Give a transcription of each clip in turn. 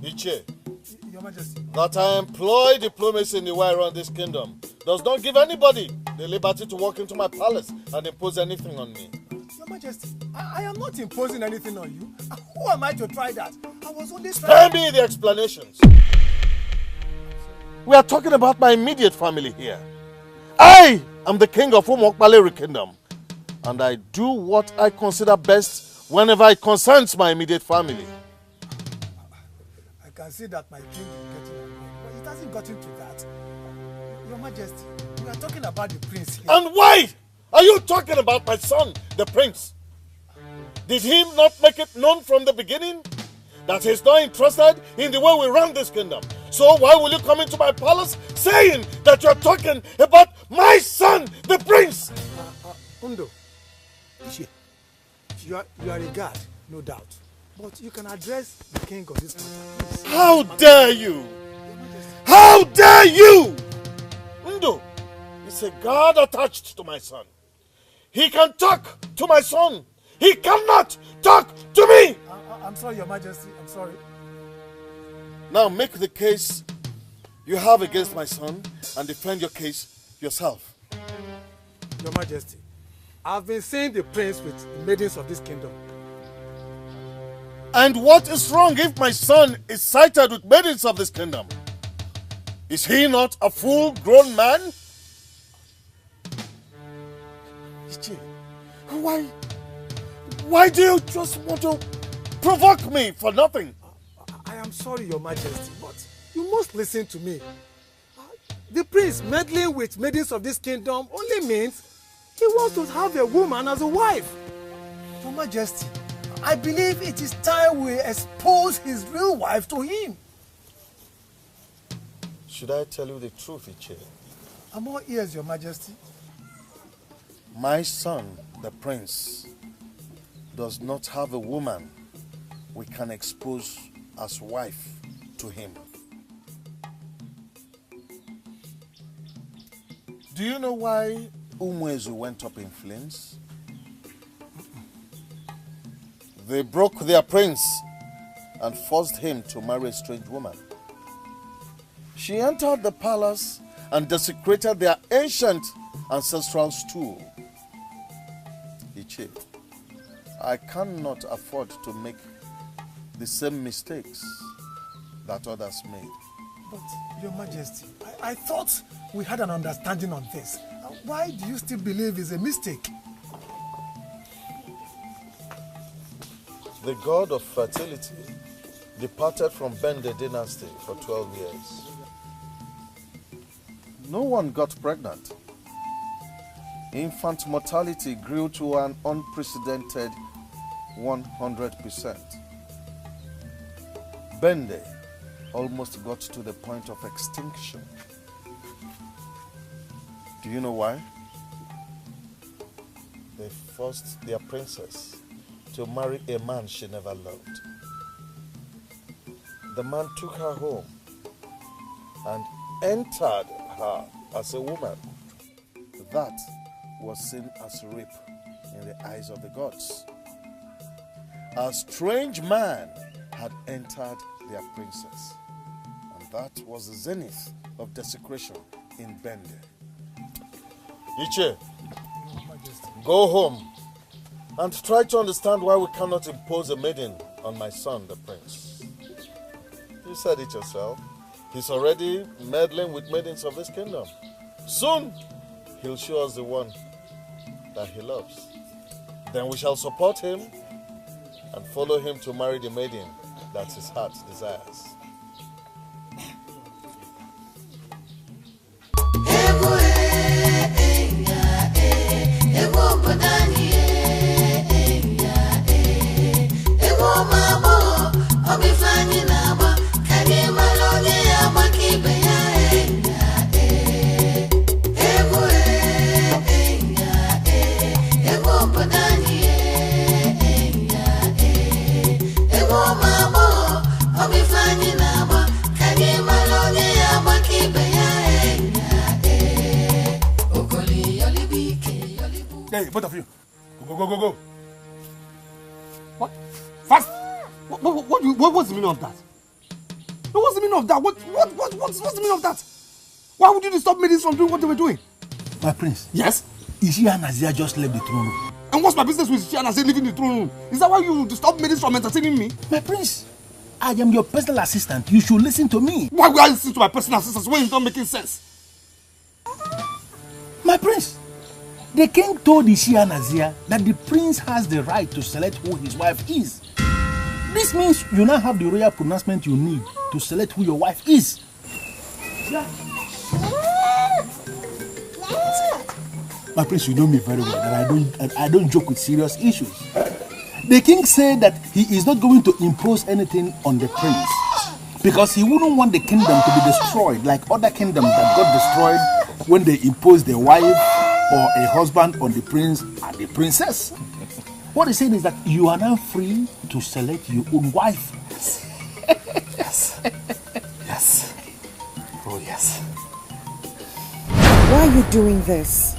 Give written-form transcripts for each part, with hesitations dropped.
Iche, Your Majesty. that I employ diplomacy in the way around this kingdom does not give anybody the liberty to walk into my palace and impose anything on me. Your Majesty, I am not imposing anything on you. Who am I to try that? I was only Spare me the explanations. We are talking about my immediate family here. I am the king of Umokbaleri Kingdom, and I do what I consider best whenever it concerns my immediate family. I can see that my king is getting annoyed, but it hasn't gotten to that. Your Majesty, we are talking about the prince here. And why are you talking about my son, the prince? Did he not make it known from the beginning that he's not interested in the way we run this kingdom? So why will you come into my palace saying that you're talking about my son, the prince? Undo, you are a guard, no doubt. But you can address the king of this matter, please. How dare you? How dare you? Undo is a guard attached to my son. He can talk to my son. He cannot talk to me. I'm sorry, Your Majesty. I'm sorry. Now make the case you have against my son and defend your case yourself. Your Majesty, I've been seeing the prince with the maidens of this kingdom. And what is wrong if my son is sighted with maidens of this kingdom? Is he not a full-grown man? Why do you just want to provoke me for nothing? I am sorry, Your Majesty, but you must listen to me. The prince meddling with maidens of this kingdom only means he wants to have a woman as a wife. Your Majesty, I believe it is time we expose his real wife to him. Should I tell you the truth, Iche? I'm all ears, Your Majesty. My son, the prince, does not have a woman we can expose as wife to him. Do you know why Umwezu went up in flames? They broke their prince and forced him to marry a strange woman. She entered the palace and desecrated their ancient ancestral stool. Iche, I cannot afford to make the same mistakes that others made. But, Your Majesty, I thought we had an understanding on this. Why do you still believe it's a mistake? The god of fertility departed from Bende dynasty for 12 years. No one got pregnant. Infant mortality grew to an unprecedented 100%. Bende almost got to the point of extinction. Do you know why? They forced their princess to marry a man she never loved. The man took her home and entered her as a woman. That was seen as rape in the eyes of the gods. A strange man had entered their princess, and that was the zenith of desecration in Bende. Iche, go home and try to understand why we cannot impose a maiden on my son, the prince. You said it yourself. He's already meddling with maidens of this kingdom. Soon, he'll show us the one that he loves. Then we shall support him and follow him to marry the maiden that his heart desires. Hey, both of you. Go. What? Fast! What's the meaning of that? What's the meaning of that? What's the meaning of that? Why would you stop maidens from doing what they were doing? My prince. Yes? Ishi and Nazia just left the throne room. And what's my business with Ishi and Nazia leaving the throne room? Is that why you stop maidens from entertaining me? My prince, I am your personal assistant. You should listen to me. Why would I listen to my personal assistant when it's not making sense? My prince, the king told Ishi and Nazia that the prince has the right to select who his wife is. This means you now have the royal pronouncement you need to select who your wife is. Yeah. My prince, you know me very well, and I don't joke with serious issues. The king said that he is not going to impose anything on the prince because he wouldn't want the kingdom to be destroyed like other kingdoms that got destroyed when they imposed a wife or a husband on the prince and the princess. What he's saying is that you are now free to select your own wife. Yes. Yes. Oh, yes. Why are you doing this?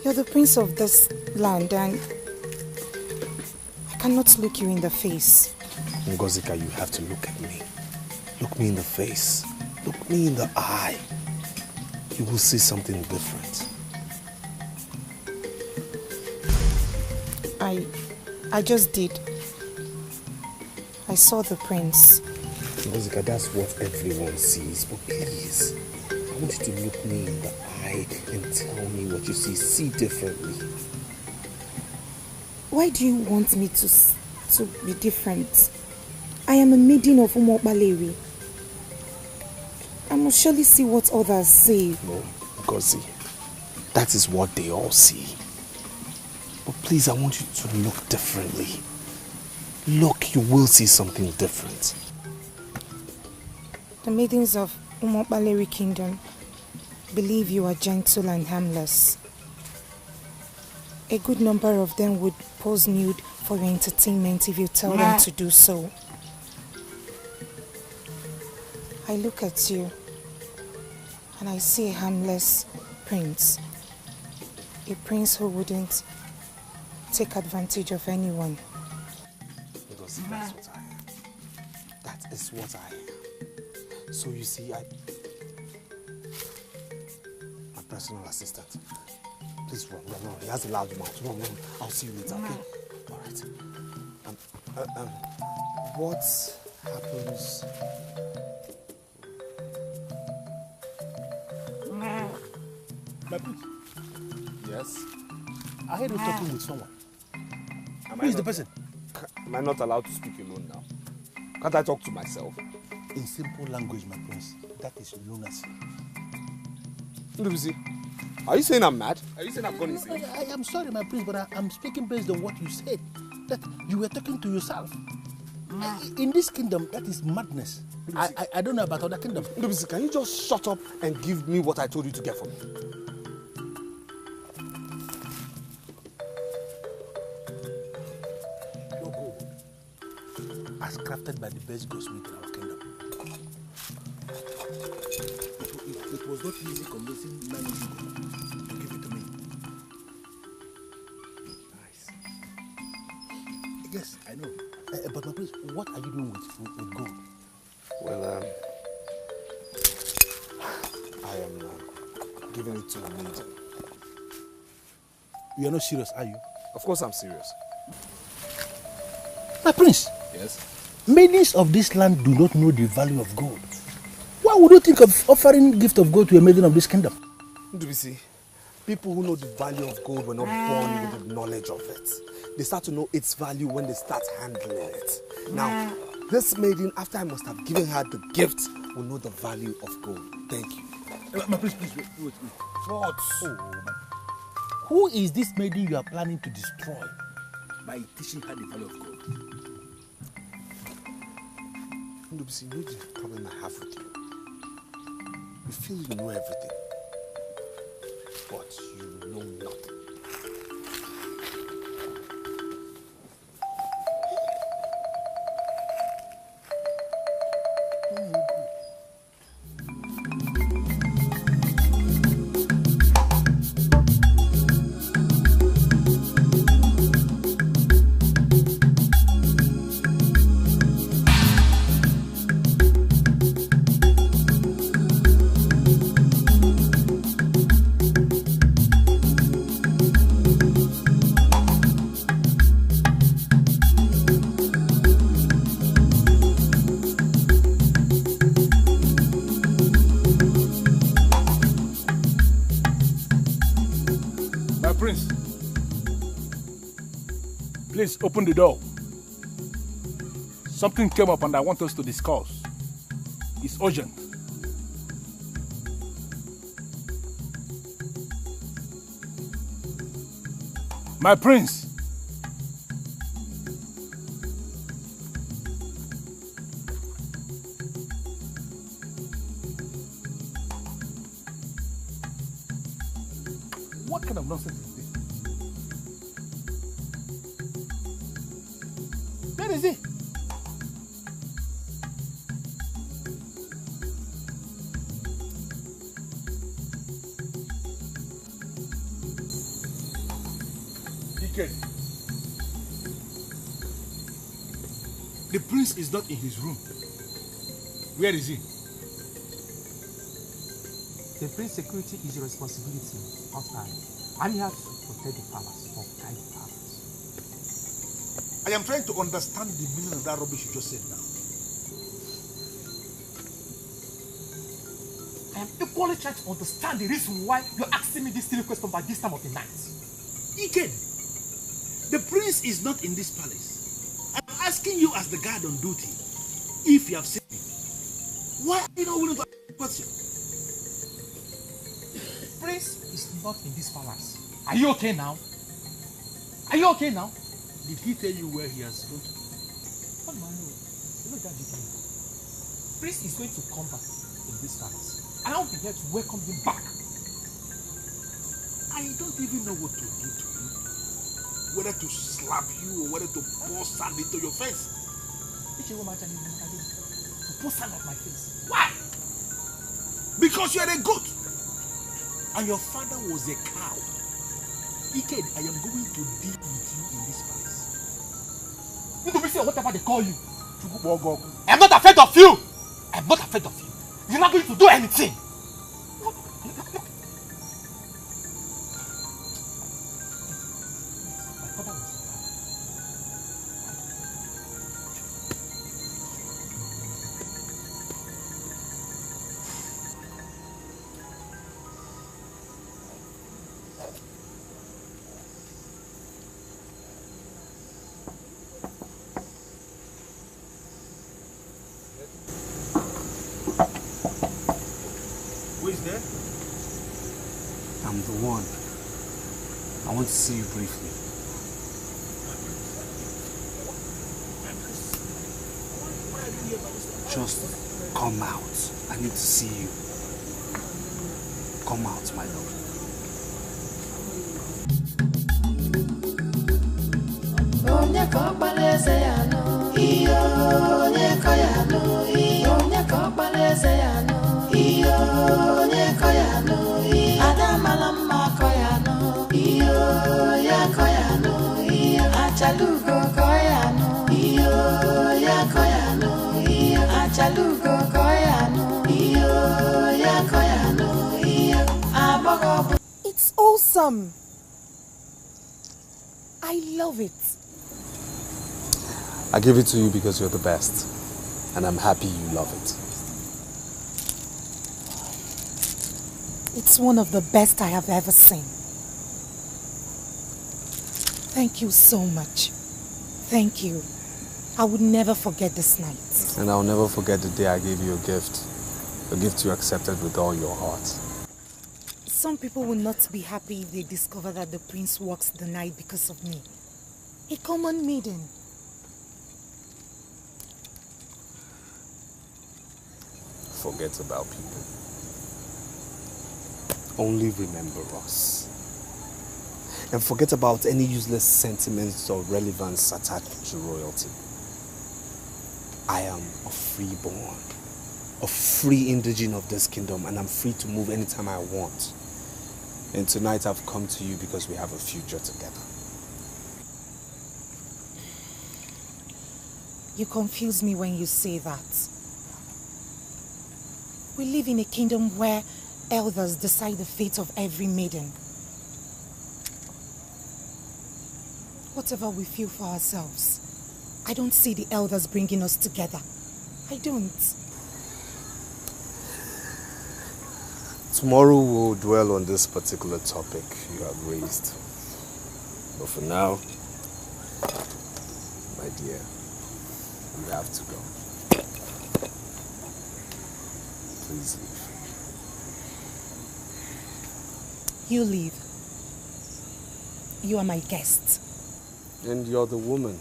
You're the prince of this land and I cannot look you in the face. Ngozika, you have to look at me. Look me in the face. Look me in the eye. You will see something different. I just did. I saw the prince. Ngozika, that's what everyone sees, but please, I want you to look me in the eye and tell me what you see. See differently. Why do you want me to be different? I am a maiden of Umokbalewi. I must surely see what others say. No, Ngozi, that is what they all see. But please, I want you to look differently. Look, you will see something different. The maidens of Umokbalewi kingdom believe you are gentle and harmless. A good number of them would pose nude for your entertainment if you tell them to do so. I look at you and I see a harmless prince. A prince who wouldn't take advantage of anyone. Because that's what I am. That is what I am. So you see, my personal assistant. Please run. He has a loud mouth. Run. I'll see you later, okay? All right. What happens? My prince. Yes? I heard you talking with someone. Who is the person? Am I not allowed to speak alone now? Can't I talk to myself? In simple language, my prince, that is lunacy. Lucy, are you saying I'm mad? Are you saying I've gone insane? I am sorry, my prince, but I'm speaking based on what you said. That you were talking to yourself. In this kingdom, that is madness. I don't know about other kingdoms. Lucy, can you just shut up and give me what I told you to get for me? No gold, as crafted by the best goldsmith in our kingdom. It was not easy convincing Nolly to give it to me. Nice. Yes, I know. But my prince, what are you doing with gold? Well, I am giving it to a maiden. You are not serious, are you? Of course I'm serious. My prince, Yes? maidens of this land do not know the value of gold. Why would you think of offering gift of gold to a maiden of this kingdom? Ndubisi, people who know the value of gold were not born with the knowledge of it. They start to know its value when they start handling it. Now, this maiden, after I must have given her the gift, will know the value of gold. Thank you. My prince, please, wait. What? Oh, my. Who is this maiden you are planning to destroy by teaching her the value of gold? Ndubisi, you know the problem I have with you. You feel you know everything, but you know nothing. Please open the door. Something came up and I want us to discuss. It's urgent. My prince. What kind of nonsense is this? Where is he? The prince is not in his room. Where is he? The prince's security is your responsibility, not mine. I'm here to protect the palace or guide the palace. I am trying to understand the meaning of that rubbish you just said now. I am equally trying to understand the reason why you're asking me this silly question by this time of the night. Ike, the prince is not in this palace. I'm asking you as the guard on duty if you have seen him. Why are you not willing to answer the question? Prince is not in this palace. Are you okay now? Are you okay now? Did he tell you where he has gone to? What do I know? Look at this. Prince is going to come back in this palace. And I'll be here to welcome him back. I don't even know what to do to you. Whether to slap you or whether to pour sand into your face. To pour sand on my face. Why? Because you are a goat. And your father was a cow. Ike, I am going to deal with you in this palace. Whatever they call you. I am not afraid of you. I am not afraid of you. You're not going to do anything. I'm the one. I want to see you briefly. Just come out. I need to see you. Come out, my love. It's awesome. I love it. I give it to you because you're the best. And I'm happy you love it. It's one of the best I have ever seen. Thank you so much. Thank you. I would never forget this night. And I'll never forget the day I gave you a gift. A gift you accepted with all your heart. Some people will not be happy if they discover that the prince walks the night because of me. A common maiden. Forget about people. Only remember us. And forget about any useless sentiments or relevance attached to royalty. I am a freeborn, a free indigene of this kingdom, and I'm free to move anytime I want. And tonight I've come to you because we have a future together. You confuse me when you say that. We live in a kingdom where elders decide the fate of every maiden. Whatever we feel for ourselves, I don't see the elders bringing us together. I don't. Tomorrow we'll dwell on this particular topic you have raised. But for now, My dear, you have to go. Please leave. You leave. You are my guest. And you're the woman.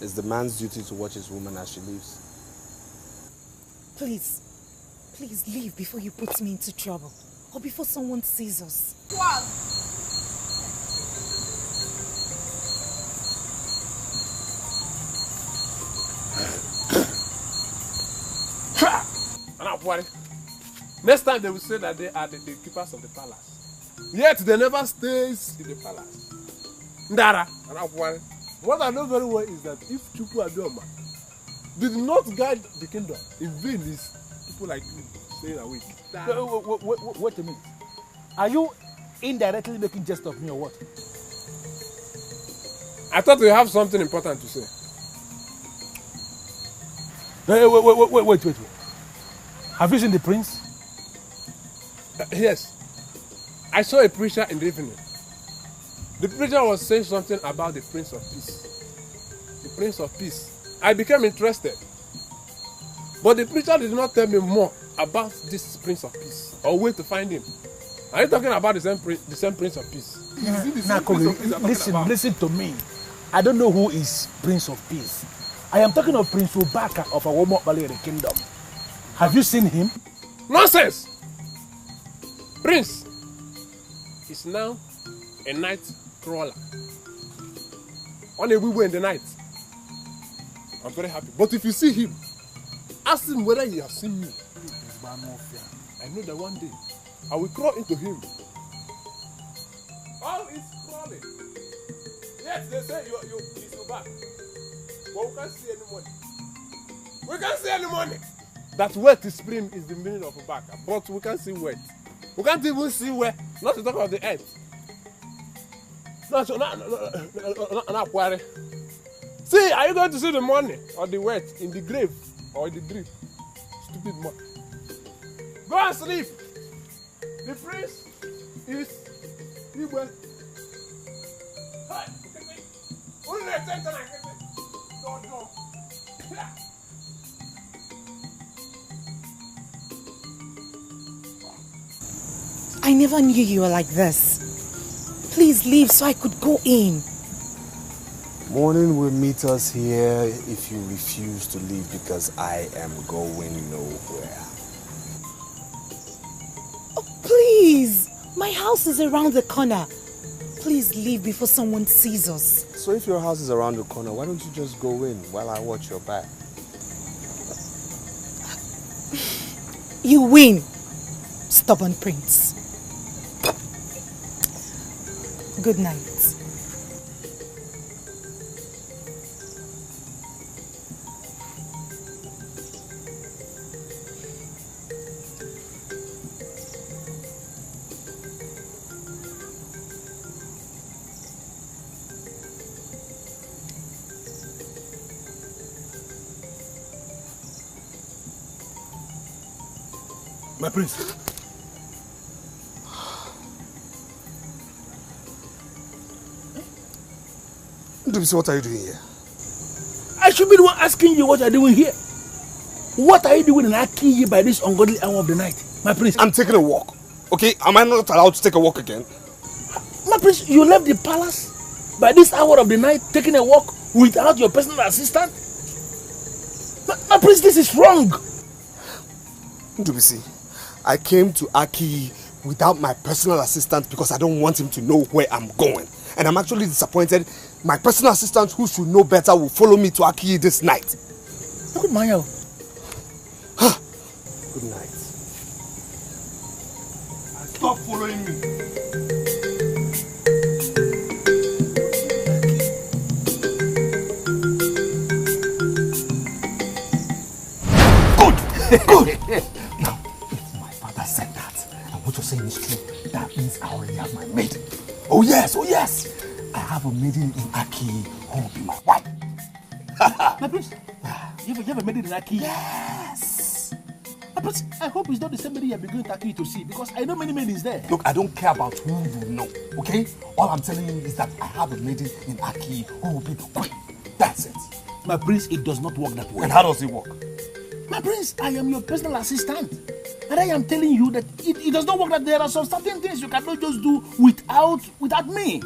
It's the man's duty to watch his woman as she leaves. Please leave before you put me into trouble. Or before someone sees us. Wow. Next time they will say that they are the keepers of the palace. Yet they never stays in the palace. Ndara, what I know very well is that if Chukwu Abioma did not guide the kingdom, in vain is people like you staying awake. Wait a minute. Are you indirectly making jest of me or what? I thought you have something important to say. Wait. Have you seen the prince? Yes. I saw a preacher in the evening. The preacher was saying something about the Prince of Peace. The Prince of Peace. I became interested. But the preacher did not tell me more about this Prince of Peace or where to find him. Are you talking about the same Prince of Peace? Listen to me. I don't know who is Prince of Peace. I am talking of Prince Ubaka of Wazobia Kingdom. Have you seen him? Nonsense! Prince is now a night crawler. On a wee in the night. I'm very happy. But if you see him, ask him whether he has seen me. I know that one day I will crawl into him. All is crawling. Yes, they say he's back. But we can't see any money. We can't see any money. That wet spring is the meaning of Ubaka, but we can't see wet. We can't even see where, not to talk about the earth. See, are you going to see the money or the wet in the grave or in the drip? Stupid man. Go and sleep. The prince is Igwe. I never knew you were like this. Please leave so I could go in. Morning will meet us here if you refuse to leave because I am going nowhere. Oh, please. My house is around the corner. Please leave before someone sees us. So if your house is around the corner, why don't you just go in while I watch your back? You win, stubborn prince. Good night. My prince. So what are you doing here? I should be the one asking you what you are doing here. What are you doing in Aki by this ungodly hour of the night, my prince? I'm taking a walk. Okay, am I not allowed to take a walk again? My prince, you left the palace by this hour of the night taking a walk without your personal assistant? My prince, this is wrong. Ndubisi, I came to Aki without my personal assistant because I don't want him to know where I'm going. And I'm actually disappointed. My personal assistant, who should know better, will follow me to Aki this night. Good night. Good night. Stop following me. Good. Now, if my father said that, and what you're saying is true, that means I already have my maid. Oh yes. I have a maiden in Aki who will be my wife. My prince, you have a maiden in Aki? Yes. My prince, I hope it's not the same maiden you have been going to Aki to see, because I know many maidens there. Look, I don't care about who you know, okay? All I'm telling you is that I have a maiden in Aki who will be the queen. That's it. My prince, it does not work that way. And how does it work? My prince, I am your personal assistant. And I am telling you that it does not work, that there are some certain things you cannot just do without me.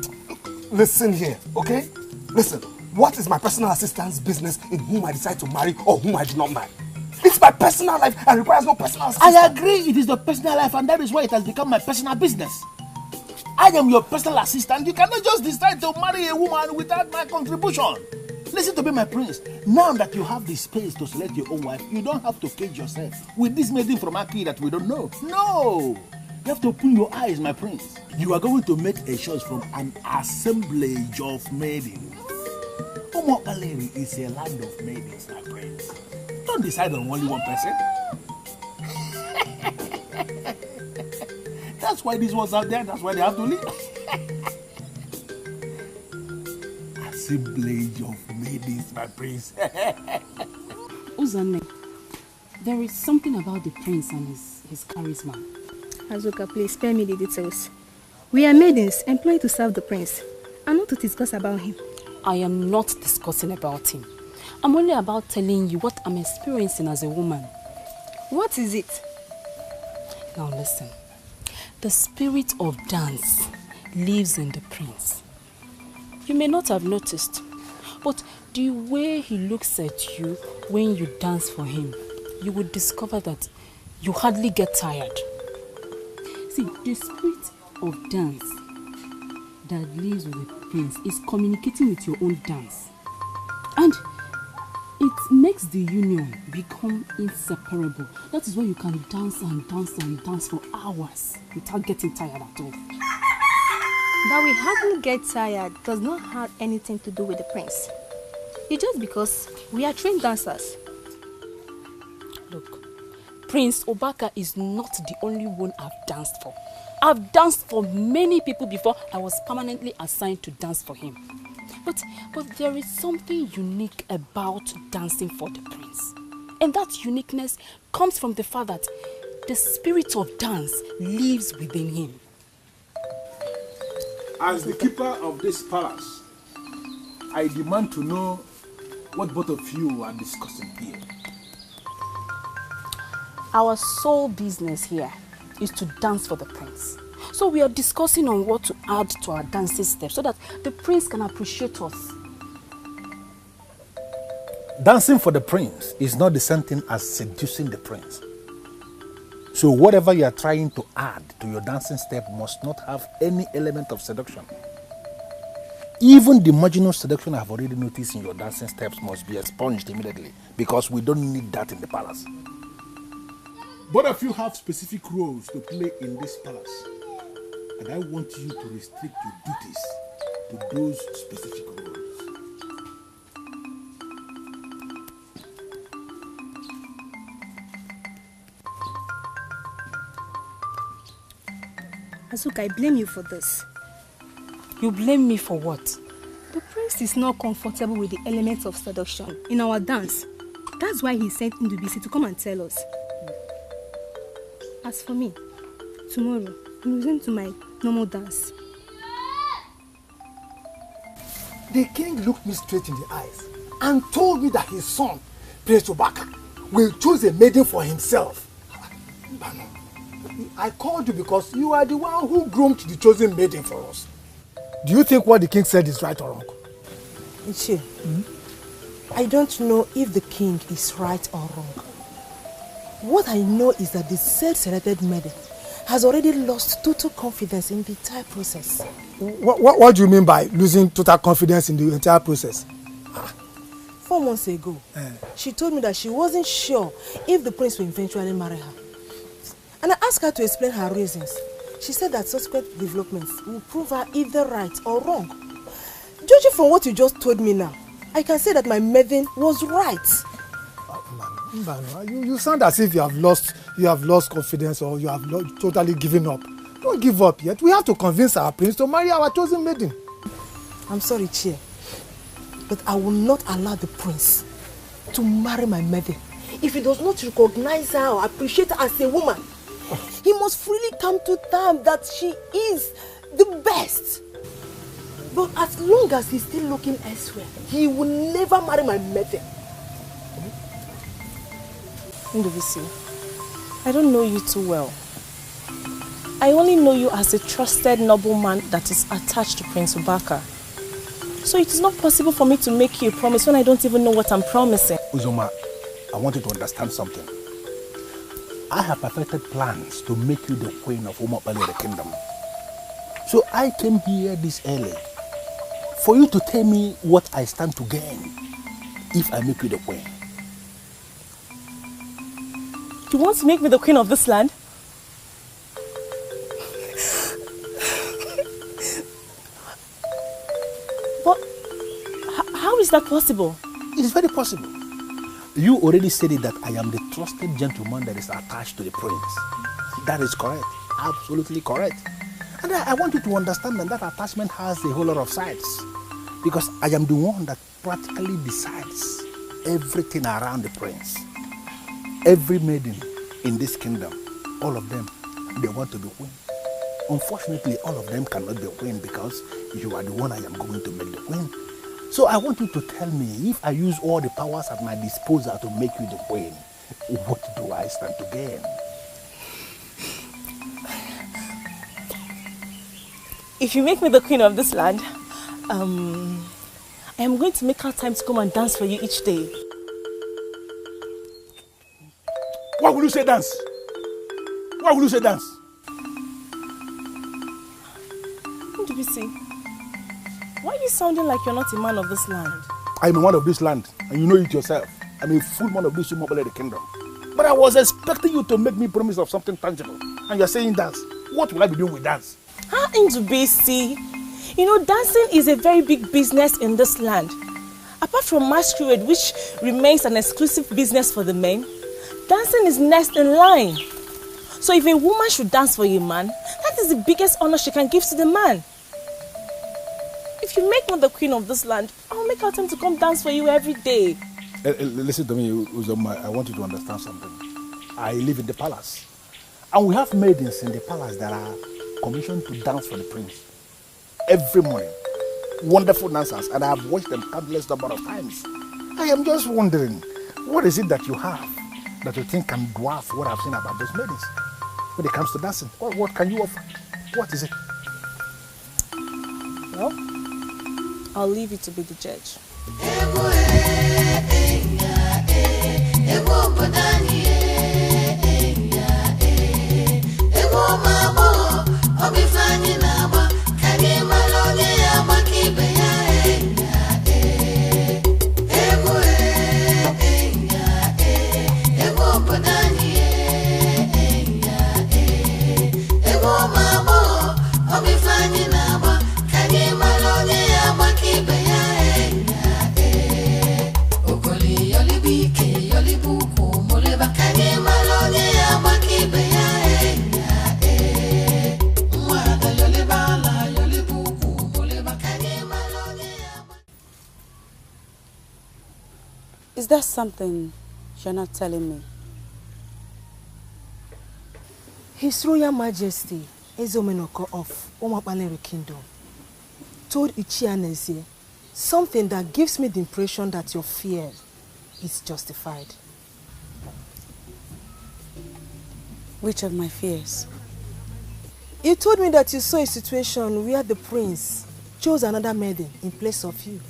Listen here, okay? Listen, what is my personal assistant's business in whom I decide to marry or whom I do not marry? It's my personal life and requires no personal assistant. I agree, it is the personal life, and that is why it has become my personal business. I am your personal assistant. You cannot just decide to marry a woman without my contribution. Listen to me, my prince. Now that you have the space to select your own wife, you don't have to cage yourself with this maiden from Aki that we don't know. No! You have to open your eyes, my prince. You are going to make a choice from an assemblage of maidens. Omokaleri is a land of maidens, my prince. Don't decide on only one person. That's why these ones out there, that's why they have to leave. Assemblage of maidens, my prince. Uzane, there is something about the prince and his charisma. Azuka, please spare me the details. We are maidens employed to serve the prince and not to discuss about him. I am not discussing about him. I'm only about telling you what I'm experiencing as a woman. What is it? Now listen. The spirit of dance lives in the prince. You may not have noticed, but the way he looks at you when you dance for him, you will discover that you hardly get tired. See, the spirit of dance that lives with the prince is communicating with your own dance. And it makes the union become inseparable. That is why you can dance and dance and dance for hours without getting tired at all. That we hardly get tired does not have anything to do with the prince. It's just because we are trained dancers. Look, Prince Obaka is not the only one I've danced for. I've danced for many people before I was permanently assigned to dance for him. But there is something unique about dancing for the prince. And that uniqueness comes from the fact that the spirit of dance lives within him. As the keeper of this palace, I demand to know what both of you are discussing here. Our sole business here is to dance for the prince. So we are discussing on what to add to our dancing steps so that the prince can appreciate us. Dancing for the prince is not the same thing as seducing the prince. So whatever you are trying to add to your dancing step must not have any element of seduction. Even the marginal seduction I have already noticed in your dancing steps must be expunged immediately, because we don't need that in the palace. Both of you have specific roles to play in this palace, and I want you to restrict your duties to those specific roles. Azuka, I blame you for this. You blame me for what? The prince is not comfortable with the elements of seduction in our dance. That's why he sent Ndubisi to come and tell us. As for me, tomorrow, I'm returning to my normal dance. The king looked me straight in the eyes and told me that his son, Prince Obaka, will choose a maiden for himself. Bano, I called you because you are the one who groomed the chosen maiden for us. Do you think what the king said is right or wrong? Ichi, I don't know if the king is right or wrong. What I know is that the said selected maiden has already lost total confidence in the entire process. What do you mean by losing total confidence in the entire process? 4 months ago, she told me that she wasn't sure if the prince will eventually marry her. And I asked her to explain her reasons. She said that subsequent developments will prove her either right or wrong. Judging from what you just told me now, I can say that my maiden was right. You sound as if you have lost confidence, or you have totally given up. Don't give up yet. We have to convince our prince to marry our chosen maiden. I'm sorry, Chie, but I will not allow the prince to marry my maiden if he does not recognize her or appreciate her as a woman. He must freely come to terms that she is the best. But as long as he's still looking elsewhere, he will never marry my mother. Ndubisi, I don't know you too well. I only know you as a trusted nobleman that is attached to Prince Ubaka. So it is not possible for me to make you a promise when I don't even know what I'm promising. Uzoma, I want you to understand something. I have perfected plans to make you the queen of Umopale the kingdom. So I came here this early for you to tell me what I stand to gain if I make you the queen. You want to make me the queen of this land? But how is that possible? It's very possible. You already said it that I am the trusted gentleman that is attached to the prince. That is correct. Absolutely correct. And I want you to understand that attachment has a whole lot of sides. Because I am the one that practically decides everything around the prince. Every maiden in this kingdom, all of them, they want to be queen. Unfortunately, all of them cannot be queen because you are the one I am going to make the queen. So I want you to tell me, if I use all the powers at my disposal to make you the queen, what do I stand to gain? If you make me the queen of this land, I am going to make out time to come and dance for you each day. Why will you say dance? Why will you say dance? Ndubisi, why are you sounding like you're not a man of this land? I'm a man of this land, and you know it yourself. I'm a full man of this Umobele the kingdom. But I was expecting you to make me promise of something tangible, and you're saying dance. What will I be doing with dance? How Ndubisi? You know, dancing is a very big business in this land. Apart from masquerade, which remains an exclusive business for the men, dancing is next in line. So if a woman should dance for a man, that is the biggest honor she can give to the man. If you make me the queen of this land, I'll make out time to come dance for you every day. Listen to me, Uzoma, I want you to understand something. I live in the palace. And we have maidens in the palace that are commissioned to dance for the prince. Every morning. Wonderful dancers. And I have watched them countless number of times. I am just wondering, what is it that you have that you think can dwarf what I've seen about those maidens? When it comes to dancing, what can you offer? What is it? Well, I'll leave you to be the judge. Is there something you're not telling me? His Royal Majesty, Ezomenoko of Omapalere Kingdom, told Ichianese something that gives me the impression that your fear is justified. Which of my fears? You told me that you saw a situation where the prince chose another maiden in place of you.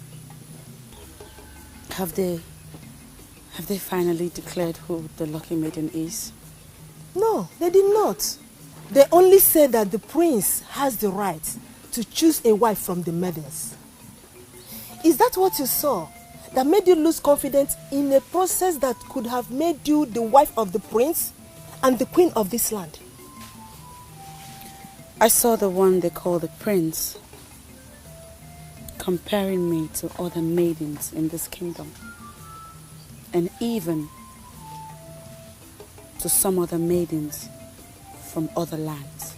Have they finally declared who the lucky maiden is? No, they did not. They only said that the prince has the right to choose a wife from the maidens. Is that what you saw that made you lose confidence in a process that could have made you the wife of the prince and the queen of this land? I saw the one they call the prince comparing me to other maidens in this kingdom, and even to some other maidens from other lands.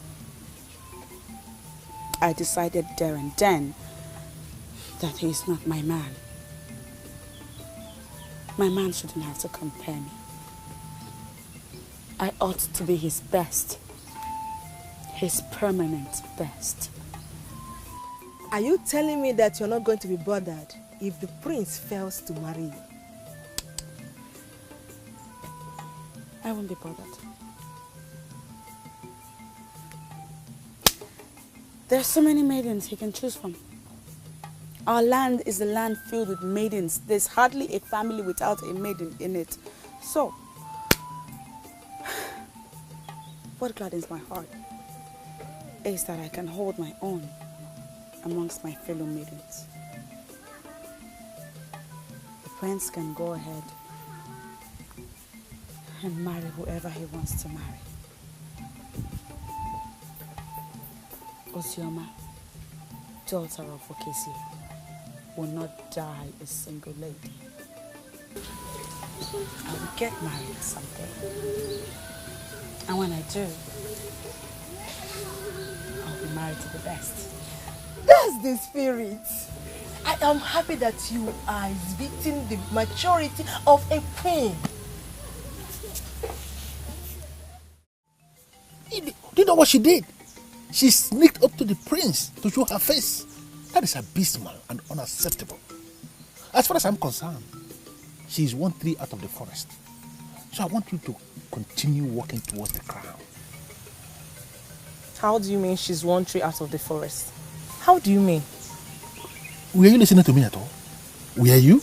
I decided there and then that he is not my man. My man shouldn't have to compare me. I ought to be his best, his permanent best. Are you telling me that you're not going to be bothered if the prince fails to marry you? I won't be bothered. There are so many maidens he can choose from. Our land is a land filled with maidens. There's hardly a family without a maiden in it. So, what gladdens my heart is that I can hold my own amongst my fellow maidens. The prince can go ahead and marry whoever he wants to marry. Osioma, daughter of Okesi, will not die a single lady. I will get married someday. And when I do, I'll be married to the best. That's the spirit. I am happy that you are exhibiting the maturity of a queen. Do you know what she did? She sneaked up to the prince to show her face. That is abysmal and unacceptable. As far as I'm concerned, she is 1 tree out of the forest. So I want you to continue walking towards the crown. How do you mean she's 1 tree out of the forest? How do you mean? Were you listening to me at all? Were you?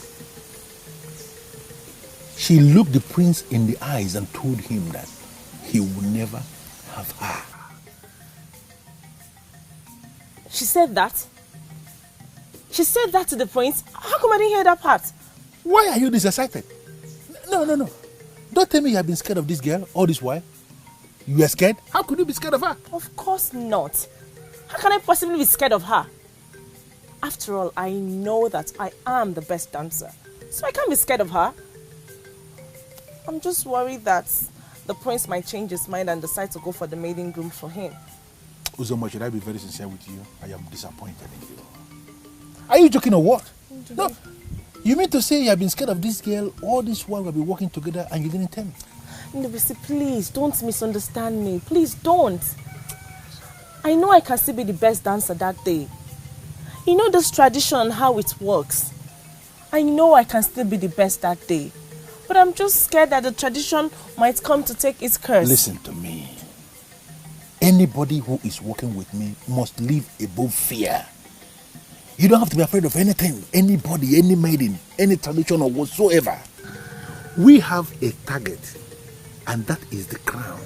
She looked the prince in the eyes and told him that he would never have her. She said that? She said that to the prince? How come I didn't hear that part? Why are you this excited? No. Don't tell me you have been scared of this girl all this while. You were scared? How could you be scared of her? Of course not. How can I possibly be scared of her? After all, I know that I am the best dancer. So I can't be scared of her. I'm just worried that the prince might change his mind and decide to go for the maiden groom for him. Uzoma, should I be very sincere with you? I am disappointed in you. Are you joking or what? No. You mean to say you have been scared of this girl all this while we've been working together and you didn't tell me? Ndubisi, please don't misunderstand me. Please don't. I know I can still be the best dancer that day. You know this tradition and how it works. I know I can still be the best that day. But I'm just scared that the tradition might come to take its curse. Listen to me. Anybody who is working with me must live above fear. You don't have to be afraid of anything, anybody, any maiden, any tradition or whatsoever. We have a target, and that is the crown.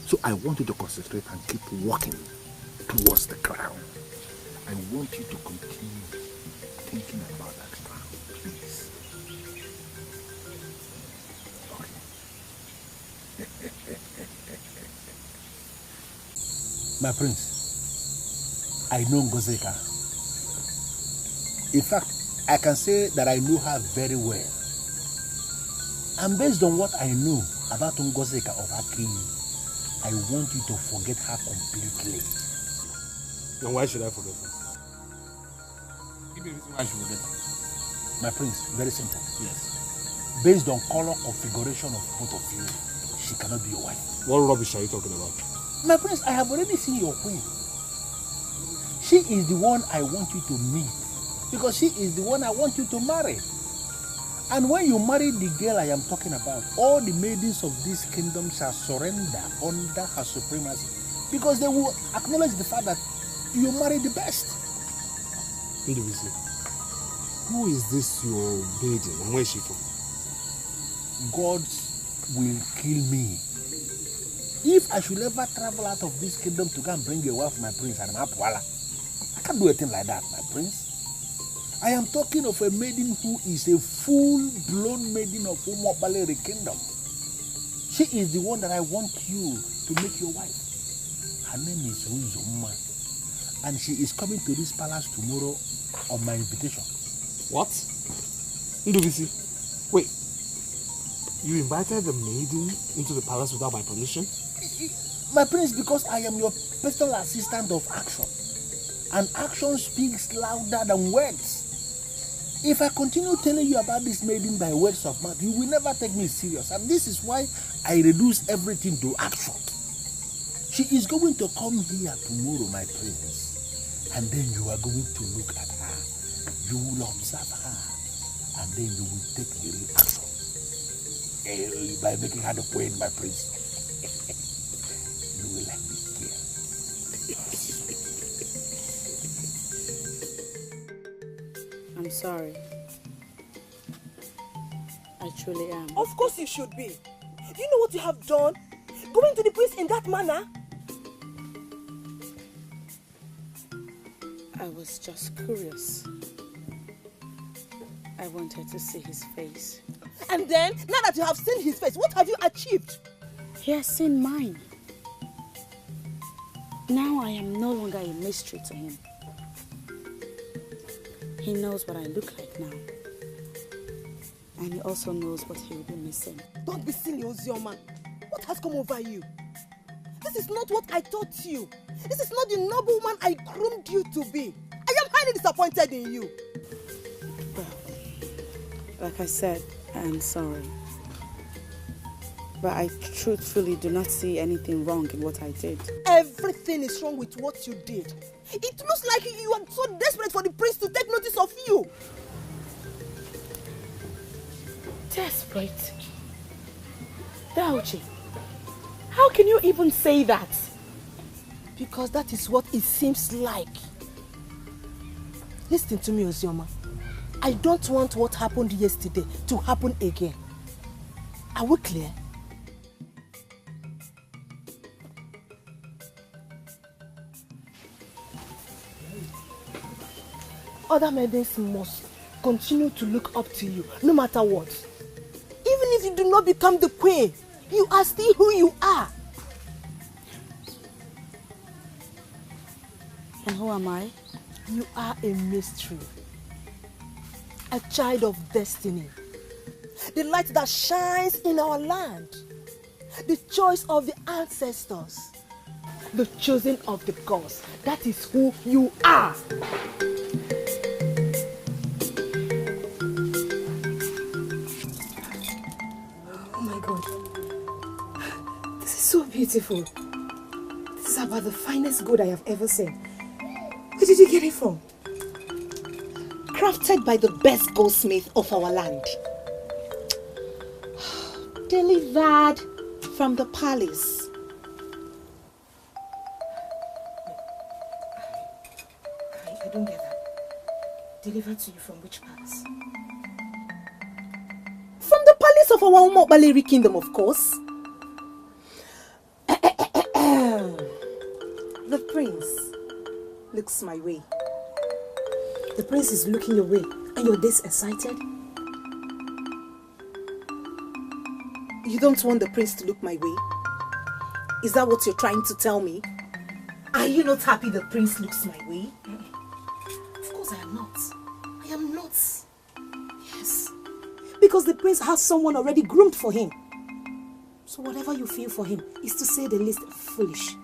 So I want you to concentrate and keep walking towards the crown. I want you to continue thinking about that crown, please. Okay. My prince, I know Ngozeka. In fact, I can say that I know her very well. And based on what I know about Ngozeka of Akinyi, I want you to forget her completely. Then why should I forget her? Give me a reason why I should forget her. My prince, very simple. Yes. Based on color configuration of both of you, she cannot be your wife. What rubbish are you talking about? My prince, I have already seen your queen. She is the one I want you to meet. Because she is the one I want you to marry. And when you marry the girl I am talking about, all the maidens of this kingdom shall surrender under her supremacy. Because they will acknowledge the fact that you marry the best. Who is this your maiden and where is she from? Gods will kill me. If I should ever travel out of this kingdom to go and bring a wife for my prince and I'm Apwala, I can't do a thing like that, my prince. I am talking of a maiden who is a full-blown maiden of Umobaleri kingdom. She is the one that I want you to make your wife. Her name is Wazobia, and she is coming to this palace tomorrow on my invitation. What? Ndubisi, wait. You invited the maiden into the palace without my permission? My prince, because I am your personal assistant of action. And action speaks louder than words. If I continue telling you about this maiden by words of mouth, you will never take me serious. And this is why I reduce everything to action. She is going to come here tomorrow, my prince. And then you are going to look at her. You will observe her. And then you will take the real action. By making her the queen, my prince. You will like this girl. I'm sorry. I truly am. Of course you should be. Do you know what you have done? Going to the prince in that manner? I was just curious. I wanted to see his face. And then, now that you have seen his face, what have you achieved? He has seen mine. Now I am no longer a mystery to him. He knows what I look like now. And he also knows what he will be missing. Don't be silly, Ozioma. What has come over you? This is not what I taught you. This is not the noble woman I groomed you to be. I am highly disappointed in you. Well, like I said, I am sorry. But I truthfully do not see anything wrong in what I did. Everything is wrong with what you did. It looks like you are so desperate for the prince to take notice of you. Desperate? Dauchi, how can you even say that? Because that is what it seems like. Listen to me, Ozioma. I don't want what happened yesterday to happen again. Are we clear? Other maidens must continue to look up to you, no matter what. Even if you do not become the queen, you are still who you are. And who am I? You are a mystery. A child of destiny. The light that shines in our land. The choice of the ancestors. The chosen of the gods. That is who you are. Oh my God. This is so beautiful. This is about the finest gold I have ever seen. Where did you get it from? Crafted by the best goldsmith of our land. Delivered from the palace. I don't get that. Delivered to you from which palace? From the palace of our Umobaleri kingdom, of course. The prince looks my way. The prince is looking your way and you're this excited? You don't want the prince to look my way? Is that what you're trying to tell me? Are you not happy the prince looks my way? Of course I am not. I am not. Yes. Because the prince has someone already groomed for him. So whatever you feel for him is, to say the least, foolish.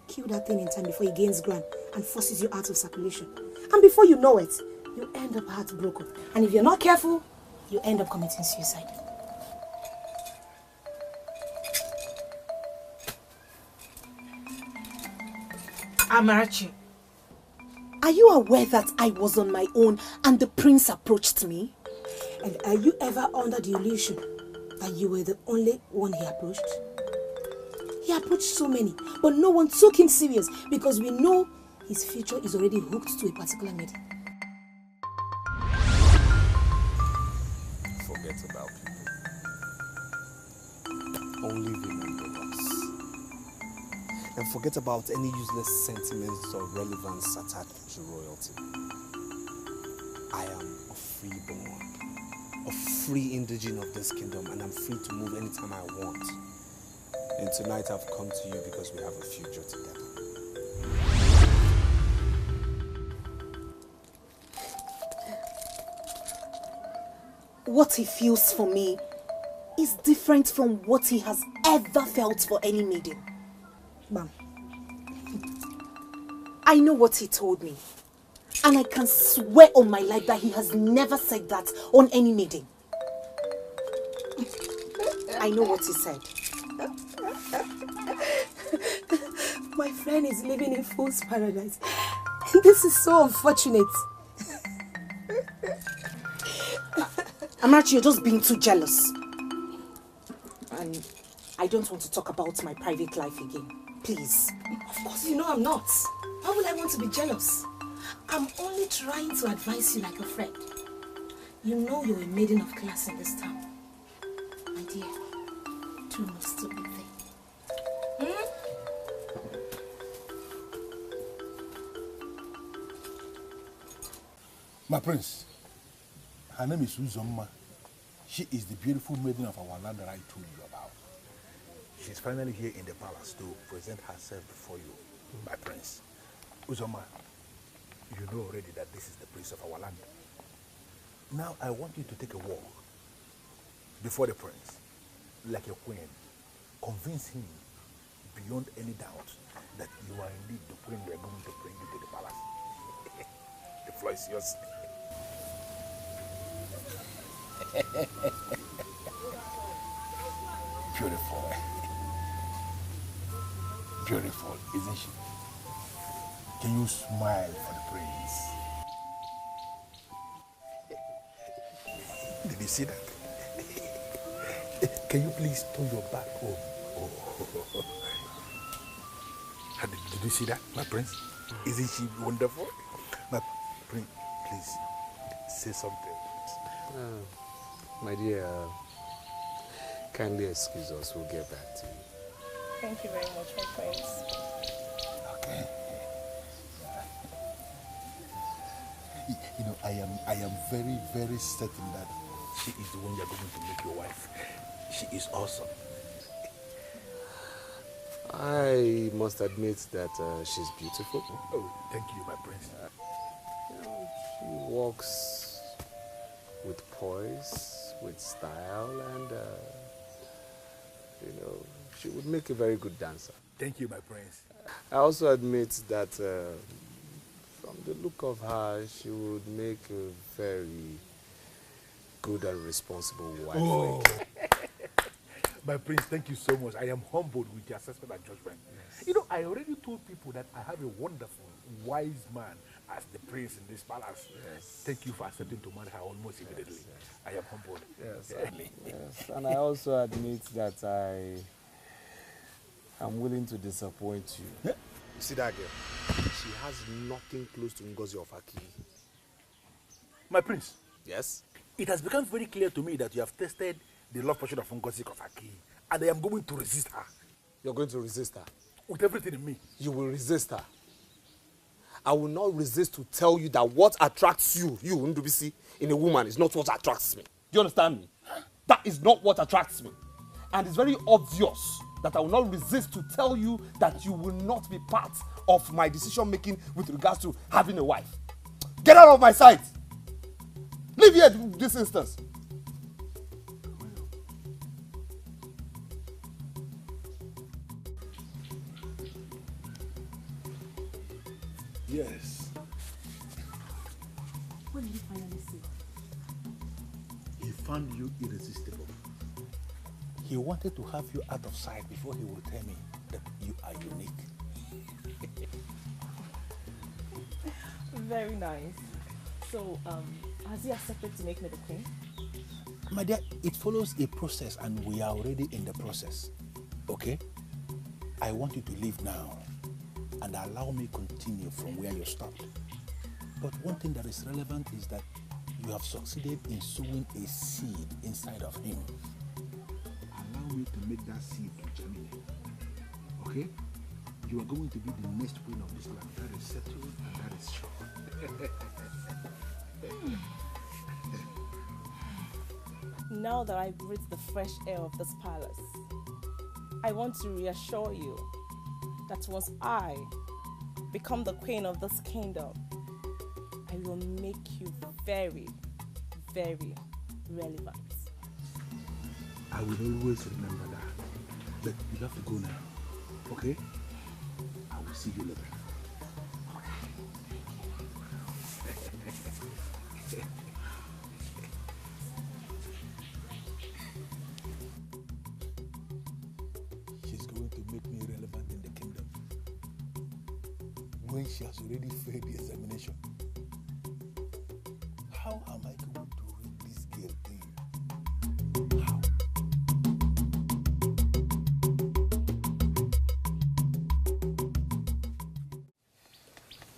Kill that thing in time before he gains ground and forces you out of circulation. And before you know it, you end up heartbroken. And if you're not careful, you end up committing suicide. Amarachi, are you aware that I was on my own and the prince approached me? And are you ever under the illusion that you were the only one he approached? He approached so many, but no one took him serious because we know his future is already hooked to a particular maiden. Forget about people. Only remember us. And forget about any useless sentiments or relevance attached to royalty. I am a freeborn, a free indigene of this kingdom, and I'm free to move anytime I want. And tonight I've come to you because we have a future together. What he feels for me is different from what he has ever felt for any maiden. Ma'am, I know what he told me, and I can swear on my life that he has never said that on any maiden. I know what he said. My friend is living in fool's paradise. This is so unfortunate. Amarachi, you're just being too jealous. And I don't want to talk about my private life again. Please. Of course you know I'm not. Why would I want to be jealous? I'm only trying to advise you like a friend. You know you're a maiden of class in this town. My dear, do no stupid thing. My prince, her name is Wazobia. She is the beautiful maiden of our land that I told you about. She's finally here in the palace to present herself before you, my prince. Wazobia, you know already that this is the prince of our land. Now I want you to take a walk before the prince, like a queen. Convince him beyond any doubt that you are indeed the queen we are going to bring you to the palace. The floor is yours. Beautiful. Beautiful, isn't she? Can you smile for the prince? Did you see that? Can you please turn your back? Oh. Did you see that, my prince? Isn't she wonderful? My prince, please say something. My dear, kindly excuse us. We'll get back to you. Thank you very much, my prince. Okay. You know, I am very, very certain that she is the one you're going to make your wife. She is awesome. I must admit that she's beautiful. Oh, thank you, my prince. She walks with poise, with style, and she would make a very good dancer. Thank you, my prince. I also admit that from the look of her, she would make a very good and responsible wife. Oh. My prince, thank you so much. I am humbled with your assessment and judgment. Yes. You know, I already told people that I have a wonderful, wise man as the prince in this palace. Yes. Thank you for accepting to marry her almost immediately. Yes. I am humbled. Yes, yes. And I also admit that I am willing to disappoint you. You see that girl? She has nothing close to Ngozi of Aki. My prince. Yes? It has become very clear to me that you have tested the love portion of Ngozi of Aki, and I am going to resist her. You're going to resist her? With everything in me. You will resist her. I will not resist to tell you that what attracts you, Ndubisi, in a woman is not what attracts me. Do you understand me? That is not what attracts me. And it's very obvious that I will not resist to tell you that you will not be part of my decision making with regards to having a wife. Get out of my sight! Leave here this instance. Yes. What did you finally say? He found you irresistible. He wanted to have you out of sight before he would tell me that you are unique. Very nice. So, has he accepted to make me the queen? My dear, it follows a process and we are already in the process. Okay? I want you to leave now and allow me continue from where you stopped. But one thing that is relevant is that you have succeeded in sowing a seed inside of him. Allow me to make that seed to germinate. Okay? You are going to be the next queen of this land. That is settled and that is sure. Now that I've breathed the fresh air of this palace, I want to reassure you that once I become the queen of this kingdom, I will make you very, very relevant. I will always remember that. But you have to go now. Okay? I will see you later. She's going to make me relevant in the kingdom. when she has already failed the examination? How am I going to read this girl thing? How?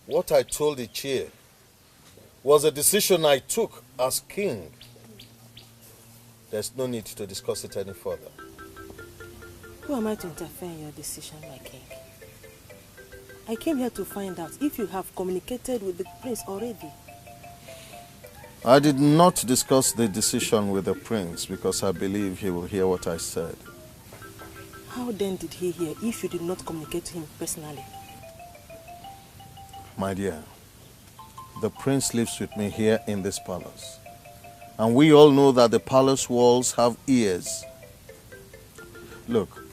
What I told the chair was a decision I took as king. There's no need to discuss it any further. Who am I to interfere in your decision, my king? I came here to find out if you have communicated with the prince already. I did not discuss the decision with the prince because I believe he will hear what I said. How then did he hear if you did not communicate to him personally? My dear, the prince lives with me here in this palace. And we all know that the palace walls have ears. Look,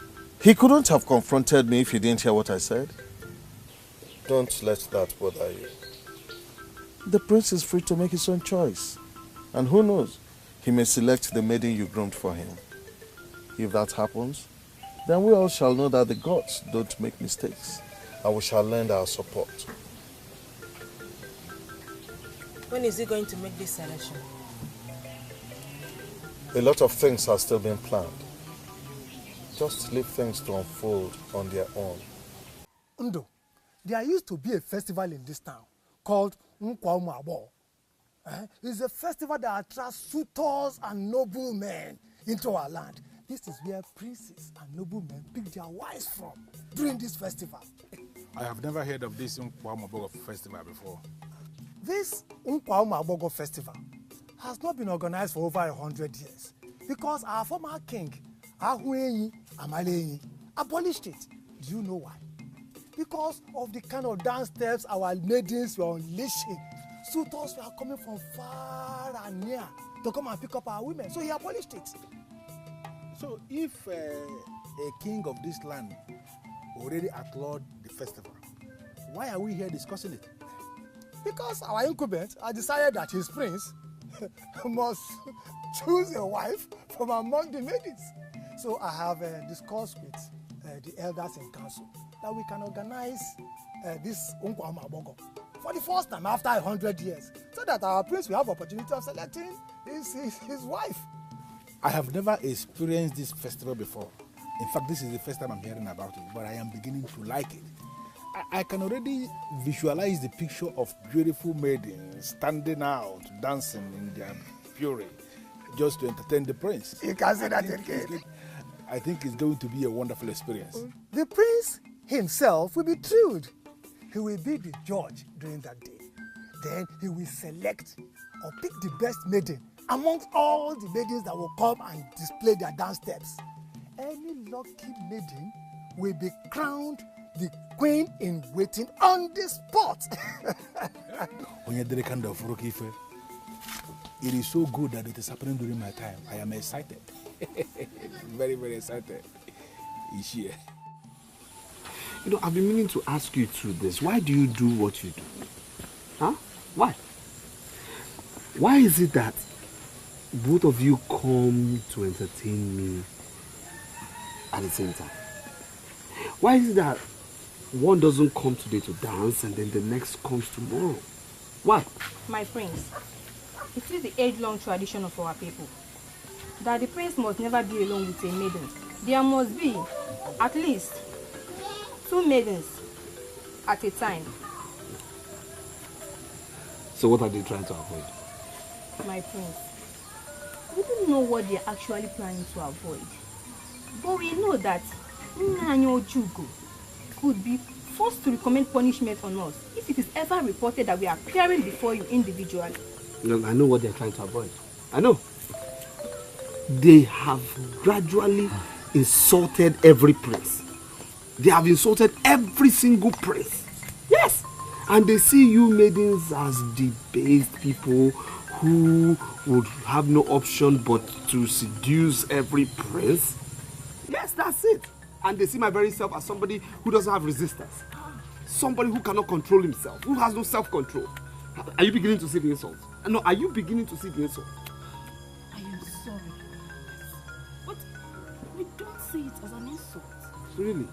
he couldn't have confronted me if he didn't hear what I said. Don't let that bother you. The prince is free to make his own choice. And who knows, he may select the maiden you groomed for him. If that happens, then we all shall know that the gods don't make mistakes. And we shall lend our support. When is he going to make this selection? A lot of things are still being planned. Just leave things to unfold on their own. Undo, there used to be a festival in this town called Nkwaumabo. It's a festival that attracts suitors and noblemen into our land. This is where princes and noblemen pick their wives from during this festival. I have never heard of this Nkwaumabo festival before. This Nkwaumabo festival has not been organized for over 100 years because our former king, Ahuenyi Amalenyi, abolished it. Do you know why? Because of the kind of dance steps our maidens were unleashing. Suitors were coming from far and near to come and pick up our women. So he abolished it. So if a king of this land already outlawed the festival, why are we here discussing it? Because our incumbent has decided that his prince must choose a wife from among the maidens. So I have discussed with the elders in council that we can organize this Nkwaumabo for the first time after 100 years, so that our prince will have opportunity of selecting his wife. I have never experienced this festival before. In fact, this is the first time I'm hearing about it, but I am beginning to like it. I can already visualize the picture of beautiful maidens standing out, dancing in their fury, just to entertain the prince. You can say that again. I think it's going to be a wonderful experience. The prince himself will be thrilled. He will be the judge during that day. Then he will select or pick the best maiden amongst all the maidens that will come and display their dance steps. Any lucky maiden will be crowned the queen in waiting on the spot. It is so good that it is happening during my time. I am excited. Very, very excited. It's here. You know, I've been meaning to ask you too this. Why do you do what you do? Huh? Why? Why is it that both of you come to entertain me at the same time? Why is it that one doesn't come today to dance and then the next comes tomorrow? Why? My prince, it is the age-long tradition of our people that the prince must never be alone with a maiden. There must be at least 2 maidens at a time. So what are they trying to avoid? My prince, we don't know what they're actually planning to avoid. But we know that Nyanyo Jugo could be forced to recommend punishment on us if it is ever reported that we are appearing before you individually. No, I know what they're trying to avoid. I know. They have gradually insulted every prince. They have insulted every single prince. Yes! And they see you maidens as debased people who would have no option but to seduce every prince. Yes, that's it. And they see my very self as somebody who doesn't have resistance. Somebody who cannot control himself, who has no self-control. Are you beginning to see the insult? No, are you beginning to see the insult? I am sorry. But we don't see it as an insult. Really?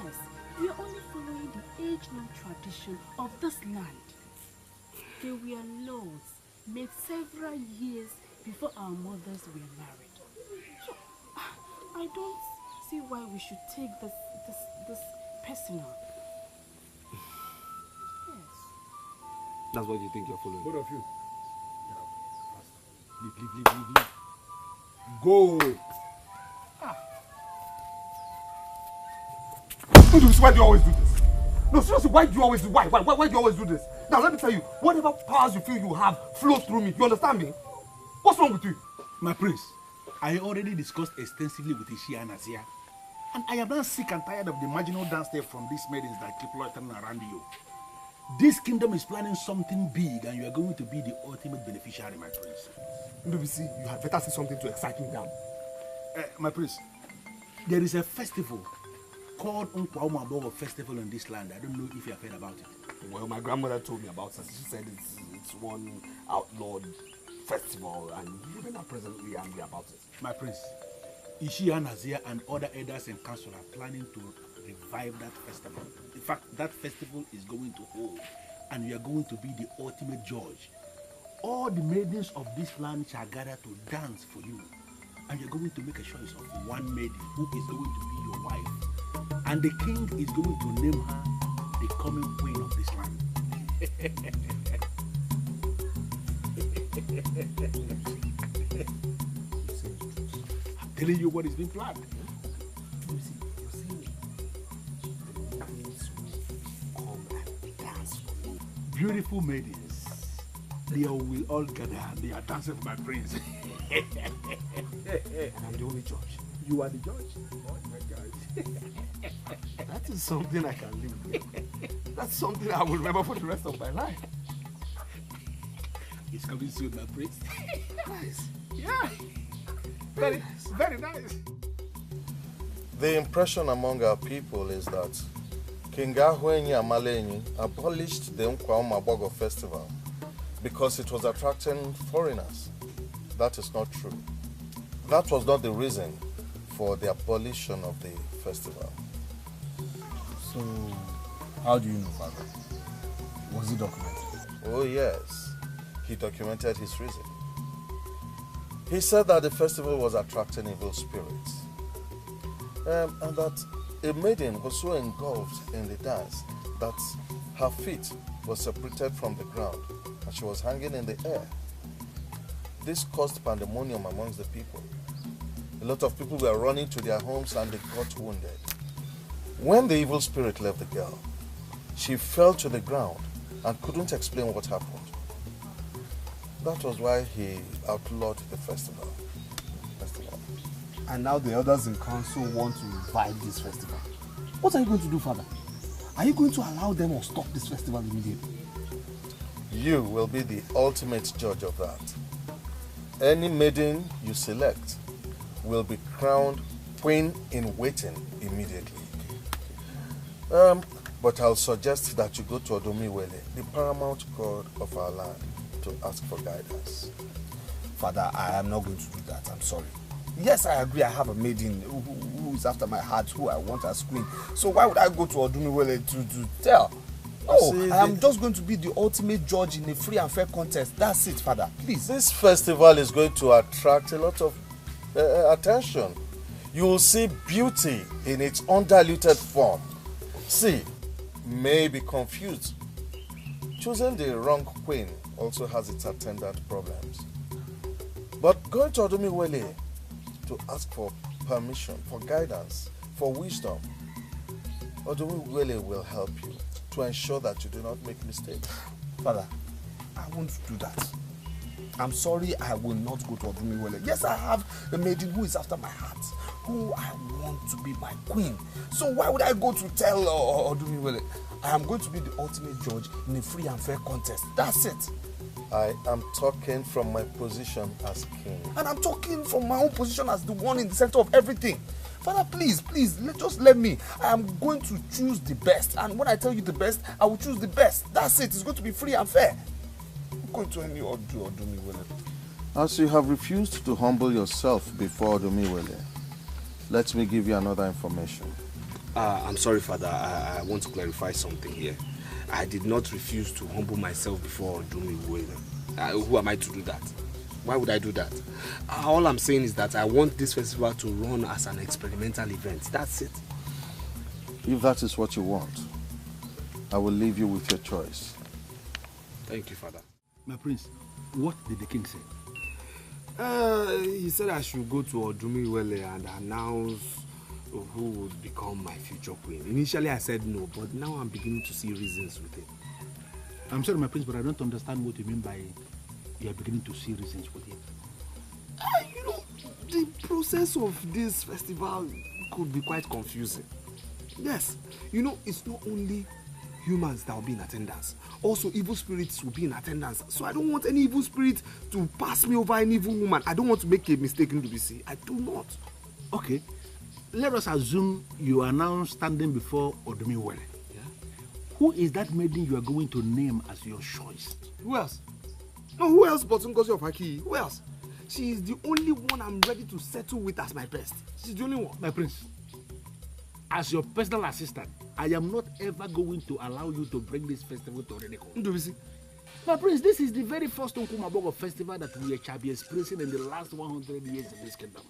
Yes. We are only following the age-long tradition of this land. There were laws made several years before our mothers were married. So, I don't see why we should take this personal. Yes. That's what you think you're following? Both of you. Leave. Go. Why do you always do this? No, seriously, why do you always do why do you always do this? Now let me tell you, whatever powers you feel you have flows through me. You understand me? What's wrong with you? My prince, I already discussed extensively with Ishia and Azia. And I am now sick and tired of the marginal dance step from these maidens that keep loitering around you. This kingdom is planning something big and you are going to be the ultimate beneficiary, my prince. Ndubisi, you had better say something to excite me down. My prince, there is a festival called Nkwaumaboro Festival in this land. I don't know if you have heard about it. Well, my grandmother told me about it. She said it's one outlawed festival and women are presently angry about it. My prince, Ishia, Nazia and other elders and council are planning to revive that festival. In fact, that festival is going to hold and you are going to be the ultimate judge. All the maidens of this land shall gather to dance for you. And you're going to make a choice of one maiden who is going to be your wife. And the king is going to name her the coming queen of this land. I'm telling you what is being planned. You're saying the maidens will come and dance for me. Beautiful maidens. They will all gather. They are dancing for my prince. And I'm the only judge. You are the judge? Oh my God. That is something I can live with. That's something I will remember for the rest of my life. It's coming soon, my prince. Nice. Yeah. Very nice. Very nice. The impression among our people is that King Ahwenyi Amalenyi abolished the Nkwaumaboro festival because it was attracting foreigners. That is not true. That was not the reason for the abolition of the festival. So, how do you know, Father? Was it documented? Oh yes, he documented his reason. He said that the festival was attracting evil spirits. And that a maiden was so engulfed in the dance that her feet were separated from the ground and she was hanging in the air. This caused pandemonium amongst the people. A lot of people were running to their homes and they got wounded. When the evil spirit left the girl, she fell to the ground and couldn't explain what happened. That was why he outlawed the festival. And now the elders in council want to revive this festival. What are you going to do, Father? Are you going to allow them or stop this festival immediately? You will be the ultimate judge of that. Any maiden you select will be crowned queen in waiting immediately. But I'll suggest that you go to Odomiwele, the paramount god of our land, to ask for guidance. Father, I am not going to do that. I'm sorry. Yes, I agree. I have a maiden who is after my heart, who I want as queen. So why would I go to Odomiwele to tell? No, I am just going to be the ultimate judge in a free and fair contest. That's it, Father. Please. This festival is going to attract a lot of attention. You will see beauty in its undiluted form. See, may be confused. Choosing the wrong queen also has its attendant problems. But going to Odomiwele to ask for permission, for guidance, for wisdom, Odomiwele will help you to ensure that you do not make mistakes. Father, I won't do that. I'm sorry, I will not go to Odomiwele. Yes, I have a maiden who is after my heart, who I want to be my queen. So why would I go to tell Odomiwele? I am going to be the ultimate judge in a free and fair contest. That's it. I am talking from my position as king. And I'm talking from my own position as the one in the center of everything. Father, please, just let me. I am going to choose the best. And when I tell you the best, I will choose the best. That's it. It's going to be free and fair. I'm going to any Odomiwele. As you have refused to humble yourself before Odomiwele, let me give you another information. I'm sorry, Father. I want to clarify something here. I did not refuse to humble myself before Odumiwele. Who am I to do that? Why would I do that? All I'm saying is that I want this festival to run as an experimental event. That's it. If that is what you want, I will leave you with your choice. Thank you, Father. My prince, what did the king say? He said I should go to Odumiwele and announce who would become my future queen. Initially I said no, but now I'm beginning to see reasons with it. I'm sorry, my prince, but I don't understand what you mean by you are beginning to see reasons with it. You know, the process of this festival could be quite confusing. Yes, you know, it's not only humans that will be in attendance. Also, evil spirits will be in attendance. So I don't want any evil spirit to pass me over an evil woman. I don't want to make a mistake in WC. I do not. Okay. Let us assume you are now standing before Odumiwele. Yeah? Who is that maiden you are going to name as your choice? Who else? No, who else but Ngozi of Aki? Who else? She is the only one I'm ready to settle with as my best. She's the only one. My prince, as your personal assistant, I am not ever going to allow you to bring this festival to Reneko. My prince, this is the very first Nkumabogo festival that we shall be experiencing in the last 100 years in this kingdom.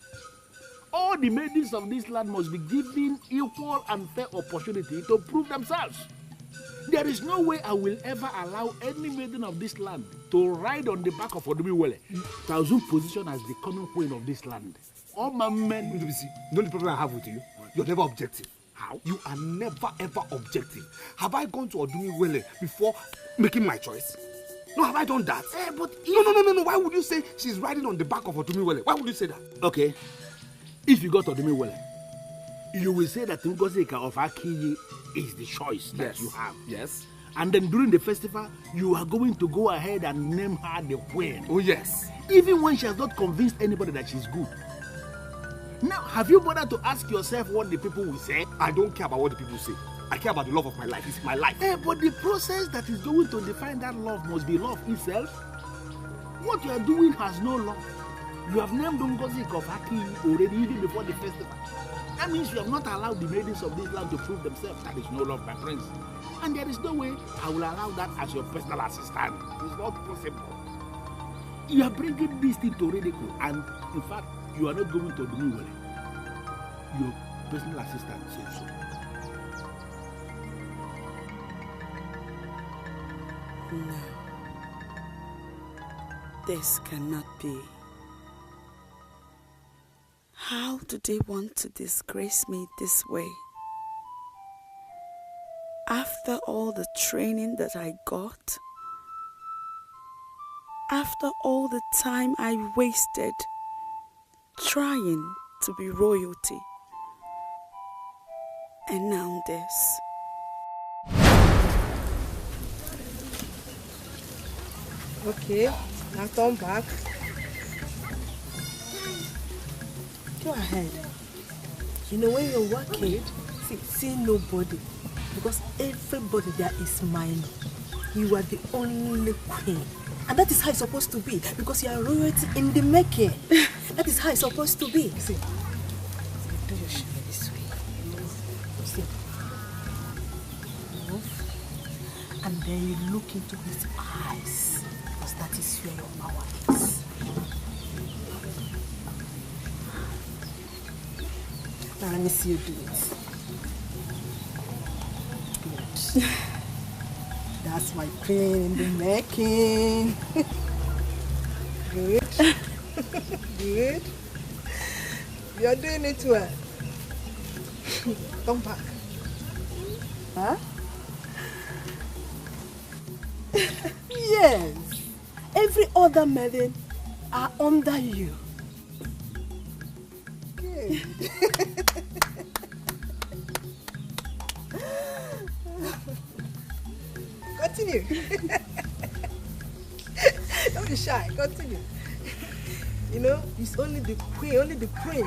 All the maidens of this land must be given equal and fair opportunity to prove themselves. There is no way I will ever allow any maiden of this land to ride on the back of Odumiwele to assume position as the coming queen of this land. All my men... You know the problem I have with you? You're never objective. How? You are never ever objective. Have I gone to Odumiwele before making my choice? No, have I done that? But No. Why would you say she's riding on the back of Odumiwele? Why would you say that? Okay. If you go to Odumiwele, you will say that Ngozi Eke of Akiyi is the choice that you have. Yes. And then during the festival, you are going to go ahead and name her the queen. Oh, yes. Even when she has not convinced anybody that she's good. Now, have you bothered to ask yourself what the people will say? I don't care about what the people say. I care about the love of my life. It's my life. But the process that is going to define that love must be love itself. What you are doing has no love. You have named Ngozi Eke of Aki already even before the festival. That means you have not allowed the maidens of this land to prove themselves. That is no love, my friends. And there is no way I will allow that as your personal assistant. It's not possible. You are bringing this thing to ridicule, and in fact, you are not going to do well. Your personal assistant says so. No. This cannot be. How do they want to disgrace me this way? After all the training that I got, after all the time I wasted trying to be royalty, and now this. Okay, now turn back. Go ahead. You know, when you're working, see nobody. Because everybody there is mine. You are the only queen. And that is how it's supposed to be. Because you are royalty in the making. That is how it's supposed to be. See, do your shit this way. See. Move. And then you look into his eyes. Because that is where your power is. Now let me see you do it. Good. That's my queen in the making. Good. Good. You're doing it well. Come back. Huh? Yes. Every other maiden are under you. Good. Continue. Don't be shy. Continue. You know, it's only the queen, only the prince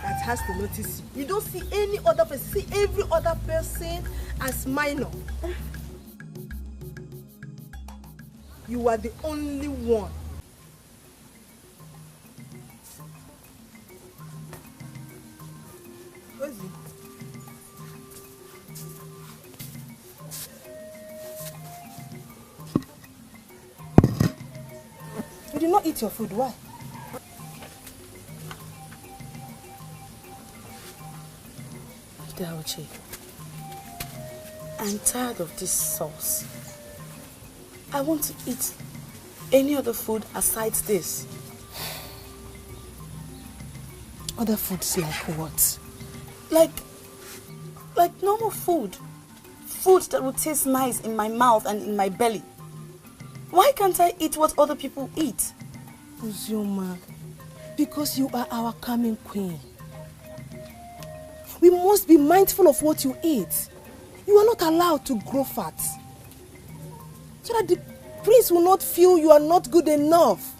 that has to notice you. You don't see any other person. See every other person as minor. You are the only one. Where's he? not eat your food. Why? Dauchi, I'm tired of this sauce. I want to eat any other food aside this. Other foods like what? Like normal food. Food that will taste nice in my mouth and in my belly. Why can't I eat what other people eat? Uzioma, because you are our coming queen. We must be mindful of what you eat. You are not allowed to grow fat. So that the prince will not feel you are not good enough.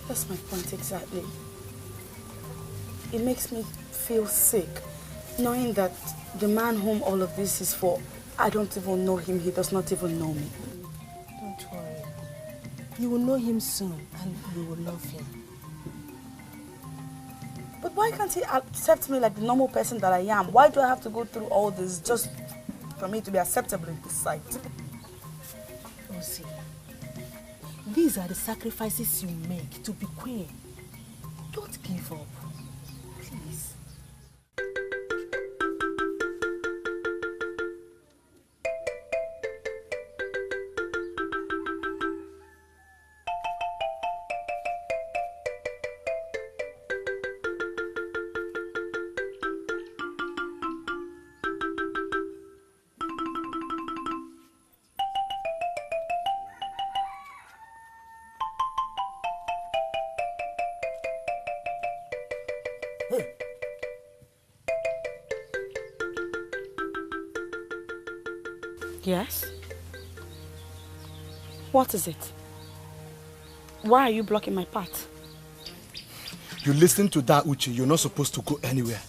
That's my point exactly. It makes me feel sick, knowing that the man whom all of this is for, I don't even know him, he does not even know me. Don't worry. You will know him soon and you will love him. But why can't he accept me like the normal person that I am? Why do I have to go through all this just for me to be acceptable in his sight? Ozi, these are the sacrifices you make to be queen. Don't give up. Please. Yes? What is it? Why are you blocking my path? You listen to that, Uche. You're not supposed to go anywhere.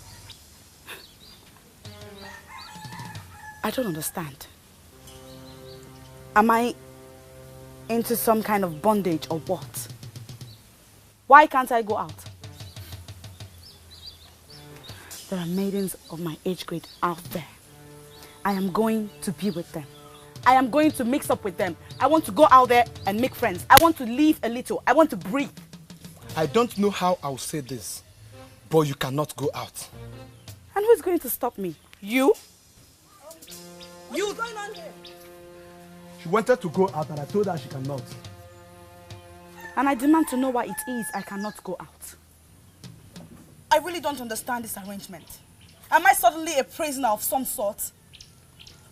I don't understand. Am I into some kind of bondage or what? Why can't I go out? There are maidens of my age grade out there. I am going to be with them. I am going to mix up with them. I want to go out there and make friends. I want to live a little. I want to breathe. I don't know how I'll say this, but you cannot go out. And who's going to stop me? You? What's going on here? She wanted to go out and I told her she cannot. And I demand to know why it is I cannot go out. I really don't understand this arrangement. Am I suddenly a prisoner of some sort?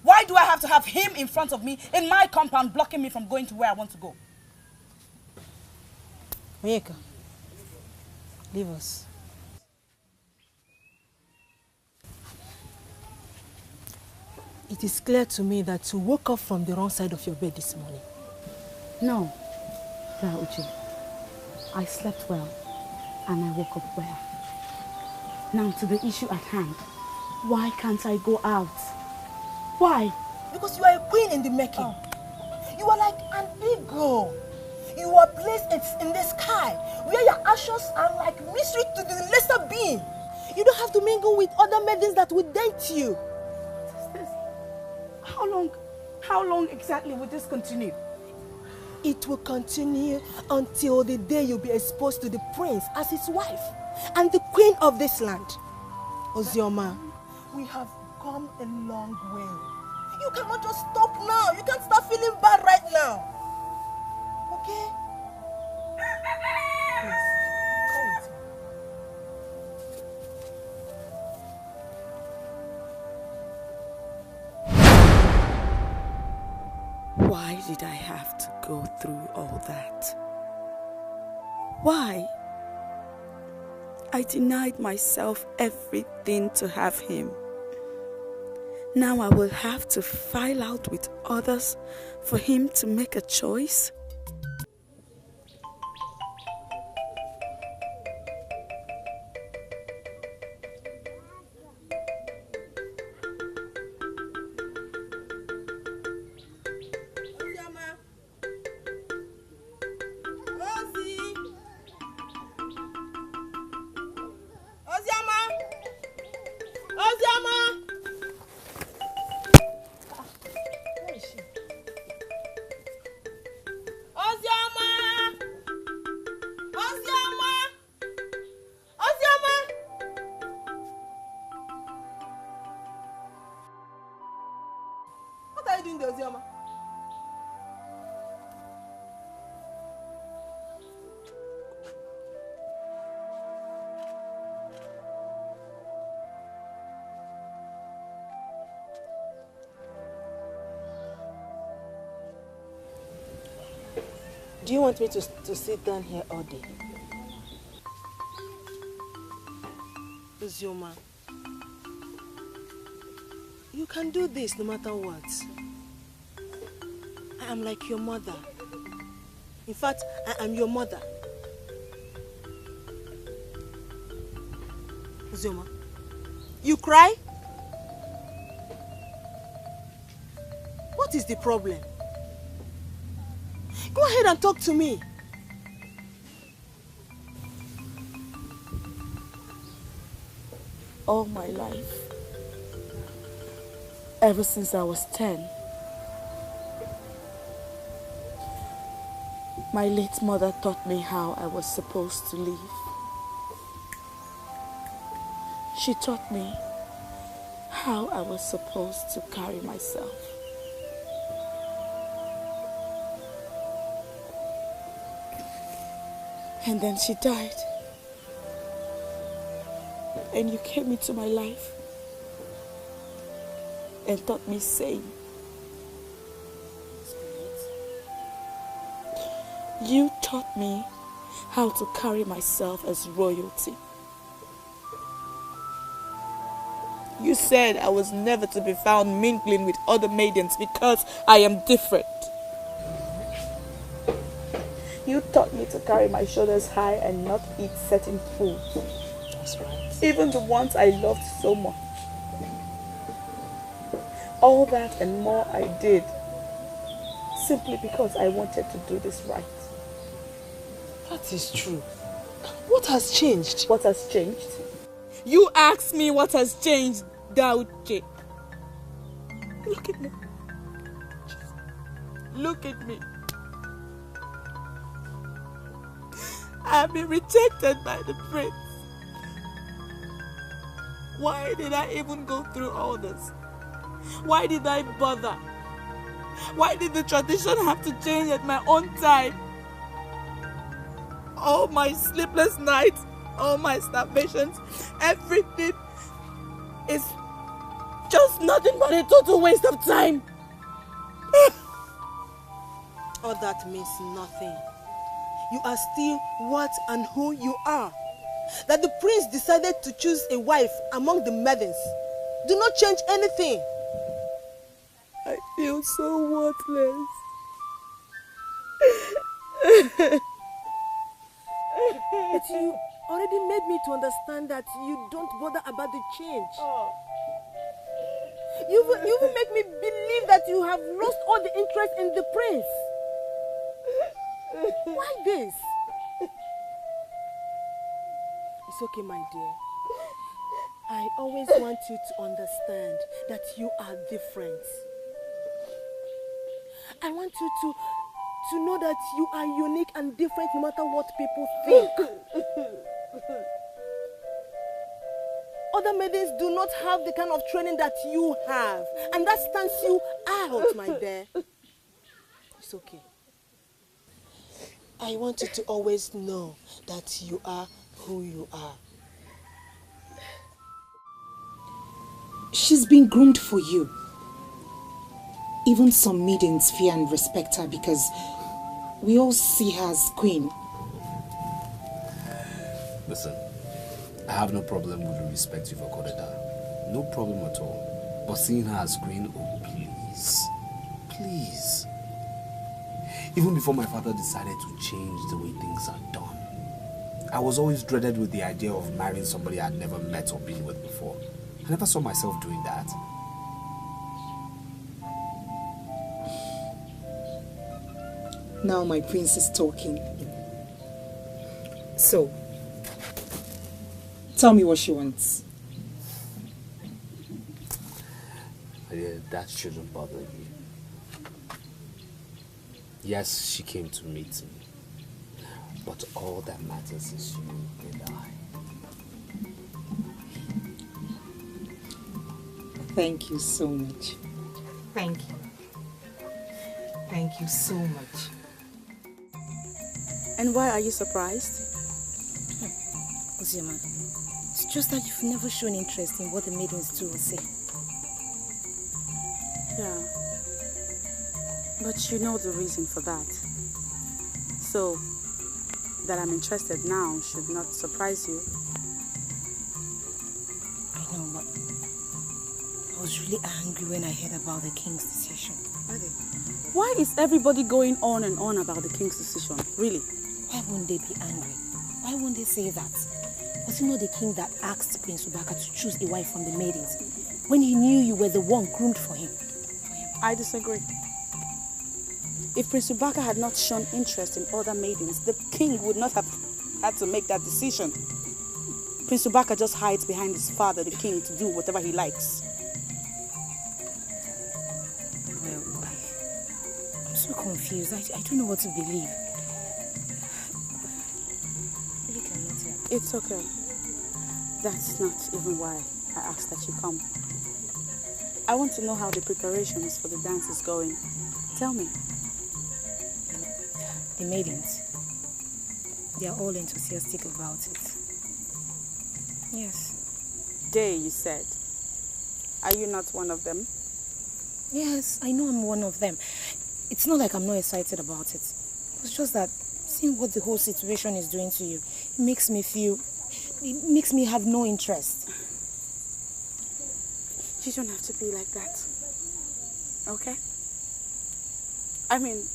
Why do I have to have him in front of me in my compound blocking me from going to where I want to go? Onyeka, leave us. It is clear to me that you woke up from the wrong side of your bed this morning. No, Uche. I slept well and I woke up well. Now to the issue at hand. Why can't I go out? Why? Because you are a queen in the making. You are like an eagle. You are placed in the sky where your ashes are like mystery to the lesser being. You don't have to mingle with other maidens that will date you. What is this? How long exactly will this continue? It will continue until the day you'll be exposed to the prince as his wife and the queen of this land. Ozioma, we have come a long way. You cannot just stop now. You can't start feeling bad right now. Okay? Please, come with me. Why did I have to go through all that? Why? I denied myself everything to have him. Now I will have to file out with others for him to make a choice? doing the Ozioma? Do you want me to sit down here all day? Ozioma, you can do this no matter what. I am like your mother. In fact, I am your mother. Ozioma, you cry? What is the problem? Go ahead and talk to me. All my life, ever since I was 10, my late mother taught me how I was supposed to live. She taught me how I was supposed to carry myself. And then she died. And you came into my life and taught me same. You taught me how to carry myself as royalty. You said I was never to be found mingling with other maidens because I am different. You taught me to carry my shoulders high and not eat certain foods. That's right. Even the ones I loved so much. All that and more I did simply because I wanted to do this right. That is true. What has changed? What has changed? You asked me what has changed, Dauche. Look at me. Look at me. I've been rejected by the prince. Why did I even go through all this? Why did I bother? Why did the tradition have to change at my own time? All my sleepless nights, all my starvations, everything is just nothing but a total waste of time. All that means nothing. You are still what and who you are. That the prince decided to choose a wife among the maidens do not change anything. I feel so worthless. But you already made me to understand that you don't bother about the change. You even make me believe that you have lost all the interest in the prince. Why this? It's okay, my dear. I always want you to understand that you are different. I want you to know that you are unique and different no matter what people think. Other maidens do not have the kind of training that you have, and that stands you out, my dear. It's okay. I want you to always know that you are who you are. She's been groomed for you. Even some maidens fear and respect her because we all see her as queen. Listen, I have no problem with the respect you've accorded her. No problem at all. But seeing her as queen, oh please. Please. Even before my father decided to change the way things are done, I was always dreaded with the idea of marrying somebody I'd never met or been with before. I never saw myself doing that. Now my prince is talking. So, tell me what she wants. Yeah, that shouldn't bother you. Yes, she came to meet me. But all that matters is you and I. Thank you so much. Thank you. Thank you so much. And why are you surprised? Uzioma, it's just that you've never shown interest in what the maidens do or say. Yeah. But you know the reason for that. So, that I'm interested now should not surprise you. I know, but I was really angry when I heard about the king's decision. Why is everybody going on and on about the king's decision? Really? Why wouldn't they be angry? Why wouldn't they say that? Was it not the king that asked Prince Ubaka to choose a wife from the maidens when he knew you were the one groomed for him? I disagree. If Prince Ubaka had not shown interest in other maidens, the king would not have had to make that decision. Prince Ubaka just hides behind his father, the king, to do whatever he likes. Well, I'm so confused. I don't know what to believe. It's okay. That's not even why I asked that you come. I want to know how the preparations for the dance is going. Tell me. The maidens, they are all enthusiastic about it. Yes. They, you said. Are you not one of them? Yes, I know I'm one of them. It's not like I'm not excited about it. It's just that seeing what the whole situation is doing to you, it makes me have no interest. You don't have to be like that. Okay? I mean,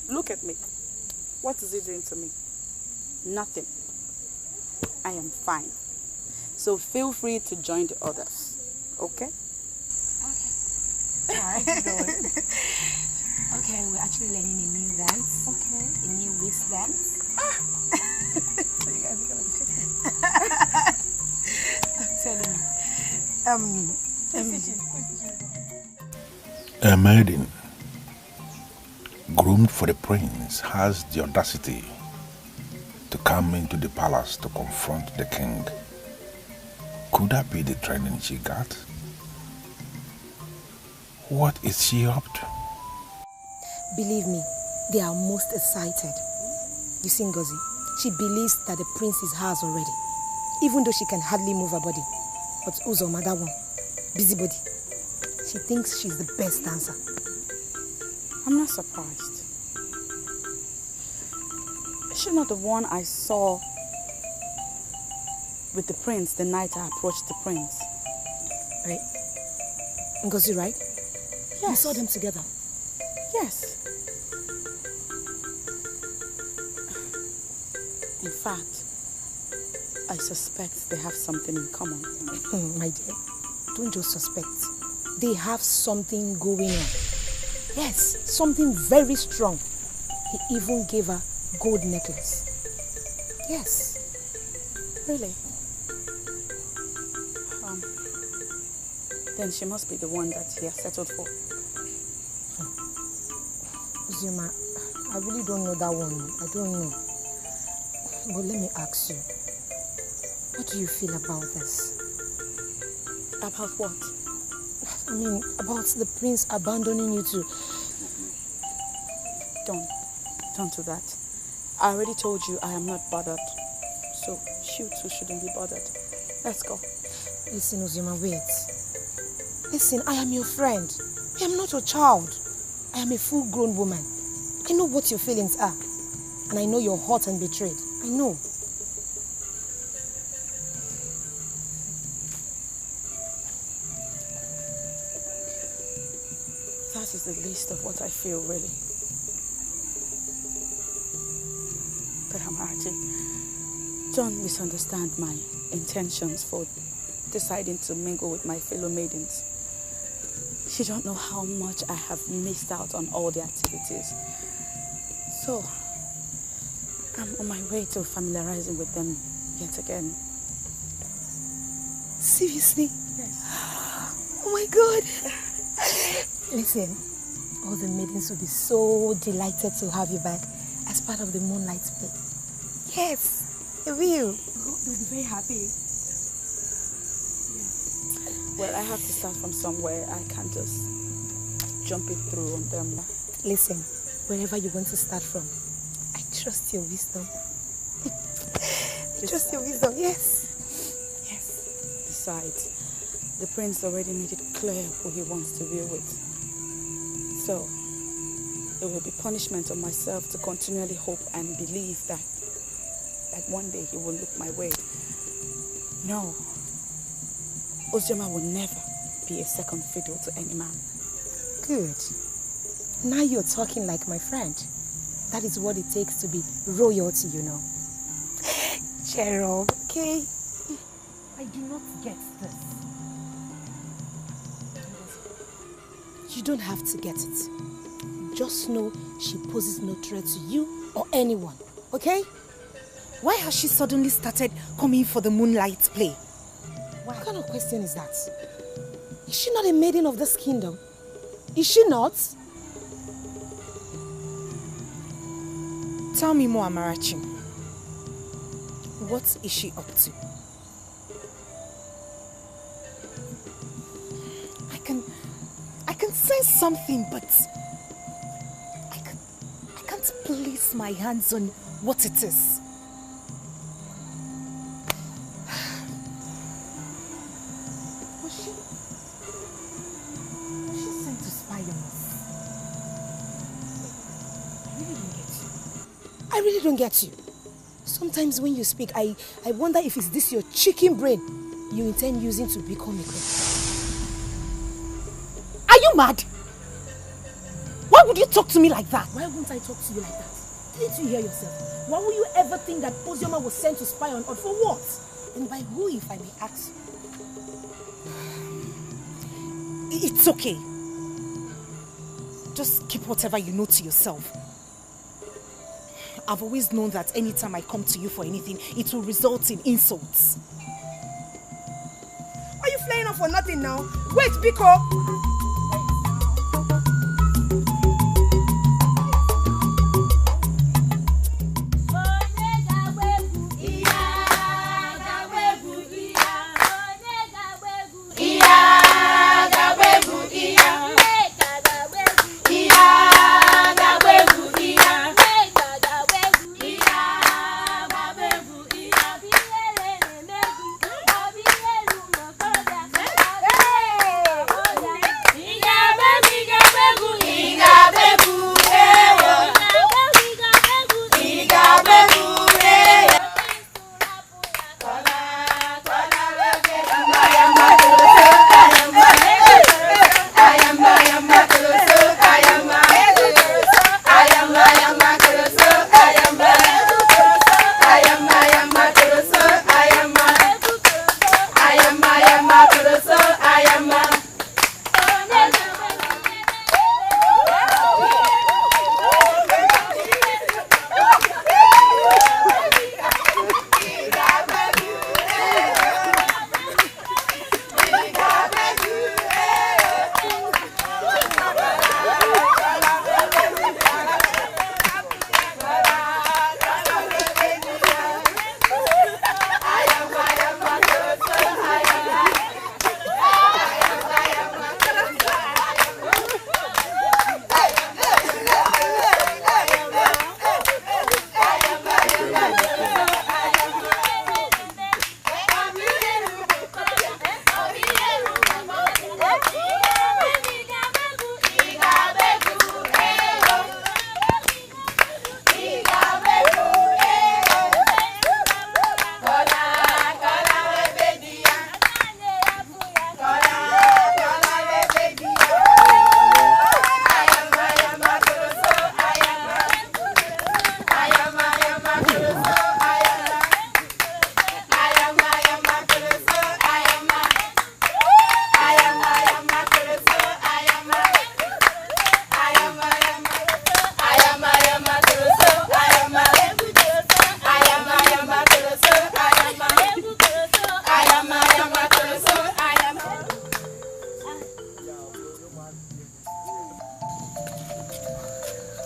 look at me. What is it doing to me? Nothing. I am fine. So feel free to join the others. Okay? Okay. Alright, go on. Okay, we're actually learning a new dance. Okay. A new waist dance. So you guys are gonna be shaking. I'm telling you. A maiden groomed for the prince has the audacity to come into the palace to confront the king. Could that be the training she got? What is she up to? Believe me, they are most excited. You see, Ngozi, she believes that the prince is hers already, even though she can hardly move her body. But Uzoma, that one, busybody, she thinks she's the best dancer. I'm not surprised. Is she not the one I saw with the prince the night I approached the prince? Right? Ngozi, right? Yes. You saw them together? Yes. In fact, I suspect they have something in common. My dear, don't just suspect. They have something going on. Yes, something very strong. He even gave her gold necklace. Yes. Really? Then she must be the one that he has settled for. Uzoma, I really don't know that one. I don't know. But let me ask you, what do you feel about this? About what? I mean, about the prince abandoning you too. Don't do that. I already told you I am not bothered. So you too shouldn't be bothered. Let's go. Listen, Uzoma, wait. Listen, I am your friend. I am not your child. I am a full-grown woman. I know what your feelings are. And I know you're hurt and betrayed. I know. That is the least of what I feel, really. But Amarachi, don't misunderstand my intentions for deciding to mingle with my fellow maidens. You don't know how much I have missed out on all the activities. So, I'm on my way to familiarizing with them yet again. Seriously? Yes. Oh my God. Listen, all the maidens will be so delighted to have you back as part of the Moonlight Play. Yes, they will. They'll be very happy. Well, I have to start from somewhere. I can't just jump it through on them. Listen, wherever you want to start from. I trust your wisdom. I trust your wisdom, yes. Yes. Besides, the prince already made it clear who he wants to be with. So, it will be punishment on myself to continually hope and believe that one day he will look my way. No. Wazobia will never be a second fiddle to any man. Good. Now you're talking like my friend. That is what it takes to be royalty, you know. Cheer up, okay? I do not get this. You don't have to get it. Just know she poses no threat to you or anyone, okay? Why has she suddenly started coming for the moonlight play? What kind of question is that? Is she not a maiden of this kingdom? Is she not? Tell me more, Amarachi. What is she up to? I can sense something, but I can't place my hands on what it is. Was she sent to spy on us? I really don't get you. Sometimes when you speak, I wonder if it's this your chicken brain you intend using to become a queen. Are you mad? Why would you talk to me like that? Why won't I talk to you like that? Didn't you hear yourself? Why would you ever think that Wazobia was sent to spy on us? For what? And by who, if I may ask? It's okay. Just keep whatever you know to yourself. I've always known that anytime I come to you for anything, it will result in insults. Are you flying off for nothing now? Wait, Biko!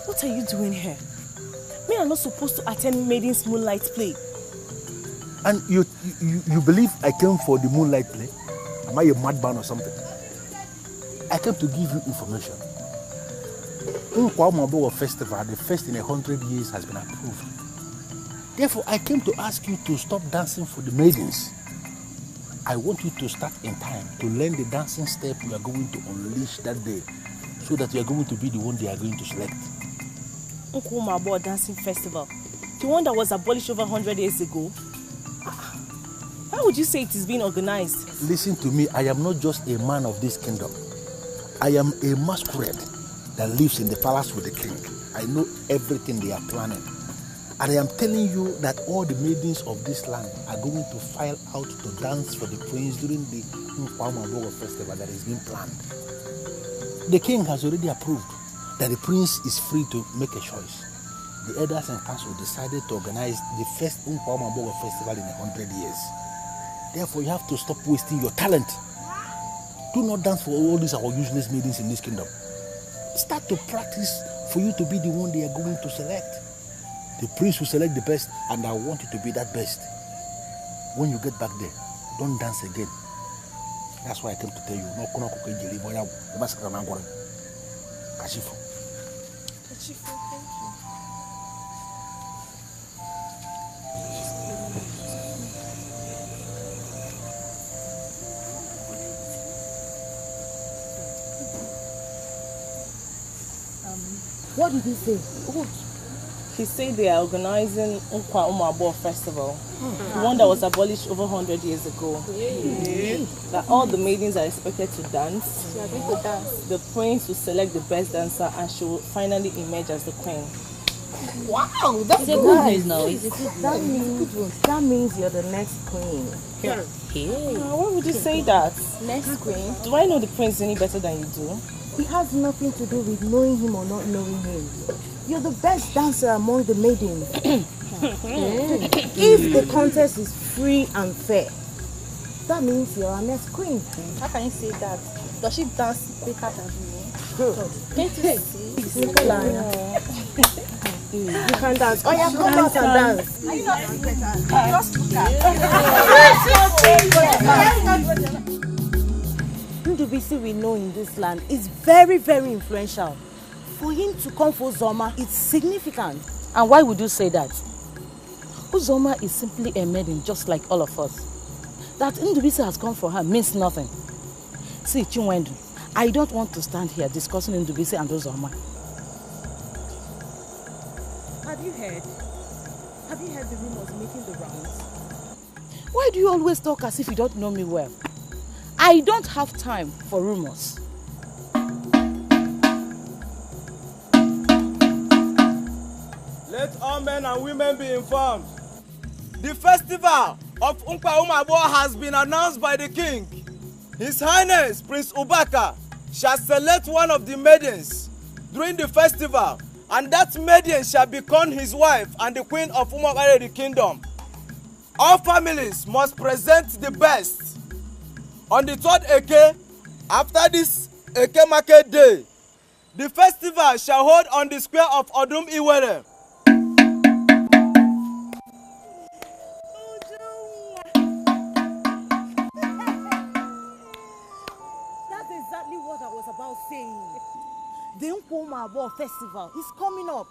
What are you doing here? Me are not supposed to attend Maiden's moonlight play. And you believe I came for the moonlight play? Am I a madman or something? I came to give you information. Nkwa festival, the first in 100 years, has been approved. Therefore, I came to ask you to stop dancing for the maidens. I want you to start in time to learn the dancing step we are going to unleash that day, so that you are going to be the one they are going to select. Nkwa Dancing Festival, the one that was abolished over 100 years ago. How would you say it is being organized? Listen to me, I am not just a man of this kingdom. I am a masquerade that lives in the palace with the king. I know everything they are planning. And I am telling you that all the maidens of this land are going to file out to dance for the prince during the Nkwa festival that is being planned. The king has already approved that the prince is free to make a choice. The elders and council decided to organize the first Nkwa festival in 100 years. Therefore, you have to stop wasting your talent. Do not dance for all these our useless maidens in this kingdom. Start to practice for you to be the one they are going to select. The prince will select the best, and I want you to be that best. When you get back there, don't dance again. That's why I came to tell you. No, Kashifu. Kashifu, thank you. What did he say? Oh, he said they are organizing Nkwa Umabo Festival, the one that was abolished over 100 years ago. That all the maidens are expected to dance. The prince will select the best dancer and she will finally emerge as the queen. Wow, that's a good news now. That means you're the next queen. Why would you say that? Next queen? Do I know the prince any better than you do? It has nothing to do with knowing him or not knowing him. You're the best dancer among the maidens. If the contest is free and fair, that means you're our next queen. How can you say that? Does she dance better than you? Can't you see? You can dance. Oh yeah, come out and dance. Are you not better? Just look at Ndubisi we know in this land is very, very influential. For him to come for Uzoma, it's significant. And why would you say that? Uzoma is simply a maiden just like all of us. That Ndubisi has come for her means nothing. See, Chinwendu, I don't want to stand here discussing Ndubisi and Uzoma. Have you heard the rumors making the rounds? Why do you always talk as if you don't know me well? I don't have time for rumors. Let all men and women be informed. The festival of Nkwa Umabo has been announced by the king. His Highness Prince Ubaka shall select one of the maidens during the festival, and that maiden shall become his wife and the queen of Umabare kingdom. All families must present the best. On the 3rd Eke, after this Eke market day, the festival shall hold on the square of Odum Iwere. That's exactly what I was about saying. The Nkwa Umabo festival is coming up.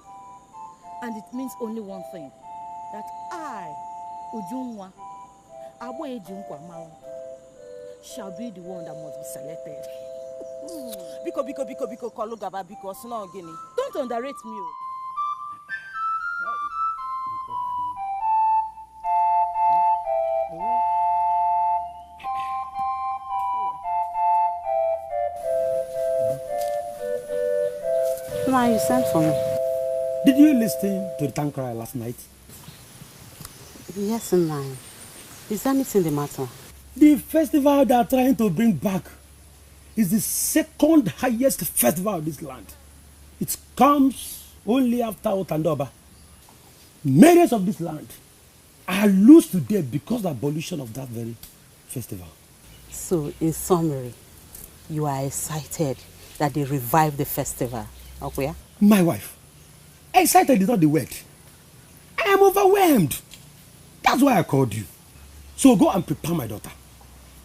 And it means only one thing. That I, Ujunwa, Abo Ejunkwa Mao, shall be the one that must be selected. Biko, Kolugaba, Biko, Snow Guinea. Don't underrate me. Ma, you sent for me. Did you listen to the tank cry last night? Yes, ma'am. Is anything the matter? The festival they are trying to bring back is the second highest festival of this land. It comes only after Otandoba. Millions of this land are lost today because of the abolition of that very festival. So, in summary, you are excited that they revived the festival. Okay? My wife, excited is not the word. I am overwhelmed. That's why I called you. So go and prepare my daughter.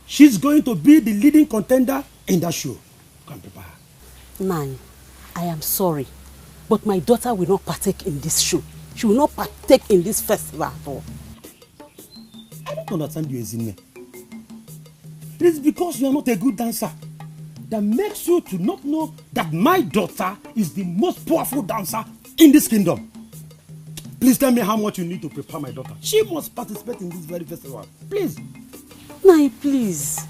She's going to be the leading contender in that show. Go and prepare her. Man, I am sorry, but my daughter will not partake in this show. She will not partake in this festival at all. I don't understand you, Ezinne. It is because you are not a good dancer that makes you to not know that my daughter is the most powerful dancer in this kingdom. Please tell me how much you need to prepare my daughter. She must participate in this very festival. Please. Nai, please.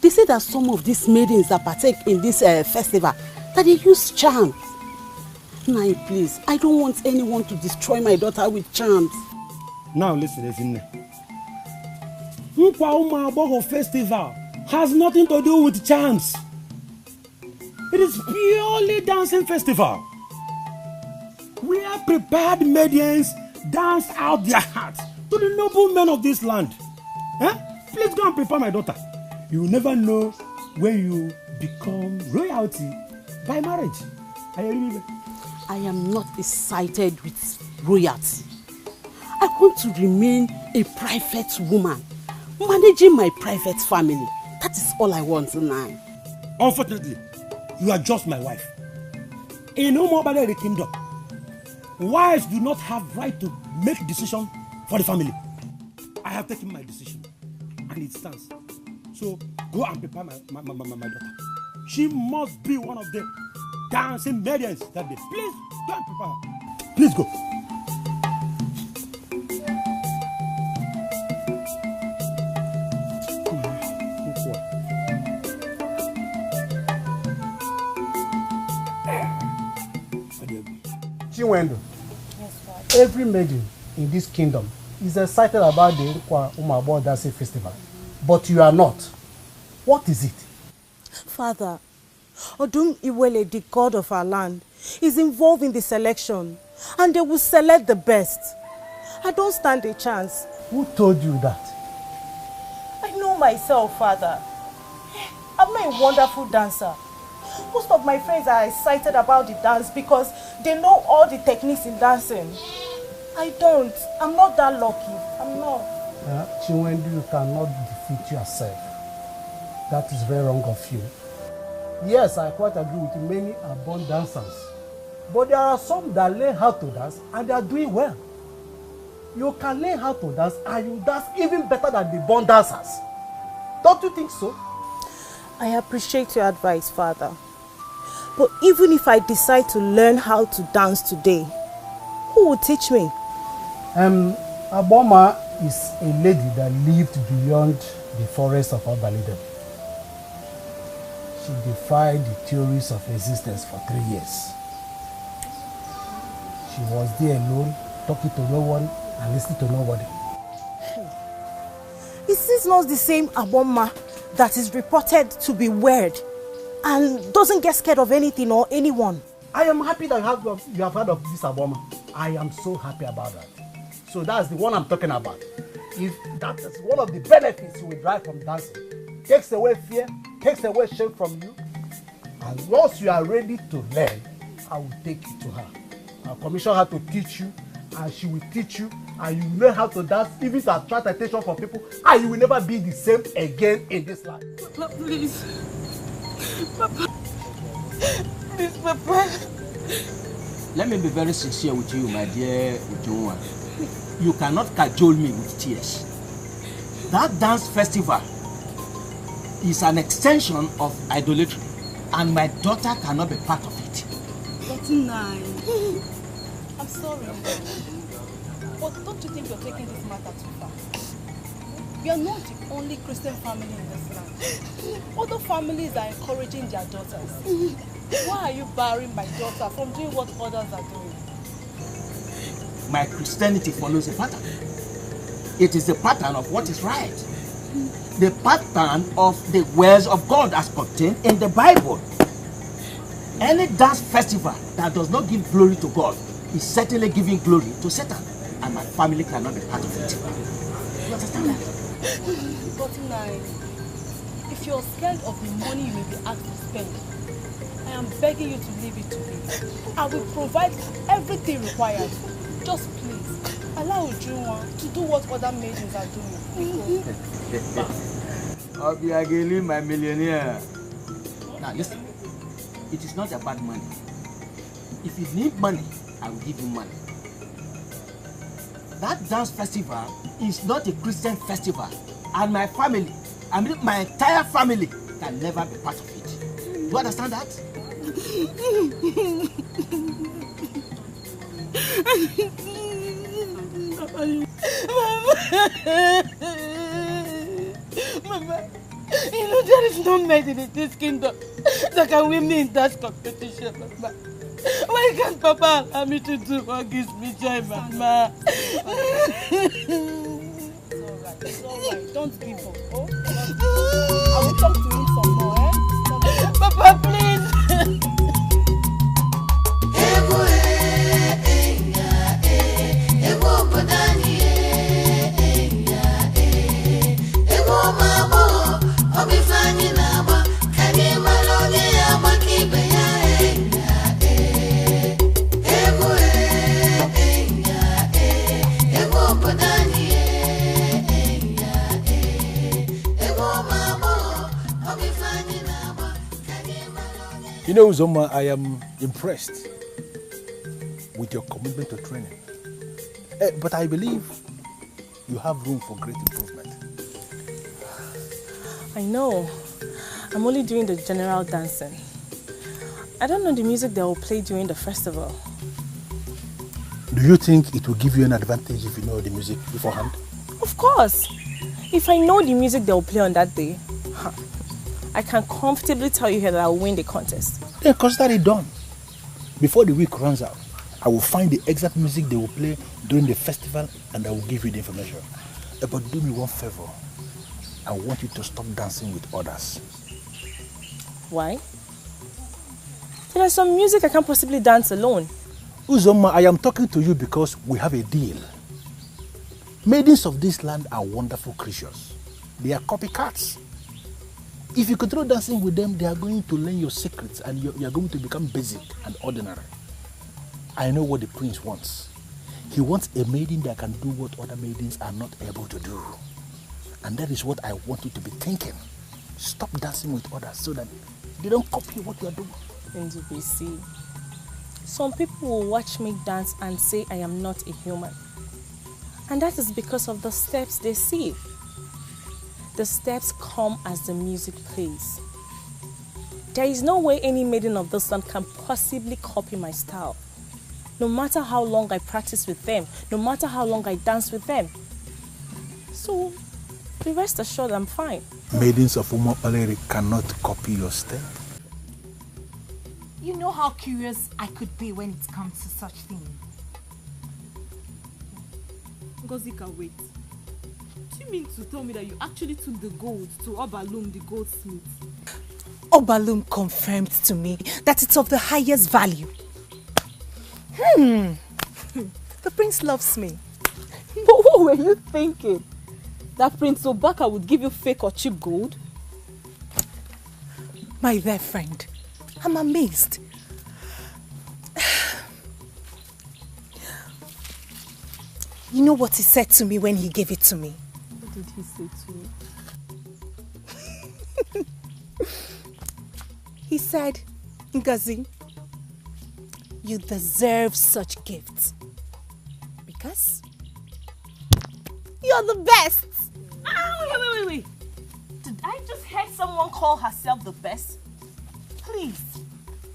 They say that some of these maidens that partake in this festival, that they use charms. Nai, please. I don't want anyone to destroy my daughter with charms. Now listen, Ezinne. Nkwa Umuaboho festival has nothing to do with charms. It is purely dancing festival. Where prepared maidens dance out their hearts to the noble men of this land. Please go and prepare my daughter. You will never know when you become royalty by marriage. I am not excited with royalty. I want to remain a private woman, managing my private family. That is all I want now. Unfortunately, you are just my wife. In the kingdom, wives do not have right to make decision for the family. I have taken my decision, and it stands. So go and prepare my daughter. She must be one of the dancing maidens that day. Please go and prepare her. Please go. Chiwendo, every maiden in this kingdom is excited about the Nkwa Umuaboho Dancing Festival, but you are not. What is it? Father, Odum Iwele, the god of our land, is involved in the selection, and they will select the best. I don't stand a chance. Who told you that? I know myself, Father. I'm a wonderful dancer. Most of my friends are excited about the dance because they know all the techniques in dancing. I don't. I'm not that lucky. I'm not. Chiwendu, you cannot defeat yourself. That is very wrong of you. Yes, I quite agree with you. Many are born dancers. But there are some that learn how to dance and they are doing well. You can learn how to dance and you dance even better than the born dancers. Don't you think so? I appreciate your advice, Father. But even if I decide to learn how to dance today, who will teach me? Aboma is a lady that lived beyond the forest of Obalidem. She defied the theories of existence for 3 years. She was there alone, talking to no one and listening to nobody. Is this not the same Aboma that is reported to be weird and doesn't get scared of anything or anyone? I am happy that you have heard of this Aboma. I am so happy about that. So that's the one I'm talking about. If that is one of the benefits you will derive from dancing, takes away fear, takes away shame from you. And once you are ready to learn, I will take you to her. I'll commission her to teach you, and she will teach you, and you will learn how to dance, even to attract attention from people, and you will never be the same again in this life. Papa, please. Papa. Please, Papa. Let me be very sincere with you, my dear Ujunwa. You cannot cajole me with tears. That dance festival is an extension of idolatry, and my daughter cannot be part of it. But nine. I'm sorry. But don't you think you're taking this matter too far? We are not the only Christian family in this land. Other families are encouraging their daughters. Why are you barring my daughter from doing what others are doing? My Christianity follows a pattern. It is the pattern of what is right. The pattern of the words of God as contained in the Bible. Any dance festival that does not give glory to God is certainly giving glory to Satan, and my family cannot be part of it. You understand that? But nine, if you're scared of the money you may be asked to spend, I am begging you to leave it to me. I will provide everything required. Just please, allow Ujunwa to do what other maidens are doing. I'll be again my millionaire. Now listen, it is not about money. If you need money, I will give you money. That dance festival is not a Christian festival, and my family, I mean my entire family, can never be part of it. You understand that? Mama, you know there is no maiden in this kingdom that can win me in that competition, Mama. Why can't Papa allow me to do what gives me joy, Mama? It's alright. Don't give up. Oh? I will talk to him some more, eh? Papa, please. You know, Zoma, I am impressed with your commitment to training. But I believe you have room for great improvement. I know. I'm only doing the general dancing. I don't know the music they will play during the festival. Do you think it will give you an advantage if you know the music beforehand? Of course. If I know the music they will play on that day, I can comfortably tell you here that I will win the contest. Then consider it done. Before the week runs out, I will find the exact music they will play during the festival and I will give you the information. But do me one favor. I want you to stop dancing with others. Why? There's some music I can't possibly dance alone. Uzoma, I am talking to you because we have a deal. Maidens of this land are wonderful creatures. They are copycats. If you continue dancing with them, they are going to learn your secrets and you are going to become basic and ordinary. I know what the prince wants. He wants a maiden that can do what other maidens are not able to do. And that is what I want you to be thinking. Stop dancing with others so that they don't copy what you are doing. NDBC. Some people will watch me dance and say I am not a human. And that is because of the steps they see. The steps come as the music plays. There is no way any maiden of this land can possibly copy my style. No matter how long I practice with them, no matter how long I dance with them. So, be rest assured I'm fine. Maidens of Umopaleri cannot copy your step. You know how curious I could be when it comes to such things. Ngozi can wait. Do you mean to tell me that you actually took the gold to Obalum, the goldsmith? Obalum confirmed to me that it's of the highest value. The prince loves me. But what were you thinking? That Prince Obaka would give you fake or cheap gold? My dear friend, I'm amazed. You know what he said to me when he gave it to me? What did he say to you? He said, Ngozi, you deserve such gifts. Because you're the best. Wait. Did I just hear someone call herself the best? Please,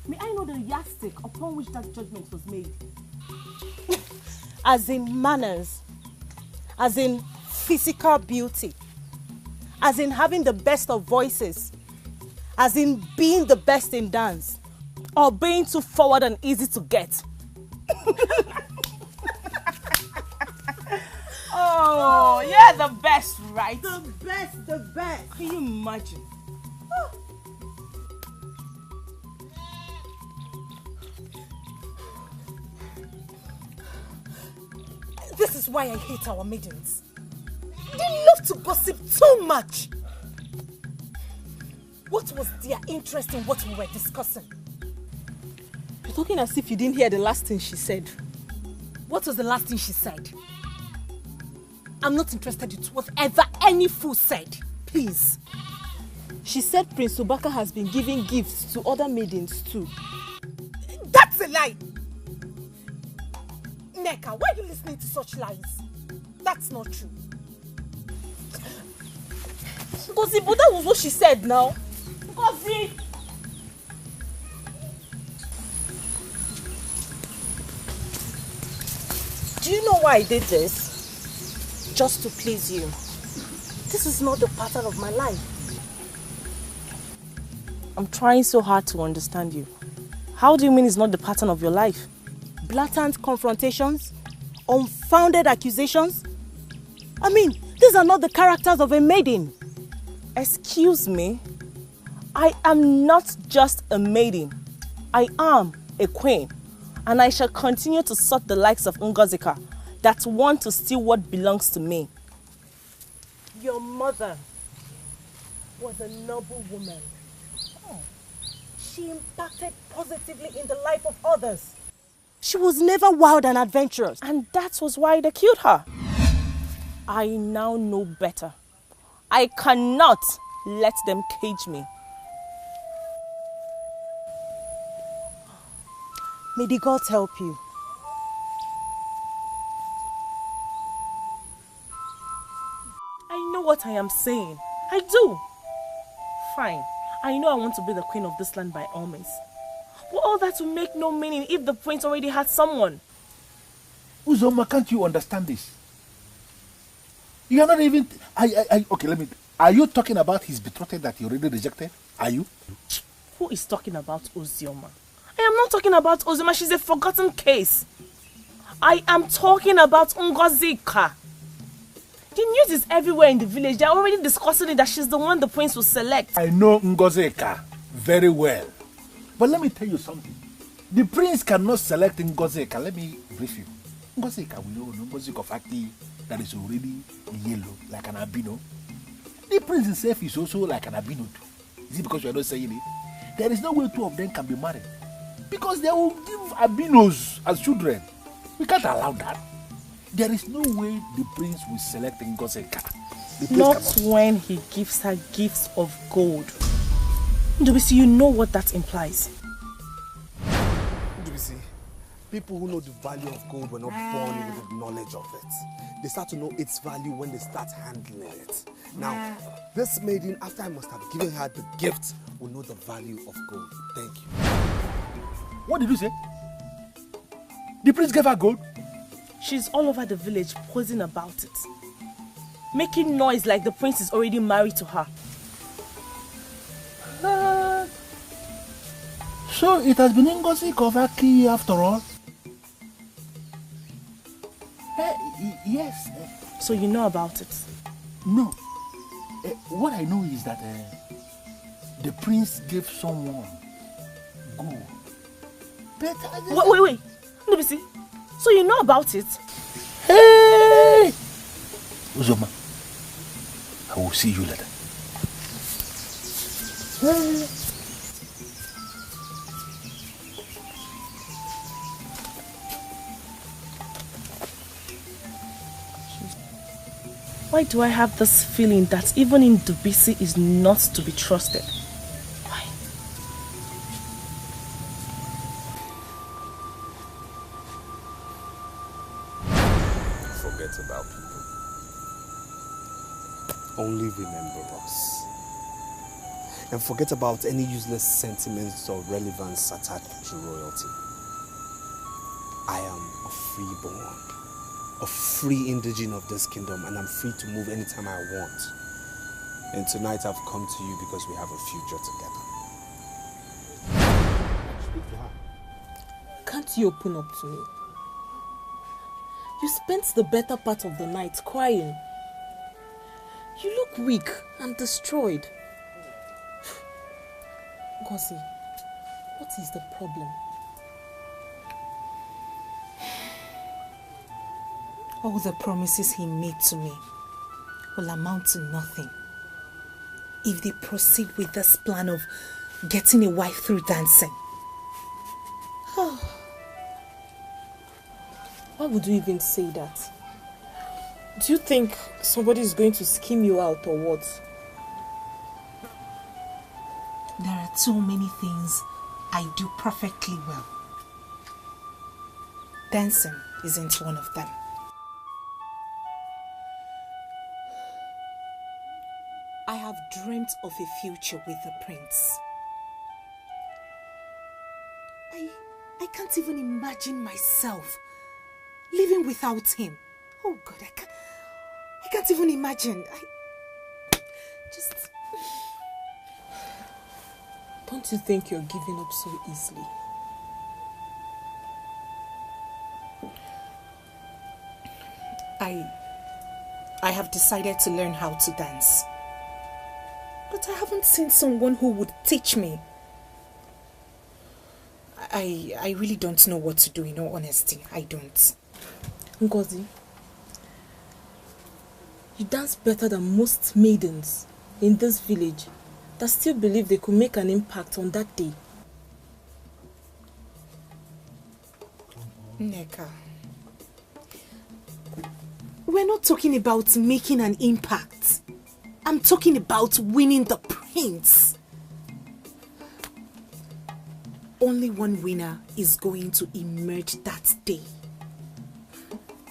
may I know the yardstick upon which that judgment was made? As in manners, as in physical beauty, as in having the best of voices, as in being the best in dance, or being too forward and easy to get. Oh, you're the best, right? The best. Can you imagine? This is why I hate our maidens. They love to gossip too much. What was their interest in what we were discussing? You're talking as if you didn't hear the last thing she said. What was the last thing she said? I'm not interested in whatever any fool said. Please. She said Prince Obaka has been giving gifts to other maidens too. That's a lie. lie. Neka, why are you listening to such lies? That's not true. Ngozi, but that was what she said now. Ngozi! Do you know why I did this? Just to please you. This is not the pattern of my life. I'm trying so hard to understand you. How do you mean it's not the pattern of your life? Blatant confrontations, unfounded accusations. I mean, these are not the characters of a maiden. Excuse me? I am not just a maiden. I am a queen. And I shall continue to sort the likes of Ngozika that want to steal what belongs to me. Your mother was a noble woman. She impacted positively in the life of others. She was never wild and adventurous. And that was why they killed her. I now know better. I cannot let them cage me. May the gods help you. I know what I am saying. I do. Fine. I know I want to be the queen of this land by all means. But all that will make no meaning if the prince already had someone. Uzoma, can't you understand this? You are not even... Okay, Are you talking about his betrothed that he already rejected? Are you? Who is talking about Ozioma? I am not talking about Ozioma. She's a forgotten case. I am talking about Ngozika. The news is everywhere in the village. They are already discussing it that she's the one the prince will select. I know Ngozika very well. But let me tell you something. The prince cannot select Ngozika. Let me brief you. Ngozika, we know Ngozika of Aki that is already yellow, like an albino. The prince himself is also like an albino too. Is it because you are not saying it? There is no way two of them can be married. Because they will give albinos as children. We can't allow that. There is no way the prince will select Ngozika. Not when he gives her gifts of gold. Ndubisi, you know what that implies. Ndubisi, people who know the value of gold were not born with the knowledge of it. They start to know its value when they start handling it. Now, this maiden, after I must have given her the gift, will know the value of gold. Thank you. What did you say? The prince gave her gold? She's all over the village posing about it. Making noise like the prince is already married to her. So it has been Ngozika of Aki after all? Yes. So you know about it? No. What I know is that the prince gave someone gold. But wait. Ndubisi, so you know about it? Hey! Uzoma, I will see you later. Hey. Why do I have this feeling that even Ndubisi is not to be trusted? Why? Forget about people. Only remember us. And forget about any useless sentiments or relevance attached to royalty. I am a freeborn, a free indigene of this kingdom, and I'm free to move anytime I want. And tonight I've come to you because we have a future together. Speak to her. Can't you open up to me? You spent the better part of the night crying. You look weak and destroyed. Ngozi, what is the problem? All the promises he made to me will amount to nothing if they proceed with this plan of getting a wife through dancing. Why would you even say that? Do you think somebody is going to scheme you out or what? There are too many things I do perfectly well. dancing isn't one of them. I have dreamt of a future with the prince. I can't even imagine myself living without him. Oh God, I can't even imagine. Don't you think you're giving up so easily? I have decided to learn how to dance. But I haven't seen someone who would teach me. I really don't know what to do, in all honesty. I don't. Ngozi, you dance better than most maidens in this village that still believe they could make an impact on that day. Nneka, we're not talking about making an impact. I'm talking about winning the prince. Only one winner is going to emerge that day.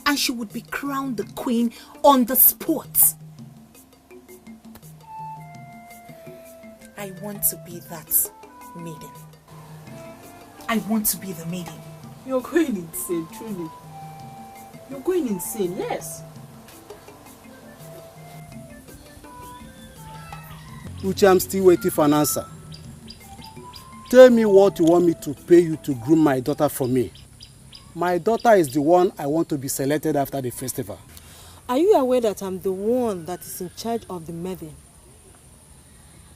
And she would be crowned the queen on the spot. I want to be that maiden. I want to be the maiden. You're going insane, truly. You're going insane, yes. Uche, I'm still waiting for an answer. Tell me what you want me to pay you to groom my daughter for me. My daughter is the one I want to be selected after the festival. Are you aware that I'm the one that is in charge of the maiden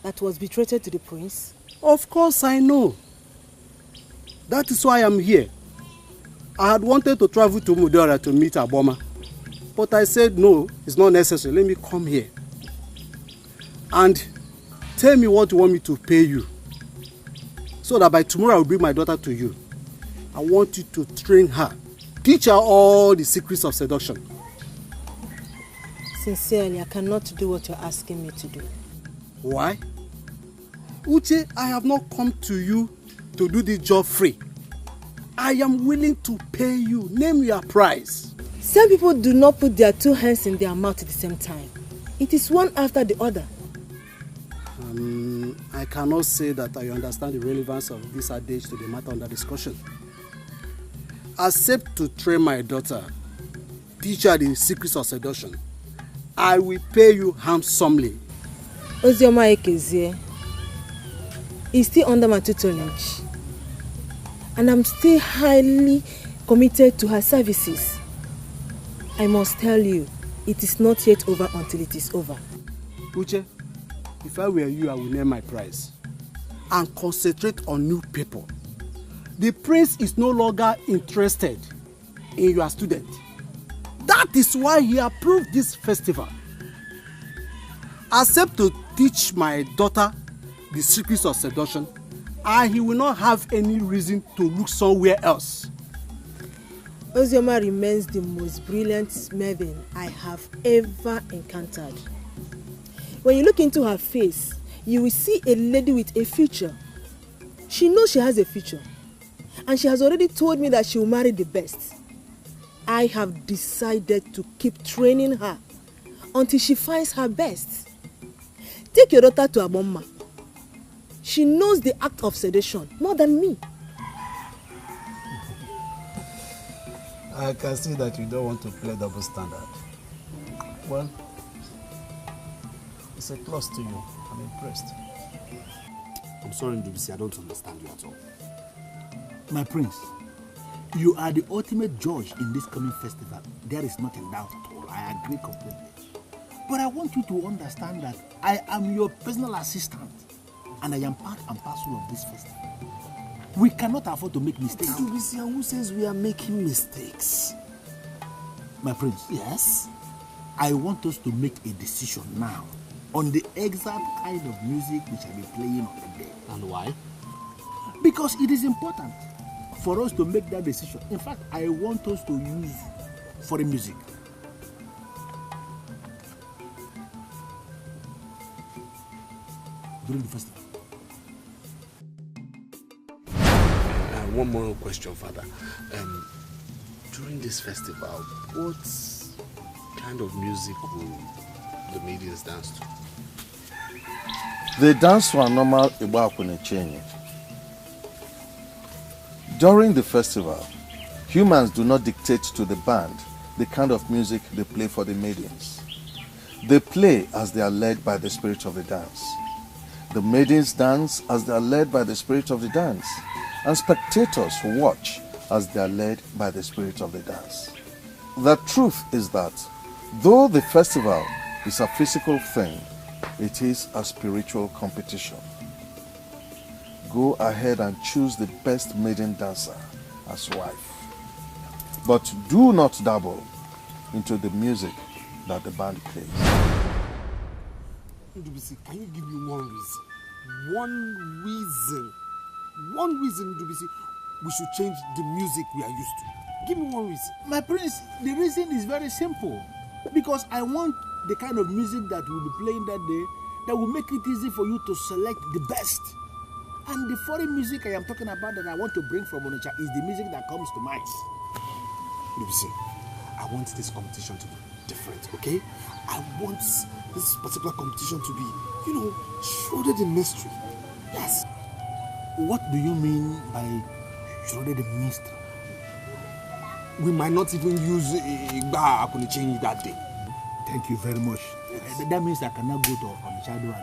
that was betrothed to the prince? Of course I know. That is why I'm here. I had wanted to travel to Mudora to meet Aboma. But I said no, it's not necessary. Let me come here. And tell me what you want me to pay you. So that by tomorrow I will bring my daughter to you. I want you to train her. Teach her all the secrets of seduction. Sincerely, I cannot do what you're asking me to do. Why? Uche, I have not come to you to do this job free. I am willing to pay you. Name your price. Some people do not put their two hands in their mouth at the same time. It is one after the other. I cannot say that I understand the relevance of this adage to the matter under discussion. Accept to train my daughter, teach her the secrets of seduction. I will pay you handsomely. Wazobia Eke is still under my tutelage. And I'm still highly committed to her services. I must tell you, it is not yet over until it is over. Uche, if I were you, I would name my price and concentrate on new people. The prince is no longer interested in your student. That is why he approved this festival. Accept to teach my daughter the secrets of seduction, and he will not have any reason to look somewhere else. Wazobia remains the most brilliant maiden I have ever encountered. When you look into her face, you will see a lady with a future. She knows she has a future. And she has already told me that she will marry the best. I have decided to keep training her until she finds her best. Take your daughter to Aboma. She knows the act of seduction more than me. I can see that you don't want to play double standard. Well, it's a plus to you. I'm impressed. I'm sorry, Ndubisi, I don't understand you at all. My prince, you are the ultimate judge in this coming festival. There is nothing doubt at all. I agree completely. But I want you to understand that I am your personal assistant and I am part and parcel of this festival. We cannot afford to make mistakes. Ndubisi, who says we are making mistakes? My prince. Yes? I want us to make a decision now on the exact kind of music we shall be playing on the day. And why? Because it is important for us to make that decision. In fact, I want us to use foreign music. During the festival. One more question, Father. During this festival, what kind of music will the maidens dance to? They dance to a normal Igbo Akunechenye. During the festival, humans do not dictate to the band the kind of music they play for the maidens. They play as they are led by the spirit of the dance. The maidens dance as they are led by the spirit of the dance, and spectators watch as they are led by the spirit of the dance. The truth is that, though the festival is a physical thing, it is a spiritual competition. Go ahead and choose the best maiden dancer as wife. But do not dabble into the music that the band plays. Ndubisi, can you give me one reason? One reason, Ndubisi, we should change the music we are used to. Give me one reason. My prince, the reason is very simple. Because I want the kind of music that will be playing that day that will make it easy for you to select the best. And the foreign music I am talking about that I want to bring from Onitsha is the music that comes to mind. Ndubisi, I want this competition to be different, okay? I want this particular competition to be, shrouded in mystery. Yes. What do you mean by shrouded in mystery? We might not even use Igba Akunechenye that day. Thank you very much. Yes. That means I cannot go to Onitsha and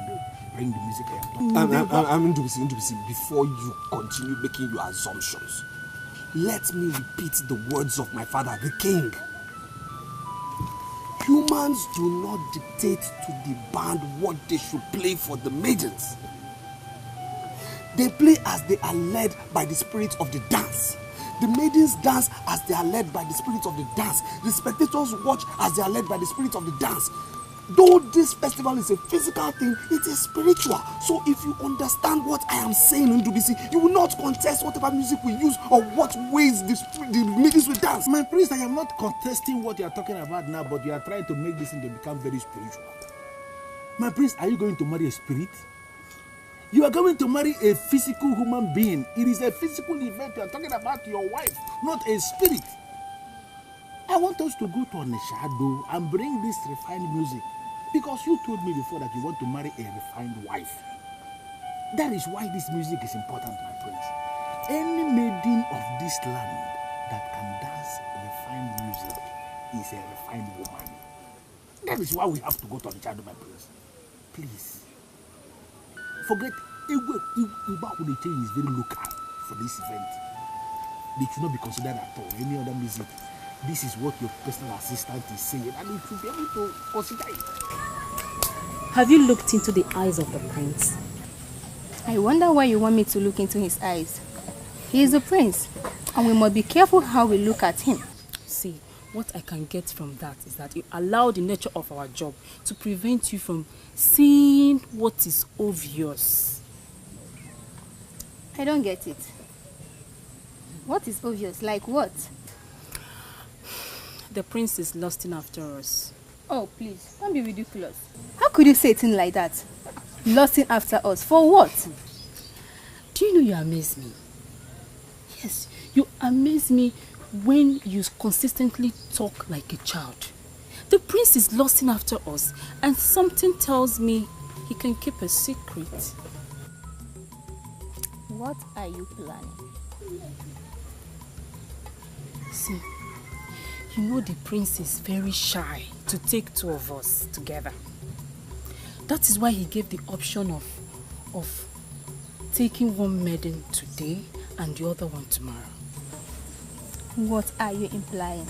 bring the music I am talking about. Ndubisi, before you continue making your assumptions, let me repeat the words of my father, the king. Humans do not dictate to the band what they should play for the maidens. They play as they are led by the spirit of the dance. The maidens dance as they are led by the spirit of the dance. The spectators watch as they are led by the spirit of the dance. Though this festival is a physical thing, it is spiritual. So if you understand what I am saying, Ndubisi, you will not contest whatever music we use or what ways the maidens will dance. My priest, I am not contesting what you are talking about now, but you are trying to make this thing to become very spiritual. My priest, are you going to marry a spirit? You are going to marry a physical human being. It is a physical event. You are talking about your wife, not a spirit. I want us to go to Onitsha and bring this refined music. Because you told me before that you want to marry a refined wife. That is why this music is important, my prince. Any maiden of this land that can dance refined music is a refined woman. That is why we have to go to Onitsha, my prince. Please. Forget, Igba Akunechenye is very local for this event. They should not be considered at all. Any other music. This is what your personal assistant is saying, and you should be able to consider it. Have you looked into the eyes of the prince? I wonder why you want me to look into his eyes. He is a prince, and we must be careful how we look at him. See, what I can get from that is that you allow the nature of our job to prevent you from seeing what is obvious. I don't get it. What is obvious? Like what? The prince is lusting after us. Oh, please, don't be ridiculous. How could you say a thing like that? Lusting after us, for what? Do you know you amaze me? Yes, you amaze me when you consistently talk like a child. The prince is lusting after us, and something tells me he can keep a secret. What are you planning? See, you know the prince is very shy to take two of us together. That is why he gave the option of taking one maiden today and the other one tomorrow. What are you implying?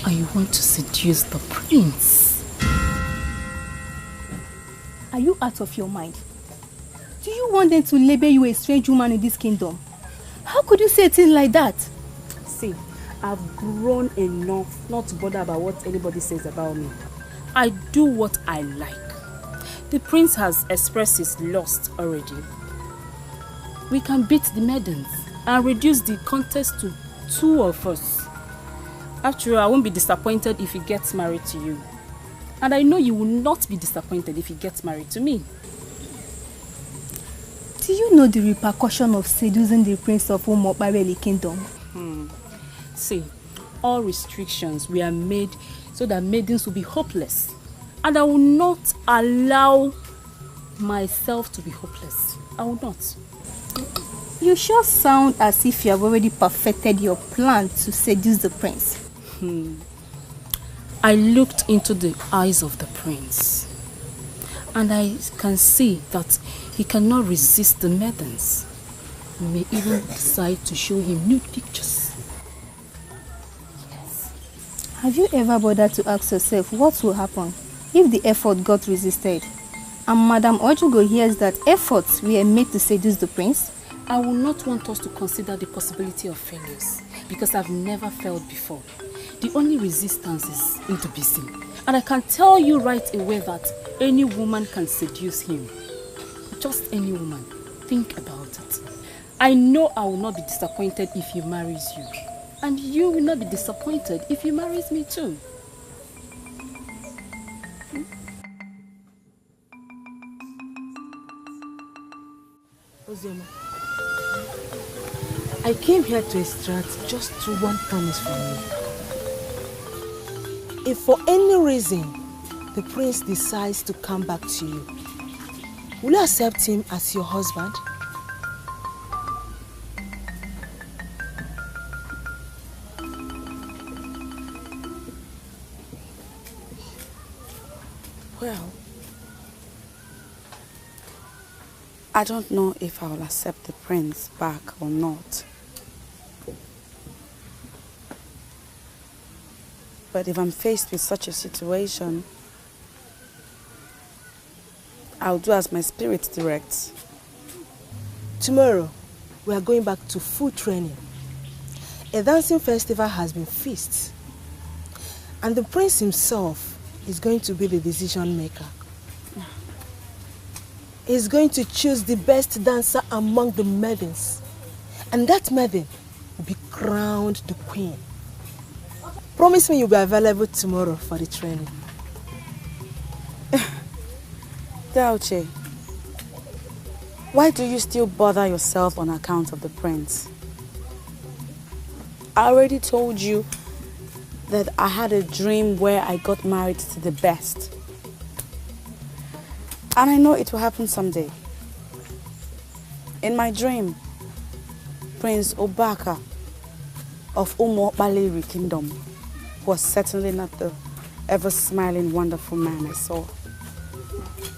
I want to seduce the prince. Are you out of your mind? Do you want them to label you a strange woman in this kingdom? How could you say a thing like that? See, I've grown enough not to bother about what anybody says about me. I do what I like. The prince has expressed his lust already. We can beat the maidens and reduce the contest to two of us. After all, I won't be disappointed if he gets married to you. And I know you will not be disappointed if he gets married to me. Do you know the repercussion of seducing the prince of Umokbareli kingdom? See, all restrictions were made so that maidens will be hopeless. And I will not allow myself to be hopeless. I will not. You sure sound as if you have already perfected your plan to seduce the prince. I looked into the eyes of the prince, and I can see that he cannot resist the maidens. He may even decide to show him nude pictures. Have you ever bothered to ask yourself what will happen if the effort got resisted and Madame Ojugo hears that efforts were made to seduce the prince? I will not want us to consider the possibility of failures because I've never failed before. The only resistance is intimacy. And I can tell you right away that any woman can seduce him. Just any woman. Think about it. I know I will not be disappointed if he marries you. And you will not be disappointed if he marries me too. Wazobia, I came here to extract just one promise from you. If for any reason the prince decides to come back to you, will you accept him as your husband? Well, I don't know if I will accept the prince back or not. But if I'm faced with such a situation, I'll do as my spirit directs. Tomorrow, we are going back to full training. A dancing festival has been fixed, and the prince himself is going to be the decision maker. He's going to choose the best dancer among the maidens, and that maiden will be crowned the queen. Promise me you'll be available tomorrow for the training. Dauche, why do you still bother yourself on account of the prince? I already told you that I had a dream where I got married to the best. And I know it will happen someday. In my dream, Prince Obaka of Umuokpaleri Kingdom was certainly not the ever-smiling, wonderful man I saw.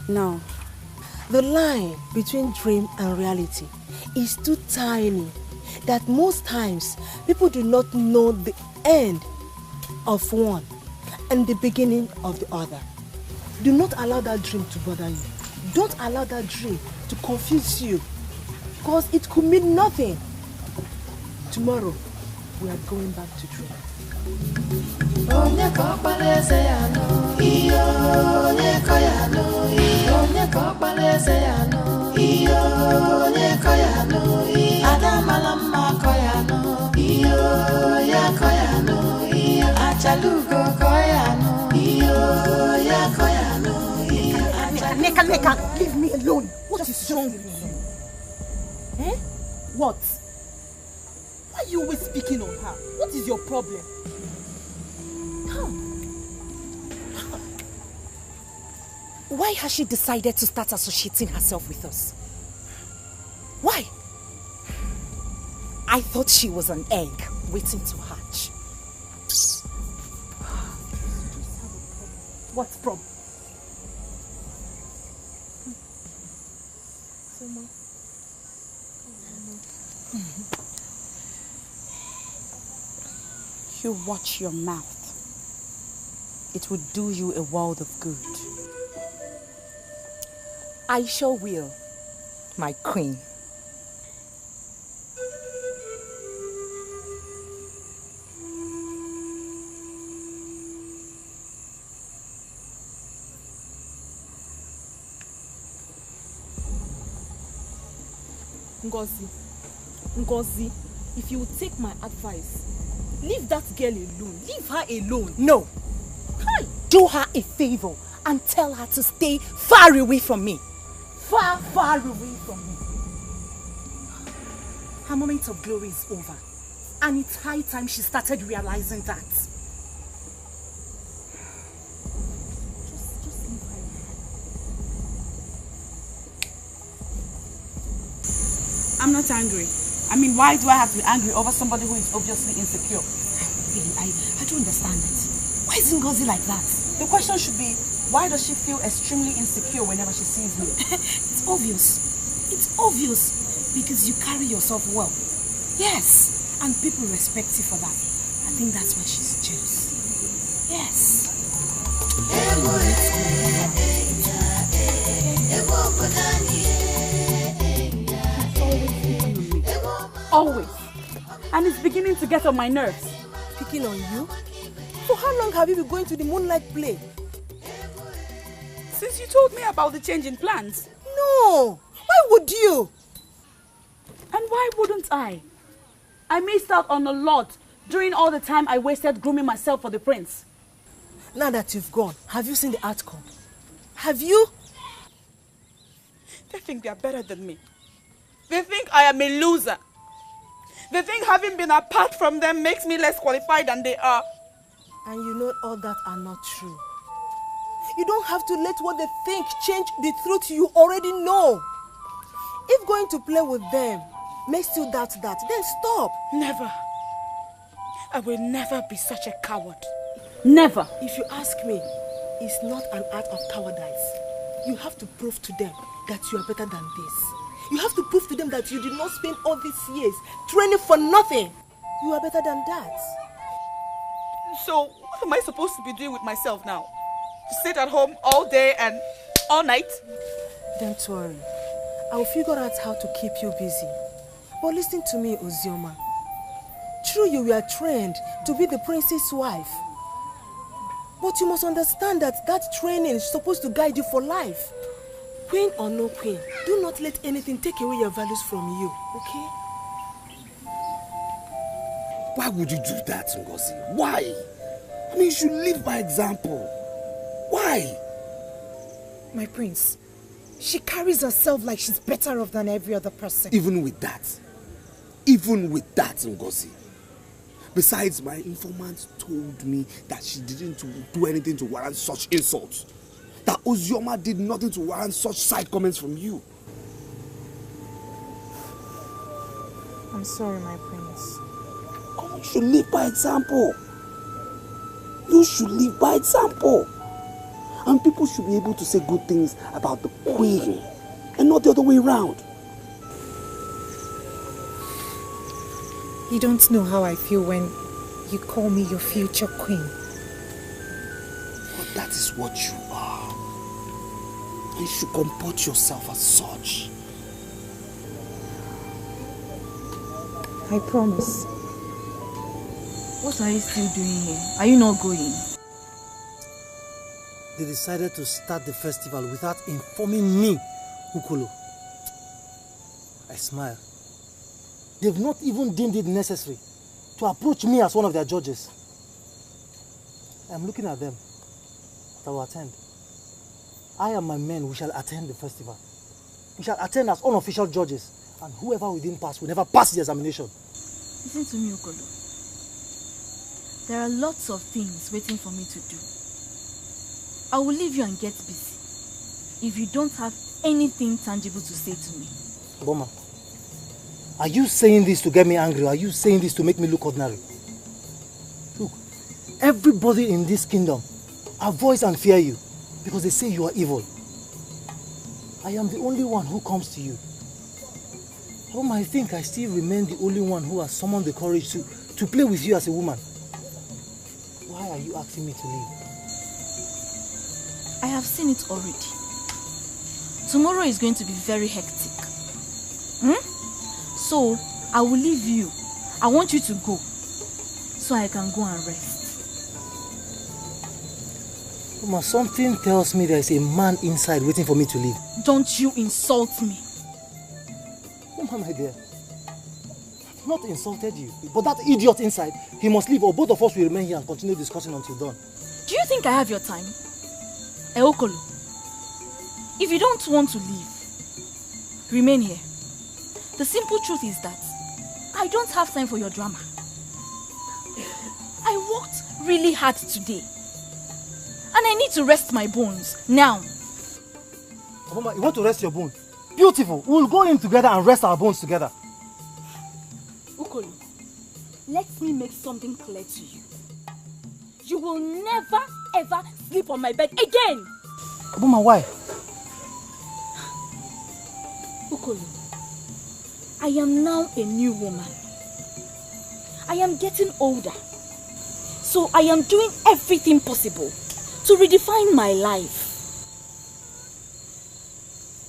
No. The line between dream and reality is too tiny that most times people do not know the end of one and the beginning of the other. Do not allow that dream to bother you. Don't allow that dream to confuse you, because it could mean nothing. Tomorrow, we are going back to dream. Neka, leave me alone. What is wrong with you? Eh? What? Why are you always speaking on her? What is your problem? Why has she decided to start associating herself with us? Why? I thought she was an egg waiting to hatch. What problem? You watch your mouth. It would do you a world of good. I sure will, my queen. Ngozi, if you will take my advice, leave that girl alone. Leave her alone. No. Hi. Do her a favor and tell her to stay far away from me. Far, far away from me. Her moment of glory is over. And it's high time she started realizing that. Just leave her. I'm not angry. I mean, why do I have to be angry over somebody who is obviously insecure? Really, I don't understand it. Why is Ngozi like that? The question should be, why does she feel extremely insecure whenever she sees me? It's obvious. It's obvious because you carry yourself well. Yes, and people respect you for that. I think that's why she's jealous. Yes. Always. And it's beginning to get on my nerves. Picking on you? For how long have you been going to the moonlight play? Since you told me about the change in plans. No! Why would you? And why wouldn't I? I missed out on a lot during all the time I wasted grooming myself for the prince. Now that you've gone, have you seen the outcome? Have you? They think they are better than me. They think I am a loser. They think having been apart from them makes me less qualified than they are. And you know all that are not true. You don't have to let what they think change the truth you already know. If going to play with them makes you doubt that, then stop. Never. I will never be such a coward. Never. If you ask me, it's not an act of cowardice. You have to prove to them that you are better than this. You have to prove to them that you did not spend all these years training for nothing. You are better than that. So, what am I supposed to be doing with myself now? To sit at home all day and all night? Don't worry. I will figure out how to keep you busy. But listen to me, Ozioma. True, you were trained to be the prince's wife. But you must understand that that training is supposed to guide you for life. Queen or no queen, do not let anything take away your values from you, okay? Why would you do that, Ngozi? Why? I mean, you should live by example. Why? My prince, she carries herself like she's better off than every other person. Even with that, Ngozi. Besides, my informant told me that she didn't do anything to warrant such insults. That Ozioma did nothing to warrant such side comments from you. I'm sorry, my prince. You should live by example. You should live by example. And people should be able to say good things about the queen and not the other way around. You don't know how I feel when you call me your future queen. But that is what you are. You should comport yourself as such. I promise. What are you still doing here? Are you not going? They decided to start the festival without informing me, Ukolo. I smile. They've not even deemed it necessary to approach me as one of their judges. I'm looking at them. I will attend. I and my men, we shall attend the festival. We shall attend as unofficial judges, and whoever we didn't pass will never pass the examination. Listen to me, Okolo. There are lots of things waiting for me to do. I will leave you and get busy if you don't have anything tangible to say to me. Boma, are you saying this to get me angry, or are you saying this to make me look ordinary? Look, everybody in this kingdom avoids and fear you because they say you are evil. I am the only one who comes to you. Boma, I think I still remain the only one who has summoned the courage to play with you as a woman. Why are you asking me to leave? I have seen it already. Tomorrow is going to be very hectic. So, I will leave you. I want you to go so I can go and rest. Mama, something tells me there is a man inside waiting for me to leave. Don't you insult me. Mama, my dear, I've not insulted you. But that idiot inside, he must leave or both of us will remain here and continue discussing until dawn. Do you think I have your time? Eokolo, if you don't want to leave, remain here. The simple truth is that I don't have time for your drama. I worked really hard today. And I need to rest my bones now. Mama, you want to rest your bones? Beautiful. We'll go in together and rest our bones together. Ukolo, let me make something clear to you. You will never ever sleep on my bed again. Mama, why? Ukolo, I am now a new woman. I am getting older. So I am doing everything possible to redefine my life.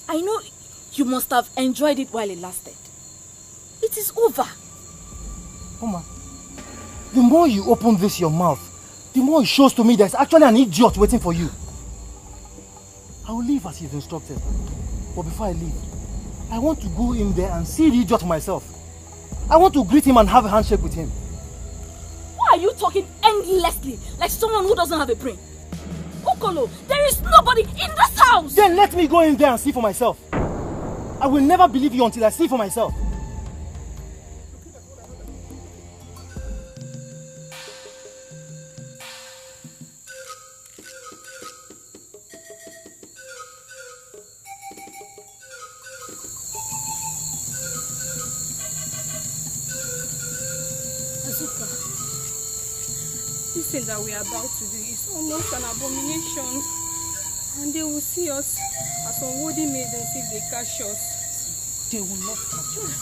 I know you must have enjoyed it while it lasted. It is over. Mama, the more you open this your mouth, the more it shows to me there's actually an idiot waiting for you. I will leave as you've instructed. But before I leave, I want to go in there and see the idiot myself. I want to greet him and have a handshake with him. Why are you talking endlessly like someone who doesn't have a brain? Ukolo, there is nobody in this house! Then let me go in there and see for myself. I will never believe you until I see for myself. This thing that we are about to do is almost an abomination. And they will see us as unworthy maidens if they catch us. They will not catch us.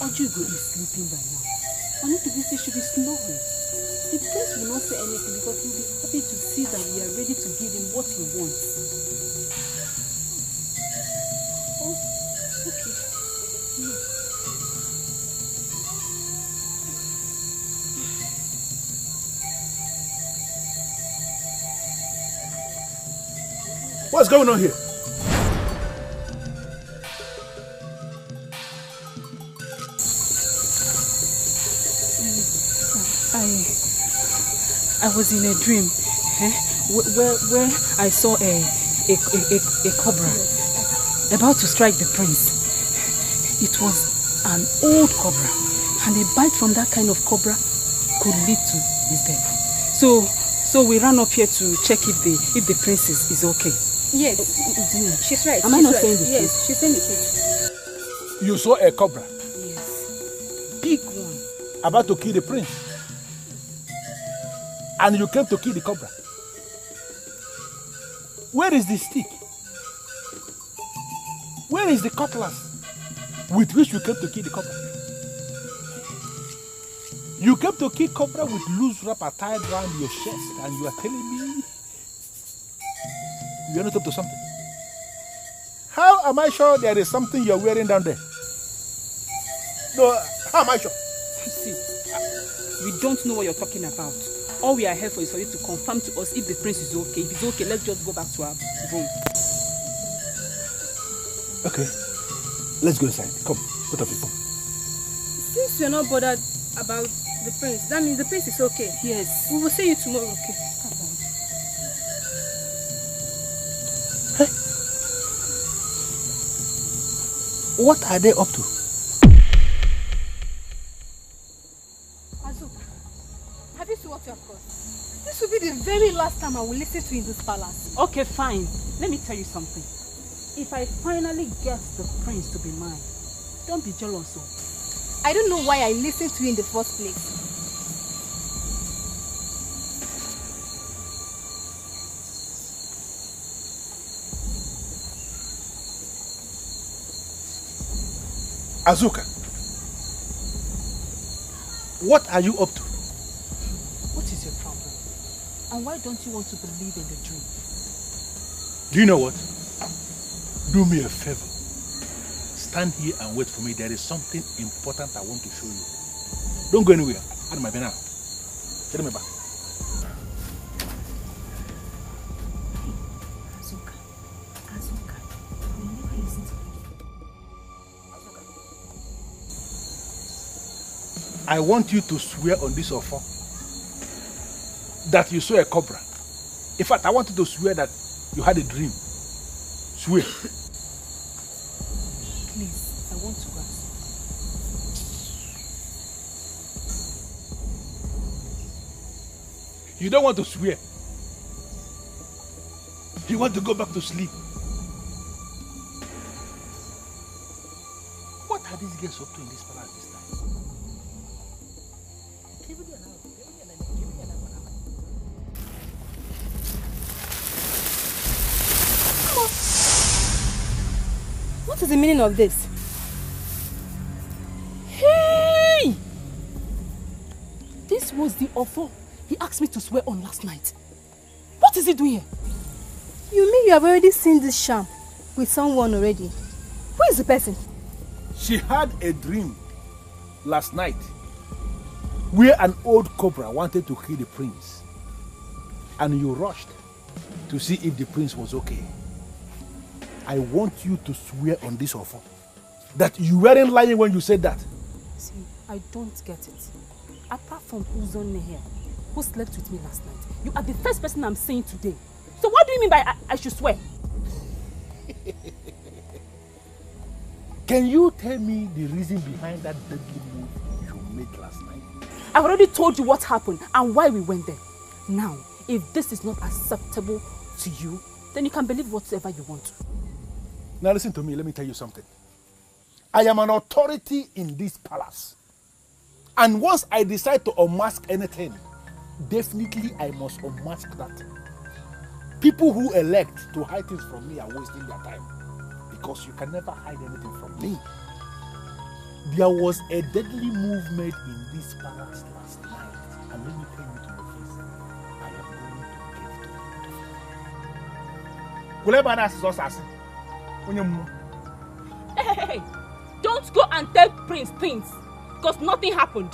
Ojugo is sleeping by now. And if they should be snoring. The prince will not say anything because he will be happy to see that we are ready to give him what he wants. Oh, okay. No. What's going on here? I was in a dream where I saw a cobra about to strike the prince. It was an old cobra, and a bite from that kind of cobra could lead to his death. So we ran up here to check if the prince is okay. Yes, she's right. Am I not saying the truth? Yes, she's saying the truth. You saw a cobra? Yes. Big one. About to kill the prince? And you came to kill the cobra? Where is the stick? Where is the cutlass with which you came to kill the cobra? You came to kill cobra with loose wrapper tied around your chest, and you are telling me you are not up to something. How am I sure there is something you are wearing down there? No, how am I sure? See, we don't know what you're talking about. All we are here for is for you to confirm to us if the prince is okay. If it's okay, let's just go back to our room. Okay, let's go inside. Come, both of you come. Since you're not bothered about the prince, that means the prince is okay. Yes. We will see you tomorrow, okay? Hey, what are they up to? Azuka, have you seen what you have caused? This will be the very last time I will listen to you in this palace. Okay, fine. Let me tell you something. If I finally get the prince to be mine, don't be jealous. I don't know why I listened to you in the first place. Azuka, what are you up to? What is your problem? And why don't you want to believe in the dream? Do you know what? Do me a favor. Stand here and wait for me. There is something important I want to show you. Don't go anywhere. Out of my banana. Tell me back. Azuka, you never listen to me. I want you to swear on this offer that you saw a cobra. In fact, I want you to swear that you had a dream. Swear. Please, I want to ask. You don't want to swear. You want to go back to sleep. What are these girls up to in this palace this time? What is the meaning of this? Hey! This was the offer he asked me to swear on last night. What is he doing here? You mean you have already seen this sham with someone already? Who is the person? She had a dream last night where an old cobra wanted to kill the prince. And you rushed to see if the prince was okay. I want you to swear on this offer that you weren't lying when you said that. See, I don't get it. Apart from Uzonne here, who slept with me last night, you are the first person I'm seeing today. So what do you mean by I should swear? Can you tell me the reason behind that deadly move you made last night? I've already told you what happened and why we went there. Now, if this is not acceptable to you, then you can believe whatever you want to. Now listen to me, let me tell you something. I am an authority in this palace. And once I decide to unmask anything, definitely I must unmask that. People who elect to hide things from me are wasting their time. Because you can never hide anything from me. There was a deadly move made in this palace last night. And let me tell you to your face, I am going to give to Hey, don't go and tell Prince things, because nothing happened.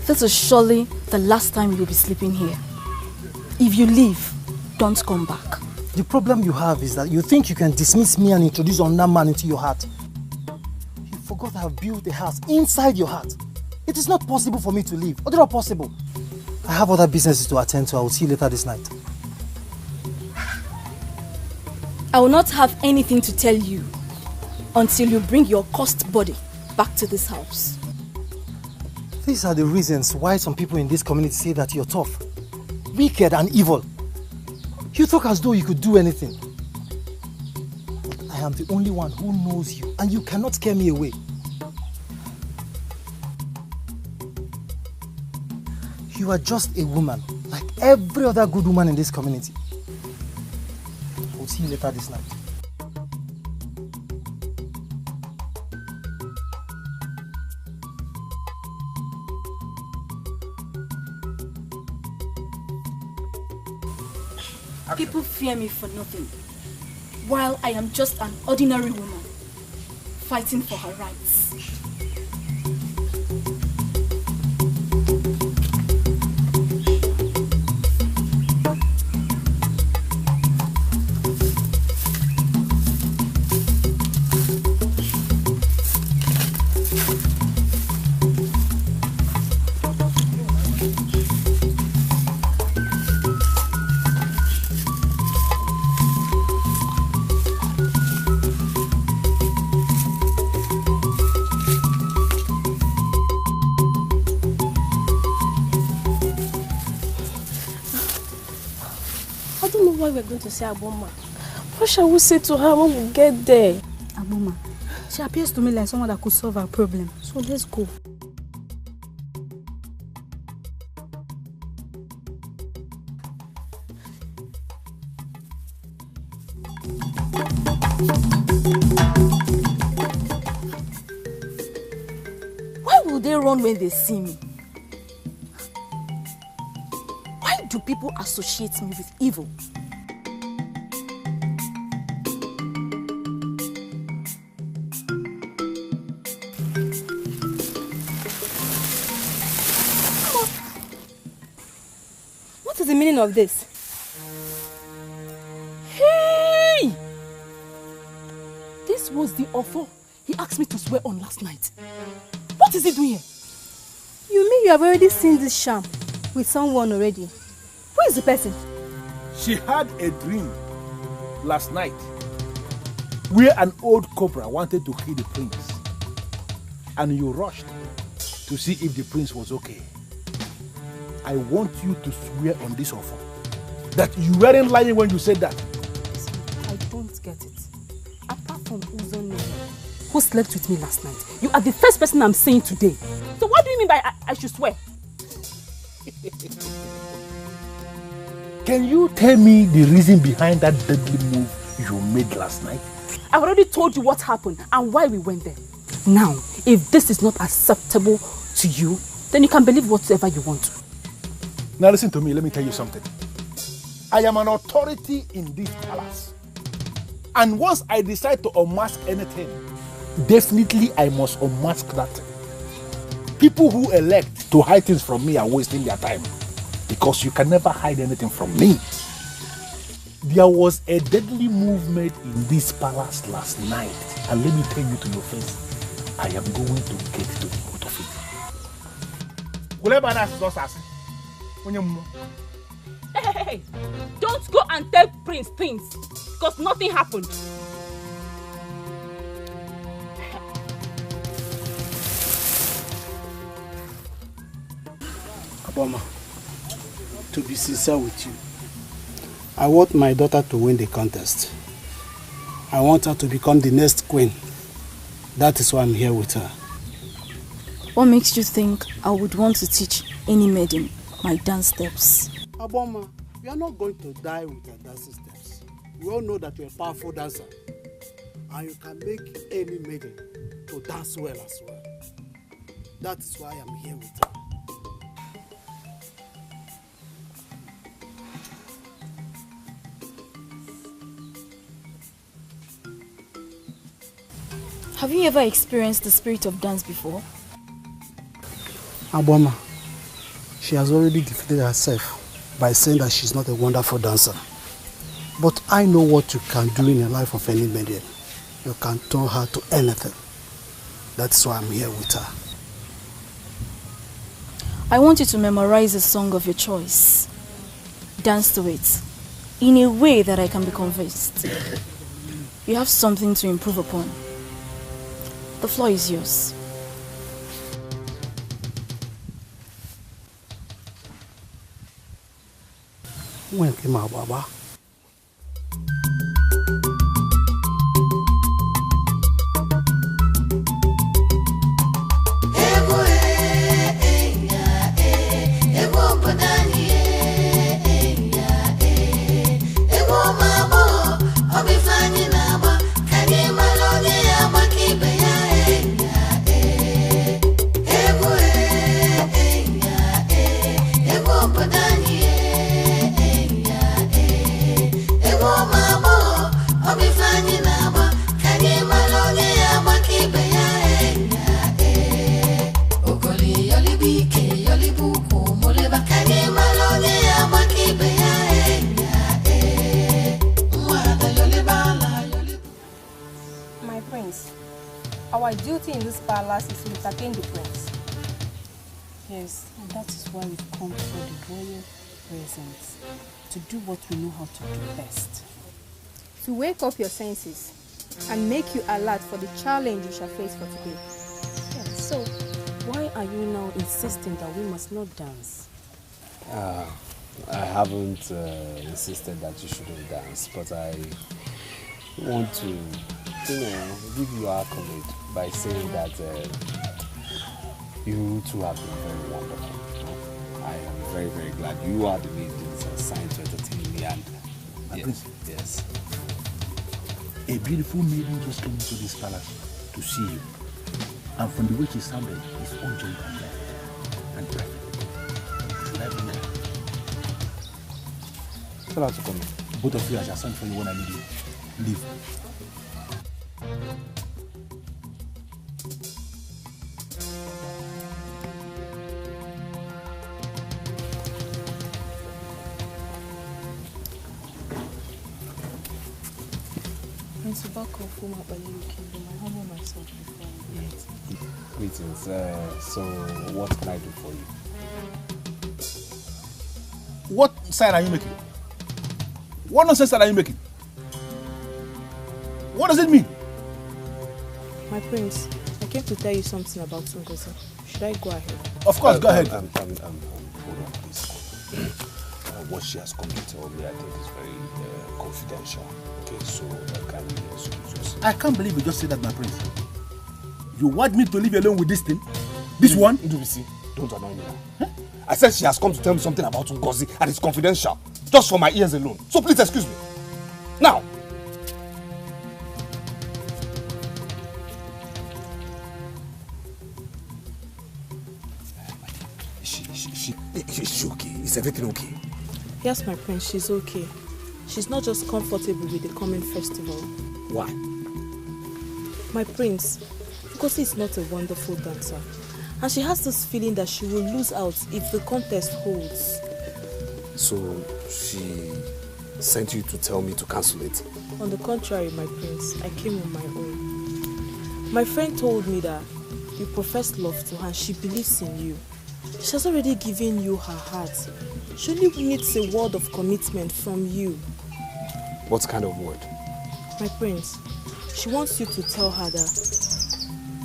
This is surely the last time you will be sleeping here. If you leave, don't come back. The problem you have is that you think you can dismiss me and introduce another man into your heart. You forgot I have built a house inside your heart. It is not possible for me to leave. Or not possible. I have other businesses to attend to. I will see you later this night. I will not have anything to tell you until you bring your cursed body back to this house. These are the reasons why some people in this community say that you're tough, wicked and evil. You talk as though you could do anything. I am the only one who knows you, and you cannot scare me away. You are just a woman, like every other good woman in this community. I will see you later this night. People fear me for nothing, while I am just an ordinary woman, fighting for her rights. We're going to see Aboma. What shall we say to her when we get there? Aboma, she appears to me like someone that could solve our problem. So let's go. Why will they run when they see me? Why do people associate me with evil? What is the meaning of this? Hey! This was the offer he asked me to swear on last night. What is he doing here? you have already seen this sham with someone already. Who is the person? She had a dream last night where an old cobra wanted to kill the prince. And you rushed to see if the prince was okay. I want you to swear on this offer that you weren't lying when you said that. I don't get it. Apart from Uzone, who slept with me last night, you are the first person I'm seeing today. So what do you mean by I should swear? Can you tell me the reason behind that deadly move you made last night? I've already told you what happened and why we went there. Now, if this is not acceptable to you, then you can believe whatever you want to. Now listen to me, let me tell you something. I am an authority in this palace. And once I decide to unmask anything, definitely I must unmask that thing. People who elect to hide things from me are wasting their time. Because you can never hide anything from me. There was a deadly move made in this palace last night. And let me tell you to your face, I am going to get to the root of it. Hey, don't go and tell Prince things, because nothing happened. Aboma, to be sincere with you, I want my daughter to win the contest. I want her to become the next queen. That is why I'm here with her. What makes you think I would want to teach any maiden my dance steps? Aboma, you are not going to die with your dancing steps. We all know that you're a powerful dancer. And you can make any maiden to dance well as well. That is why I'm here with her. Have you ever experienced the spirit of dance before? Aboma, she has already defeated herself by saying that she's not a wonderful dancer. But I know what you can do in the life of any maiden. You can turn her to anything. That's why I'm here with her. I want you to memorize a song of your choice. Dance to it in a way that I can be convinced. You have something to improve upon. The floor is yours. When came out, Baba? Our duty in this palace is to entertain the prince. Yes, and that is why we've come for the royal presence. To do what we know how to do best. To wake up your senses and make you alert for the challenge you shall face for today. Yes, so why are you now insisting that we must not dance? I haven't insisted that you shouldn't dance, but I want to, give you accolade by saying that you two have been very wonderful. I am very, very glad you are the ladies assigned to entertain me, and yes. A beautiful maiden just came into this palace to see you. And from the way she sounded, it's all joy and love and perfect. Should I be there? Tell her to come in. Both of you, I shall send for you when I need you. Leave. To back off home at Kingdom, I humble myself before. Yes. Greetings. So, what can I do for you? What sign are you making? What nonsense are you making? What does it mean? My prince, I came to tell you something about Ngozi. Should I go ahead? Of course, go ahead. Hold on, please. What she has come to tell me, I think is very confidential. Okay, so can you excuse us? I can't believe you just said that, my prince. You want me to leave you alone with this thing? This one? Don't annoy me now. Huh? I said she has come to tell me something about Ngozi and it's confidential. Just for my ears alone. So please excuse me. Now. Is she okay? Is everything okay? Yes, my prince, she's okay. She's not just comfortable with the coming festival. Why? My prince, Ngozi is not a wonderful dancer. And she has this feeling that she will lose out if the contest holds. So she sent you to tell me to cancel it? On the contrary, my prince, I came on my own. My friend told me that you profess love to her and she believes in you. She has already given you her heart. She only needs a word of commitment from you. What kind of word? My prince, she wants you to tell her that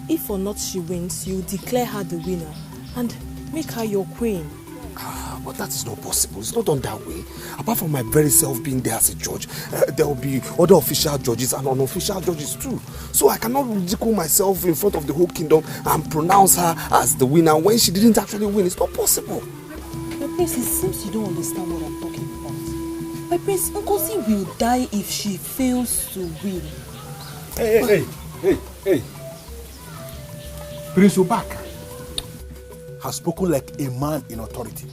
if or not she wins, you declare her the winner and make her your queen. But that is not possible. It's not done that way. Apart from my very self being there as a judge, there will be other official judges and unofficial judges too. So I cannot ridicule myself in front of the whole kingdom and pronounce her as the winner when she didn't actually win. It's not possible. My prince, it seems you don't understand what I'm talking about. My prince, Ngozi will die if she fails to win. Hey. Prince Ubaka has spoken like a man in authority,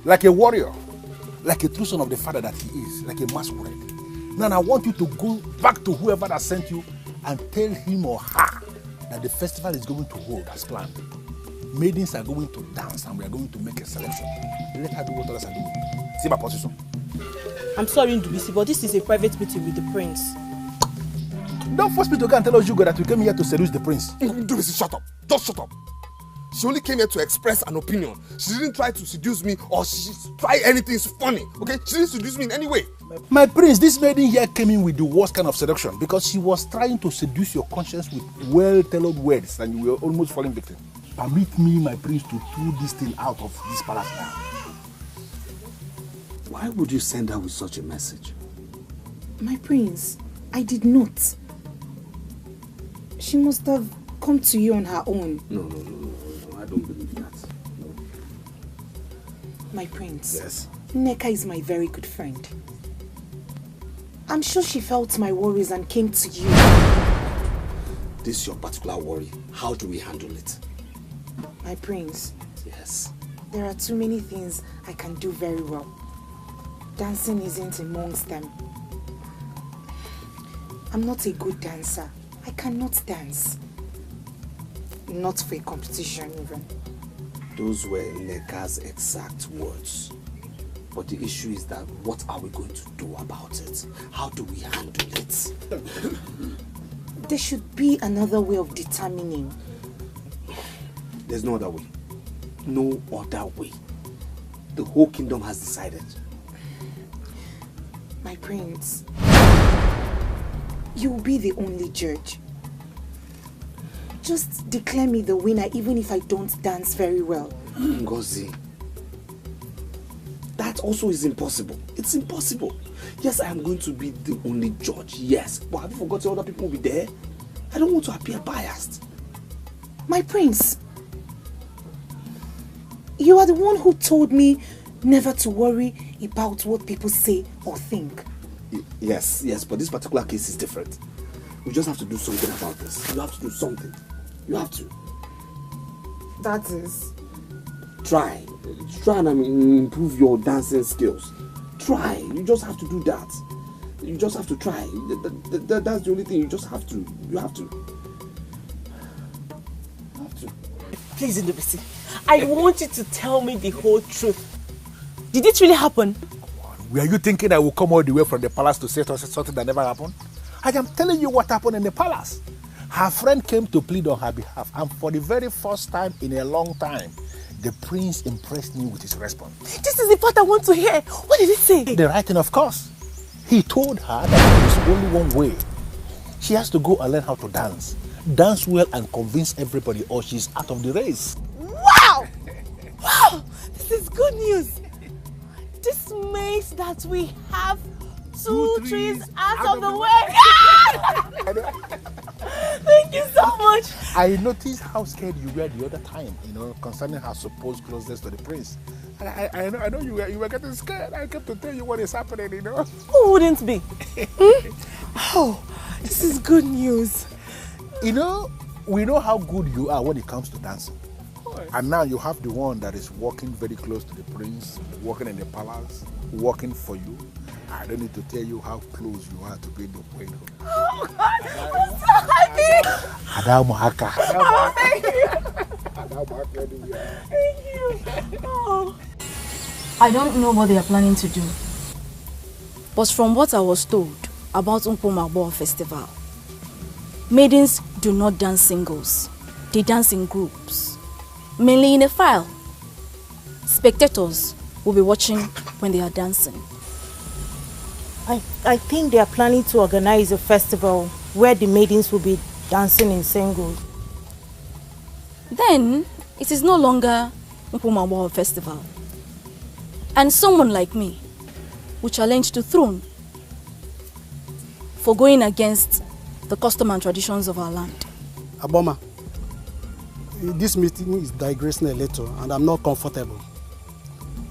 like a warrior, like a true son of the father that he is, like a masquerade. Now I want you to go back to whoever that sent you and tell him or her that the festival is going to hold as planned. Maidens are going to dance and we are going to make a selection. Let her do what others are doing. See my position. I'm sorry, Ndubisi, but this is a private meeting with the prince. Don't force me to go and tell us, Hugo, that we came here to seduce the prince. Ndubisi, shut up. Just shut up. She only came here to express an opinion. She didn't try to seduce me or she try anything funny. Okay? She didn't seduce me in any way. My prince, this maiden here came in with the worst kind of seduction because she was trying to seduce your conscience with well-tailored words and you were almost falling victim. Permit me, my prince, to throw this thing out of this palace now. Why would you send her with such a message? My prince, I did not. She must have come to you on her own. No. I don't believe that. No. My prince. Yes? Nneka is my very good friend. I'm sure she felt my worries and came to you. This is your particular worry. How do we handle it? My prince. Yes? There are too many things I can do very well. Dancing isn't amongst them. I'm not a good dancer. I cannot dance. Not for a competition even. Those were Nneka's exact words. But the issue is that what are we going to do about it? How do we handle it? There should be another way of determining. There's no other way. No other way. The whole kingdom has decided. My prince, you will be the only judge. Just declare me the winner even if I don't dance very well. Ngozi, that also is impossible. It's impossible. Yes, I am going to be the only judge, yes. But have you forgotten other people will be there? I don't want to appear biased. My prince, you are the one who told me never to worry about what people say or think. Yes, but this particular case is different. We just have to do something about this. You have to do something. You have to. That is? Try and improve your dancing skills. Try. You just have to do that. You just have to try. That's the only thing. You just have to. You have to. Please, Ndubisi, I want you to tell me the whole truth. Did it really happen? Were you thinking I will come all the way from the palace to say something that never happened? I am telling you what happened in the palace. Her friend came to plead on her behalf, and for the very first time in a long time, the prince impressed me with his response. This is the part I want to hear. What did he say? The right thing, of course. He told her that there is only one way. She has to go and learn how to dance. Dance well and convince everybody, or she's out of the race. Wow! Wow! This is good news. This means that we have two trees out of the way. Thank you so much. I noticed how scared you were the other time, concerning her supposed closeness to the prince. I know you were getting scared. I kept to tell you what is happening, Who wouldn't be? Oh, this is good news. We know how good you are when it comes to dancing. And now you have the one that is walking very close to the prince, walking in the palace, working for you. I don't need to tell you how close you are to being the queen. Oh God, I'm so happy. Oh, thank you. Thank you. Oh. I don't know what they are planning to do. But from what I was told about Umpo Festival, maidens do not dance singles. They dance in groups, mainly in a file. Spectators will be watching when they are dancing. I think they are planning to organize a festival where the maidens will be dancing in singles. Then it is no longer Umpo Festival. And someone like me will challenge the throne for going against the custom and traditions of our land. Aboma, this meeting is digressing a little and I'm not comfortable.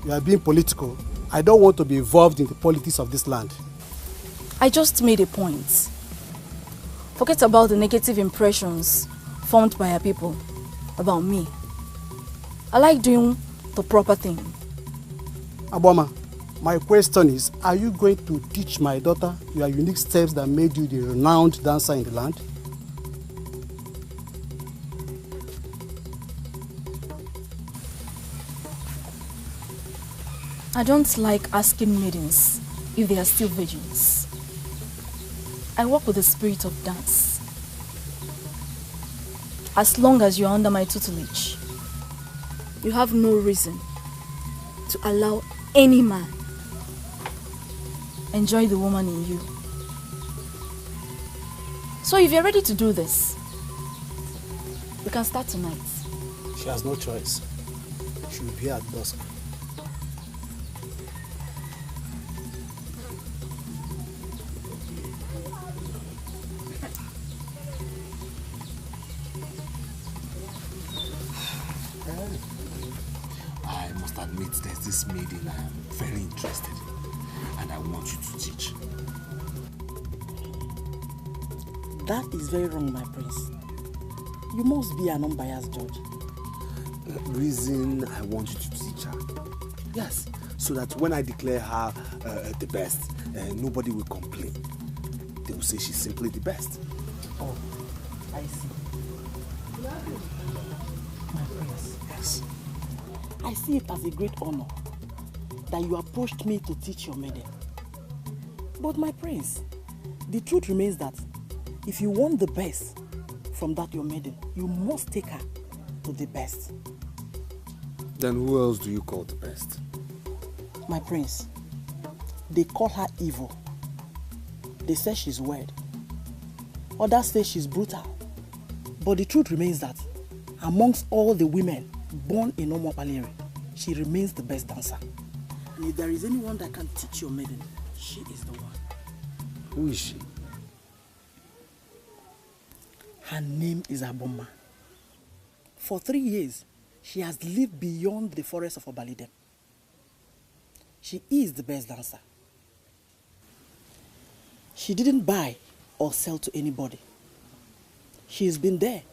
You are being political. I don't want to be involved in the politics of this land. I just made a point. Forget about the negative impressions formed by our people about me. I like doing the proper thing. Aboma, my question is, are you going to teach my daughter your unique steps that made you the renowned dancer in the land? I don't like asking maidens if they are still virgins. I work with the spirit of dance. As long as you are under my tutelage, you have no reason to allow any man enjoy the woman in you. So if you're ready to do this, we can start tonight. She has no choice. She will be here at dusk. I must admit there's this maiden I am very interested in, and I want you to teach. That is very wrong, my prince. You must be an unbiased judge. The reason I want you to teach her, yes, so that when I declare her the best, nobody will complain. They will say she's simply the best. Oh, I see. My prince. Yes. I see it as a great honor that you approached me to teach your maiden. But my prince, the truth remains that if you want the best from that your maiden, you must take her to the best. Then who else do you call the best? My prince, they call her evil. They say she's weird. Others say she's brutal. But the truth remains that amongst all the women born in Omwapaleri, she remains the best dancer. And if there is anyone that can teach your maiden, she is the one. Who is she? Her name is Aboma. For 3 years, she has lived beyond the forest of Obalidem. She is the best dancer. She didn't buy or sell to anybody. She's been there,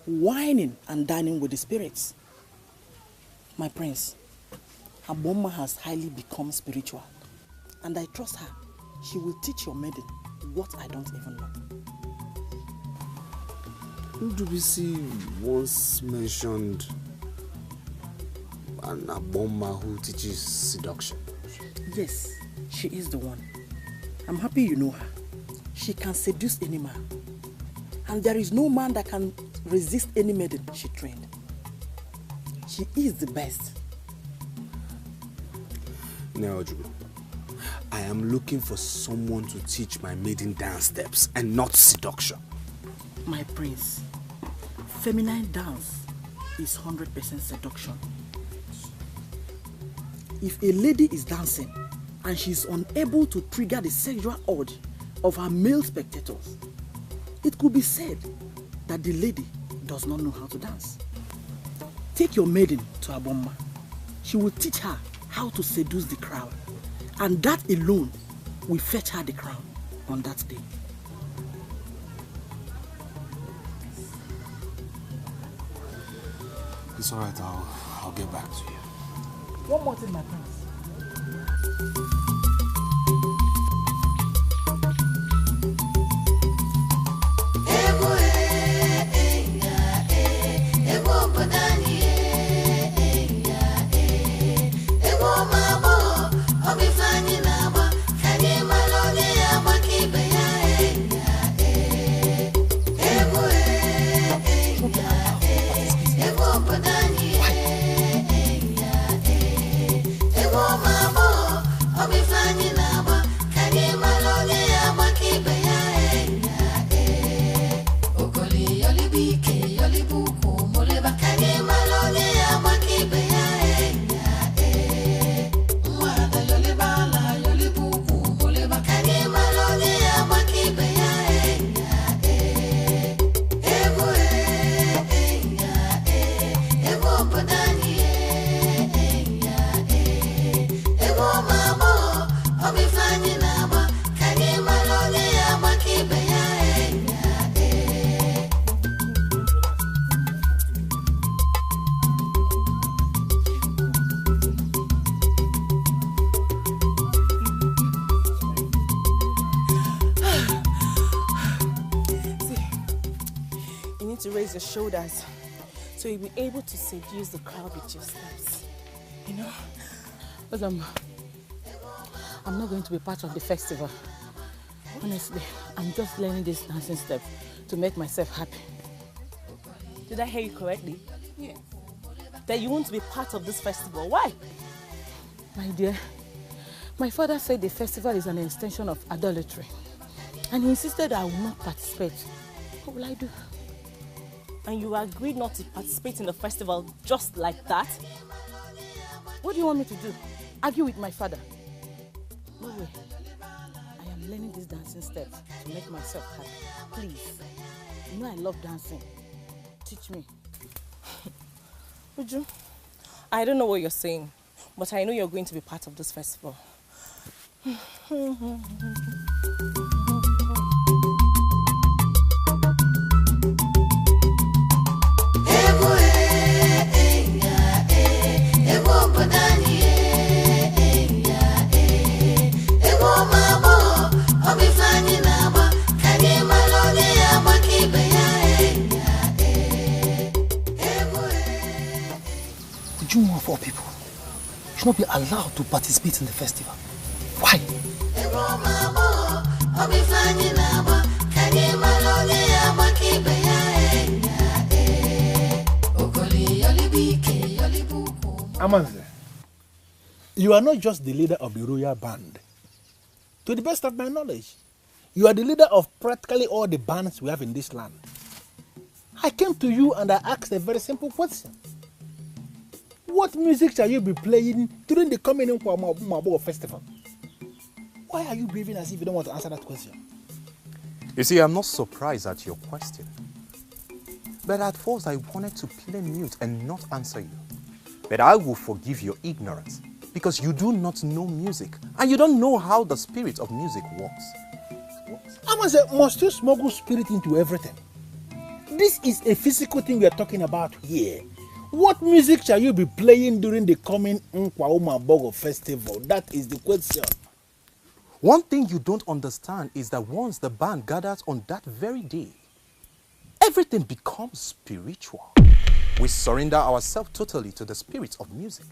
whining and dining with the spirits. My prince, Aboma has highly become spiritual, and I trust her. She will teach your maiden what I don't even know. Ndubisi once mentioned an Aboma who teaches seduction. Yes, she is the one. I'm happy you know her. She can seduce any man. And there is no man that can resist any maiden she trained. She is the best. Neojugu, I am looking for someone to teach my maiden dance steps and not seduction. My prince, feminine dance is 100% seduction. If a lady is dancing and she is unable to trigger the sexual urge of her male spectators, it could be said that the lady does not know how to dance. Take your maiden to Abomma. She will teach her how to seduce the crowd, and that alone will fetch her the crown on that day. It's alright, I'll get back to you. One more thing, my prince. Your shoulders so you'll be able to seduce the crowd with your steps. You know? But I'm not going to be part of the festival. Honestly, I'm just learning this dancing step to make myself happy. Did I hear you correctly? Yes. That you want to be part of this festival. Why? My dear, my father said the festival is an extension of idolatry. And he insisted I will not participate. What will I do? And you agreed not to participate in the festival just like that? What do you want me to do? Argue with my father? No way. I am learning these dancing steps to make myself happy. Please. You know I love dancing. Teach me. Uju, I don't know what you're saying, but I know you're going to be part of this festival. Ujunwa of all people should not be allowed to participate in the festival. Why? Amanze, you are not just the leader of the royal band. To the best of my knowledge, you are the leader of practically all the bands we have in this land. I came to you and I asked a very simple question. What music shall you be playing during the coming Mabo festival? Why are you behaving as if you don't want to answer that question? You see, I'm not surprised at your question. But at first I wanted to play mute and not answer you. But I will forgive your ignorance because you do not know music and you don't know how the spirit of music works. Amanze, must you smuggle spirit into everything? This is a physical thing we are talking about here. What music shall you be playing during the coming Nkwauma Bogo festival? That is the question. One thing you don't understand is that once the band gathers on that very day, everything becomes spiritual. We surrender ourselves totally to the spirit of music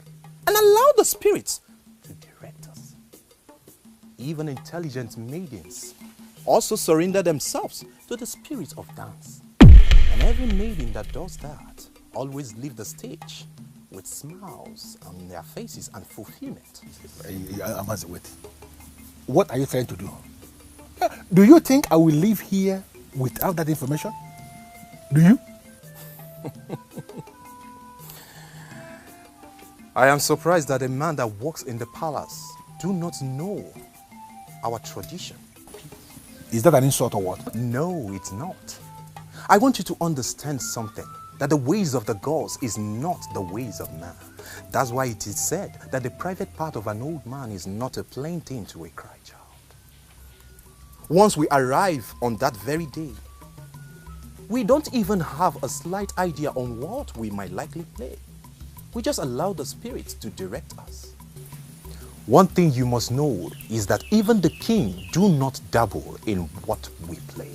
and allow the spirits to direct us. Even intelligent maidens also surrender themselves to the spirit of dance. And every maiden that does that always leave the stage with smiles on their faces and fulfillment. Wait. What are you trying to do? Do you think I will leave here without that information? Do you? I am surprised that a man that works in the palace do not know our tradition. Is that an insult or what? No, it's not. I want you to understand something, that the ways of the gods is not the ways of man. That's why it is said that the private part of an old man is not a plain thing to a cry child. Once we arrive on that very day, we don't even have a slight idea on what we might likely play. We just allow the spirits to direct us. One thing you must know is that even the king do not dabble in what we play.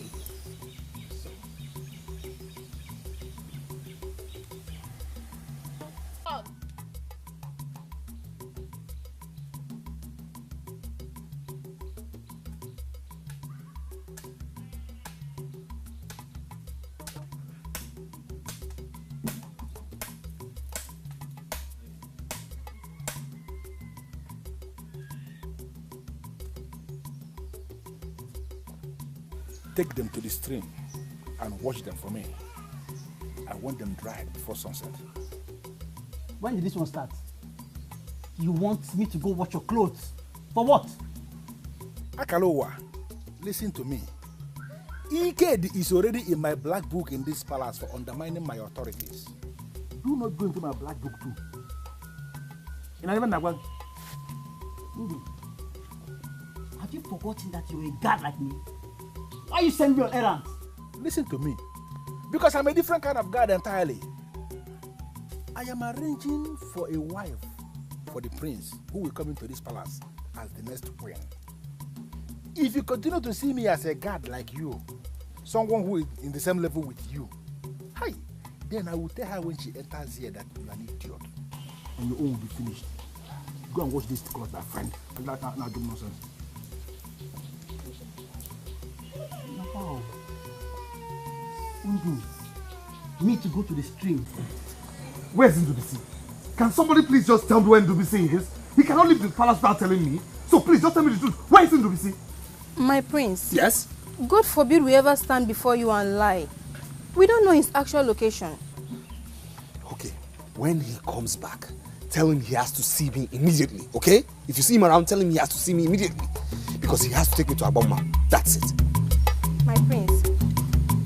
Take them to the stream and wash them for me. I want them dried before sunset. When did this one start? You want me to go wash your clothes? For what? Akalowa, listen to me. Ike is already in my black book in this palace for undermining my authorities. Do not go into my black book too. Have you forgotten that you're a god like me? Why you send me on errands? Listen to me. Because I'm a different kind of god entirely. I am arranging for a wife for the prince who will come into this palace as the next queen. If you continue to see me as a god like you, someone who is in the same level with you, hi, then I will tell her when she enters here that you are an idiot. And your own will be finished. Go and wash this clothes, my friend. Now do nonsense. Wow. Me to go to the stream. Where's Ndubisi? Can somebody please just tell me where Ndubisi is? He cannot leave the palace without telling me. So please just tell me the truth. Where is Ndubisi? My prince. Yes? God forbid we ever stand before you and lie. We don't know his actual location. Okay, when he comes back, tell him he has to see me immediately, okay? If you see him around, tell him he has to see me immediately. Because he has to take me to Aboma. That's it. My prince,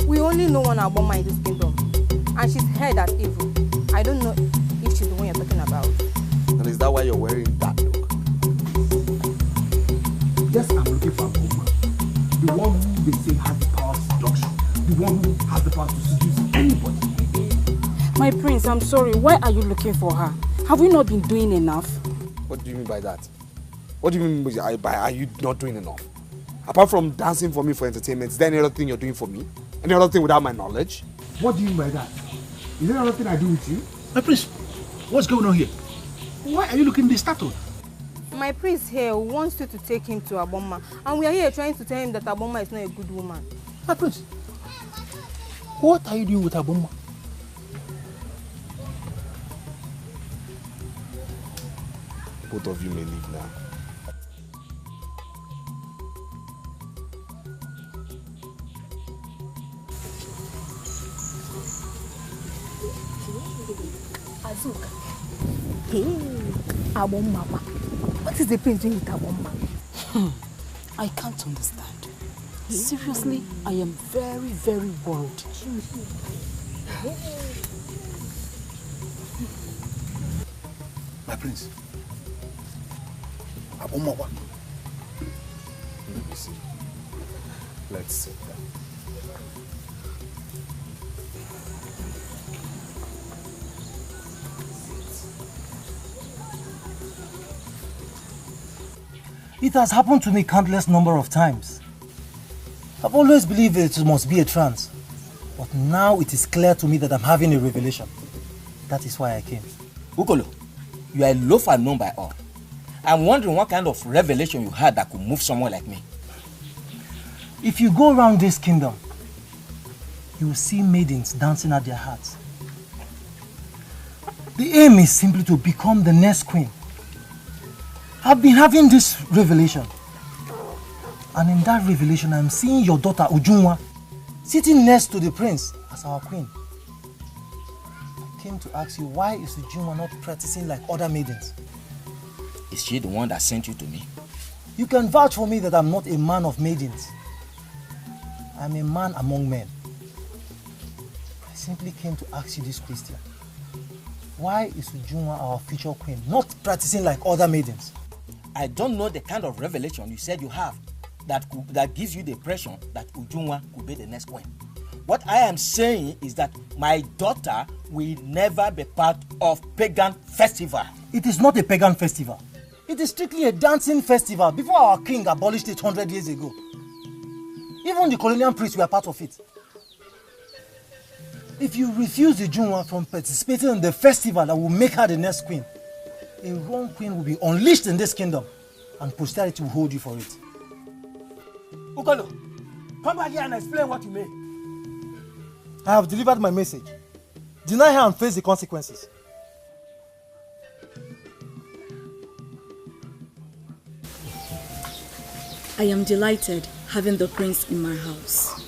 we only know one Aboma in this kingdom. And she's head at evil. I don't know if she's the one you're talking about. And is that why you're wearing that look? Yes, I'm looking for Aboma. The one who they say has the power of seduction. The one who has the power to seduce anybody. My prince, I'm sorry. Why are you looking for her? Have we not been doing enough? What do you mean by that? What do you mean by are you not doing enough? Apart from dancing for me for entertainment, is there any other thing you're doing for me? Any other thing without my knowledge? What do you mean by that? Is there another thing I do with you? My prince, what's going on here? Why are you looking this startled? My prince here wants you to take him to Aboma. And we are here trying to tell him that Aboma is not a good woman. My prince, what are you doing with Aboma? Both of you may leave now. Azuka. Hey, Aboma. What is the prince doing with Aboma? I can't understand. Seriously, I am very, very worried. My prince, Aboma, what? Let me see. Let's sit down. It has happened to me countless number of times. I've always believed it must be a trance. But now it is clear to me that I'm having a revelation. That is why I came. Ukolo, you are a loafer known by all. I'm wondering what kind of revelation you had that could move someone like me. If you go around this kingdom, you will see maidens dancing at their hearts. The aim is simply to become the next queen. I've been having this revelation. And in that revelation, I'm seeing your daughter Ujunwa sitting next to the prince as our queen. I came to ask you, why is Ujunwa not practicing like other maidens? Is she the one that sent you to me? You can vouch for me that I'm not a man of maidens. I'm a man among men. I simply came to ask you this question. Why is Ujunwa, our future queen, not practicing like other maidens? I don't know the kind of revelation you said you have that gives you the impression that Ujunwa could be the next queen. What I am saying is that my daughter will never be part of pagan festival. It is not a pagan festival. It is strictly a dancing festival before our king abolished it 100 years ago. Even the colonial priests were part of it. If you refuse the Ujunwa from participating in the festival that will make her the next queen, a wrong queen will be unleashed in this kingdom and posterity will hold you for it. Ukolo, come back here and explain what you mean. I have delivered my message. Deny her and face the consequences. I am delighted having the prince in my house.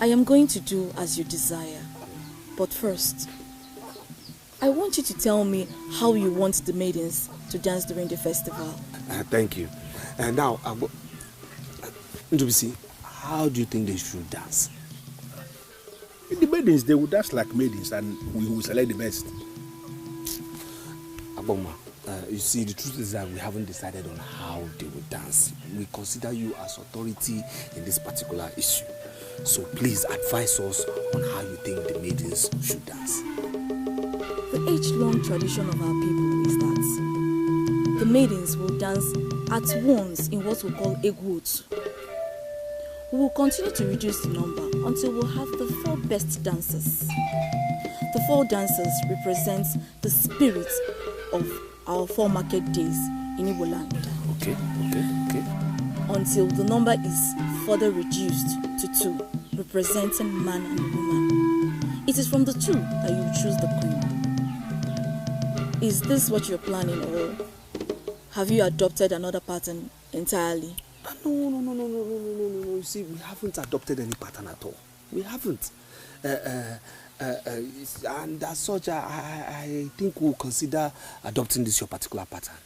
I am going to do as you desire. But first, I want you to tell me how you want the maidens to dance during the festival. Thank you. And now, Ndubisi, how do you think they should dance? The maidens, they will dance like maidens and we will select the best. Aboma, you see, the truth is that we haven't decided on how they will dance. We consider you as authority in this particular issue. So please advise us on how you think the maidens should dance. The age-long tradition of our people is that the maidens will dance at once in what we call egwotu. We will continue to reduce the number until we'll have the 4 best dancers. The 4 dancers represent the spirit of our 4 market days in Igbo land. Okay. Until the number is further reduced to 2, representing man and woman. It is from the 2 that you choose the queen. Is this what you're planning, or have you adopted another pattern entirely? No. You see, we haven't adopted any pattern at all. We haven't. And as such, I think we'll consider adopting this your particular pattern.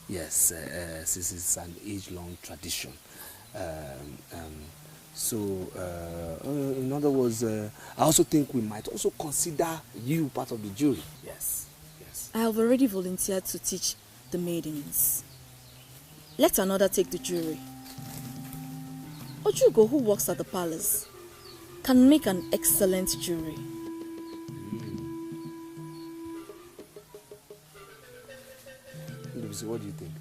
Yes, this is an age-long tradition. So, in other words, I also think we might also consider you part of the jury. Yes. I have already volunteered to teach the maidens. Let another take the jury. Ojugo, who works at the palace, can make an excellent jury. What do you think?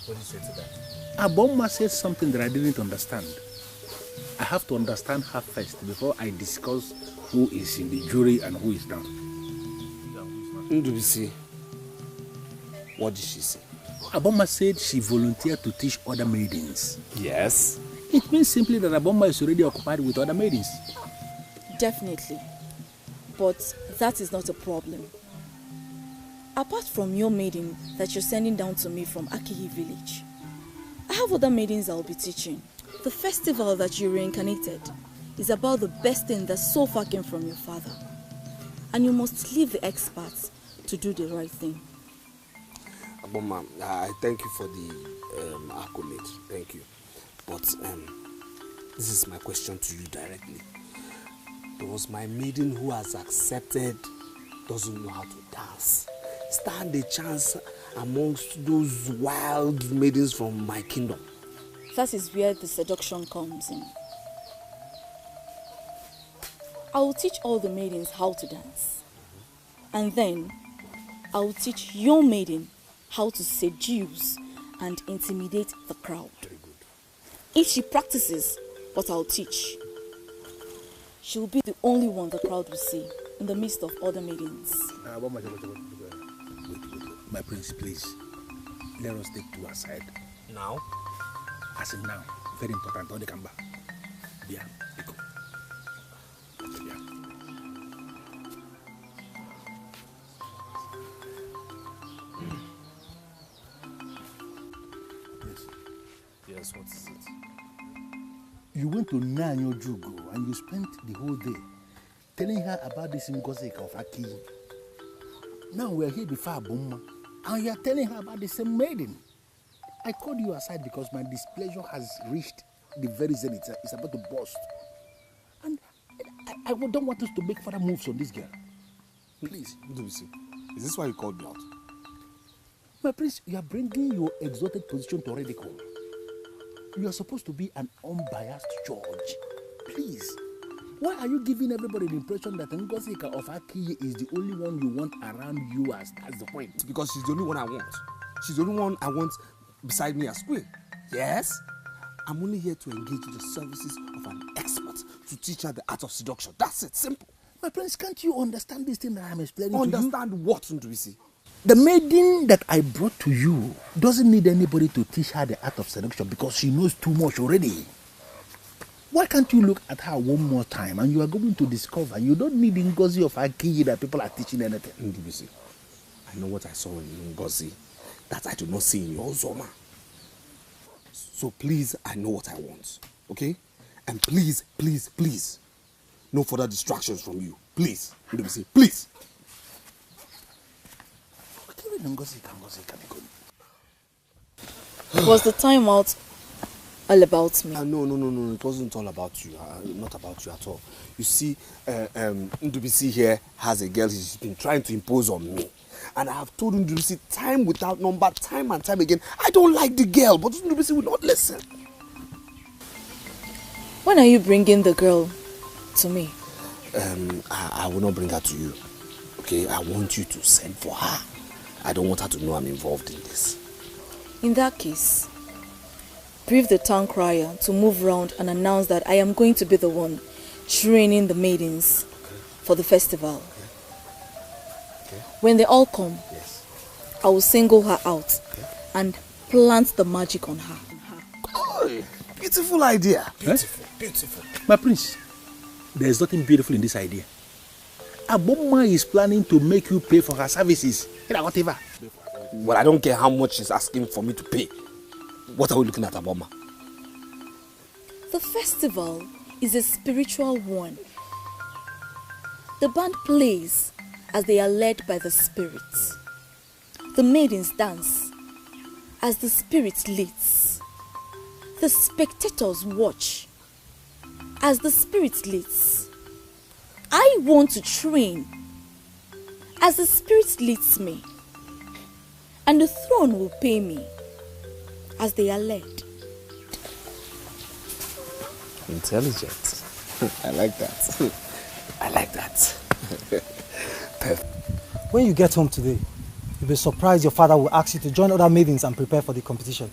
What do you say to that? Aboma said something that I didn't understand. I have to understand her first before I discuss who is in the jury and who is not. Ndubisi, what did she say? Aboma said she volunteered to teach other maidens. Yes. It means simply that Aboma is already occupied with other maidens. Definitely. But that is not a problem. Apart from your maiden that you're sending down to me from Akihi village, I have other maidens I'll be teaching. The festival that you reincarnated is about the best thing that so far came from your father. And you must leave the experts to do the right thing. Aboma, I thank you for the accolade. Thank you. But this is my question to you directly. Does my maiden who has accepted doesn't know how to dance stand a chance amongst those wild maidens from my kingdom? That is where the seduction comes in. I will teach all the maidens how to dance. And then I will teach your maiden how to seduce and intimidate the crowd. If she practices what I'll teach, she will be the only one the crowd will see in the midst of other maidens. Wait. My prince, please. let us take two aside. Now? As in now, very important. Don't they come back? Yeah, go. Yeah. Yes, what is it? You went to Nanyo Jugo and you spent the whole day telling her about this Ngosika of Aki. Now we are here before Abuma and you are telling her about the same maiden. I called you aside because my displeasure has reached the very zenith. It's about to burst. And I don't want us to make further moves on this girl. Please. Is this why you called me out? My prince, you are bringing your exalted position to ridicule. You are supposed to be an unbiased judge. Please. Why are you giving everybody the impression that Ngosika of Aki is the only one you want around you as that's the point? Because she's the only one I want. She's the only one I want beside me as queen. Yes? I'm only here to engage the services of an expert to teach her the art of seduction. That's it. Simple. My prince, can't you understand this thing that I'm explaining to you? Understand what, Nduisi? The maiden that I brought to you doesn't need anybody to teach her the art of seduction because she knows too much already. Why can't you look at her one more time and you are going to discover you don't need Ngozi of Aki that people are teaching anything? Nduisi, I know what I saw in Ngozi that I do not see in your Zoma. So please, I know what I want, okay? And please, please, please, no further distractions from you. Please, Nduisi, please. Was the time out all about me? No. It wasn't all about you. Not about you at all. You see, Ndubisi here has a girl he's been trying to impose on me. And I have told Ndubisi time without number, time and time again, I don't like the girl, but Ndubisi will not listen. When are you bringing the girl to me? I will not bring her to you. Okay, I want you to send for her. I don't want her to know I'm involved in this. In that case, brief the town crier to move round and announce that I am going to be the one training the maidens for the festival. Okay. When they all come, I will single her out and plant the magic on her. Oh, beautiful idea. Beautiful. My prince, there is nothing beautiful in this idea. Aboma is planning to make you pay for her services. Whatever. Well, I don't care how much she's asking for me to pay. What are we looking at, Aboma? The festival is a spiritual one. The band plays as they are led by the spirits. The maidens dance as the spirit leads. The spectators watch as the spirit leads. I want to train as the spirit leads me, and the throne will pay me as they are led. Intelligent. I like that. I like that. Perfect. When you get home today, you'll be surprised your father will ask you to join other maidens and prepare for the competition.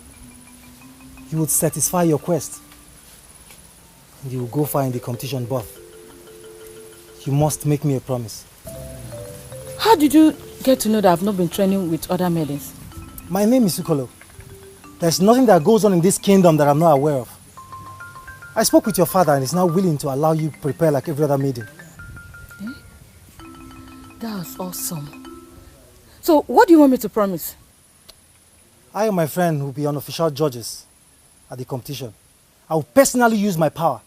He would satisfy your quest, and you will go far in the competition, but you must make me a promise. How did you get to know that I've not been training with other maidens? My name is Ukolo. There's nothing that goes on in this kingdom that I'm not aware of. I spoke with your father and he's now willing to allow you prepare like every other maiden. That was awesome. So, what do you want me to promise? I and my friend will be unofficial judges at the competition. I will personally use my power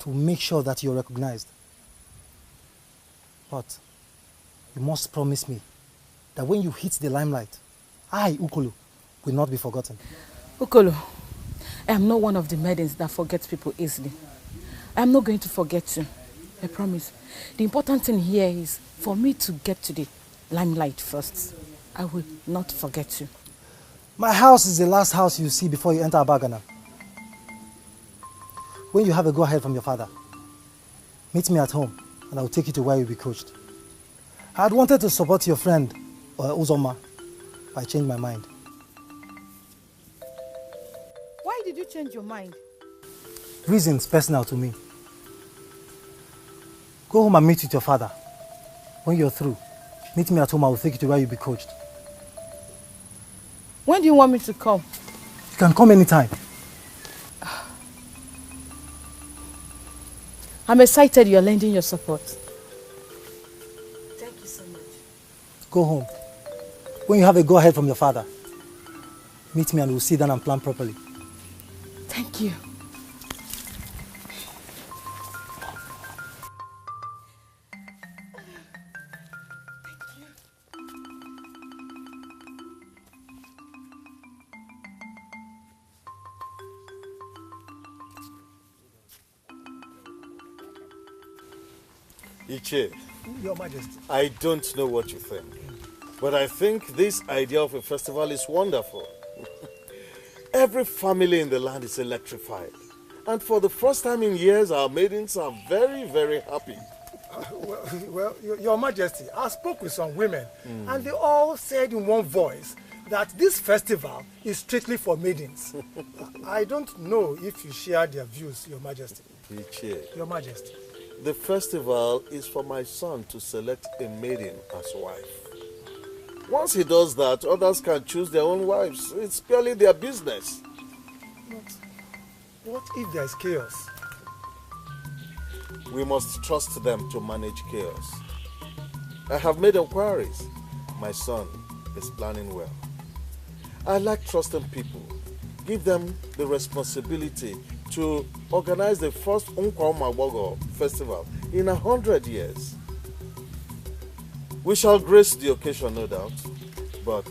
to make sure that you're recognized. But you must promise me that when you hit the limelight, I, Ukolo, will not be forgotten. Ukolo, I am not one of the maidens that forgets people easily. I am not going to forget you. I promise. The important thing here is for me to get to the limelight first. I will not forget you. My house is the last house you see before you enter Abagana. When you have a go-ahead from your father, meet me at home and I will take you to where you'll be coached. I had wanted to support your friend, Uzoma, but I changed my mind. Why did you change your mind? Reasons personal to me. Go home and meet with your father. When you're through, meet me at home, I will take you to where you'll be coached. When do you want me to come? You can come anytime. I'm excited you're lending your support. Thank you so much. Go home. When you have a go-ahead from your father, meet me and we'll sit down and plan properly. Thank you. Iche, Your Majesty. I don't know what you think, but I think this idea of a festival is wonderful. Every family in the land is electrified. And for the first time in years, our maidens are very, very happy. Well, Your Majesty, I spoke with some women, and they all said in one voice that this festival is strictly for maidens. I don't know if you share their views, Your Majesty. Iche, Your Majesty. the festival is for my son to select a maiden as wife. Once he does that, others can choose their own wives. It's purely their business. But what if there's chaos? We must trust them to manage chaos. I have made inquiries. My son is planning well. I like trusting people. Give them the responsibility to organize the first Nkwa Mabogo festival in 100 years. We shall grace the occasion, no doubt, but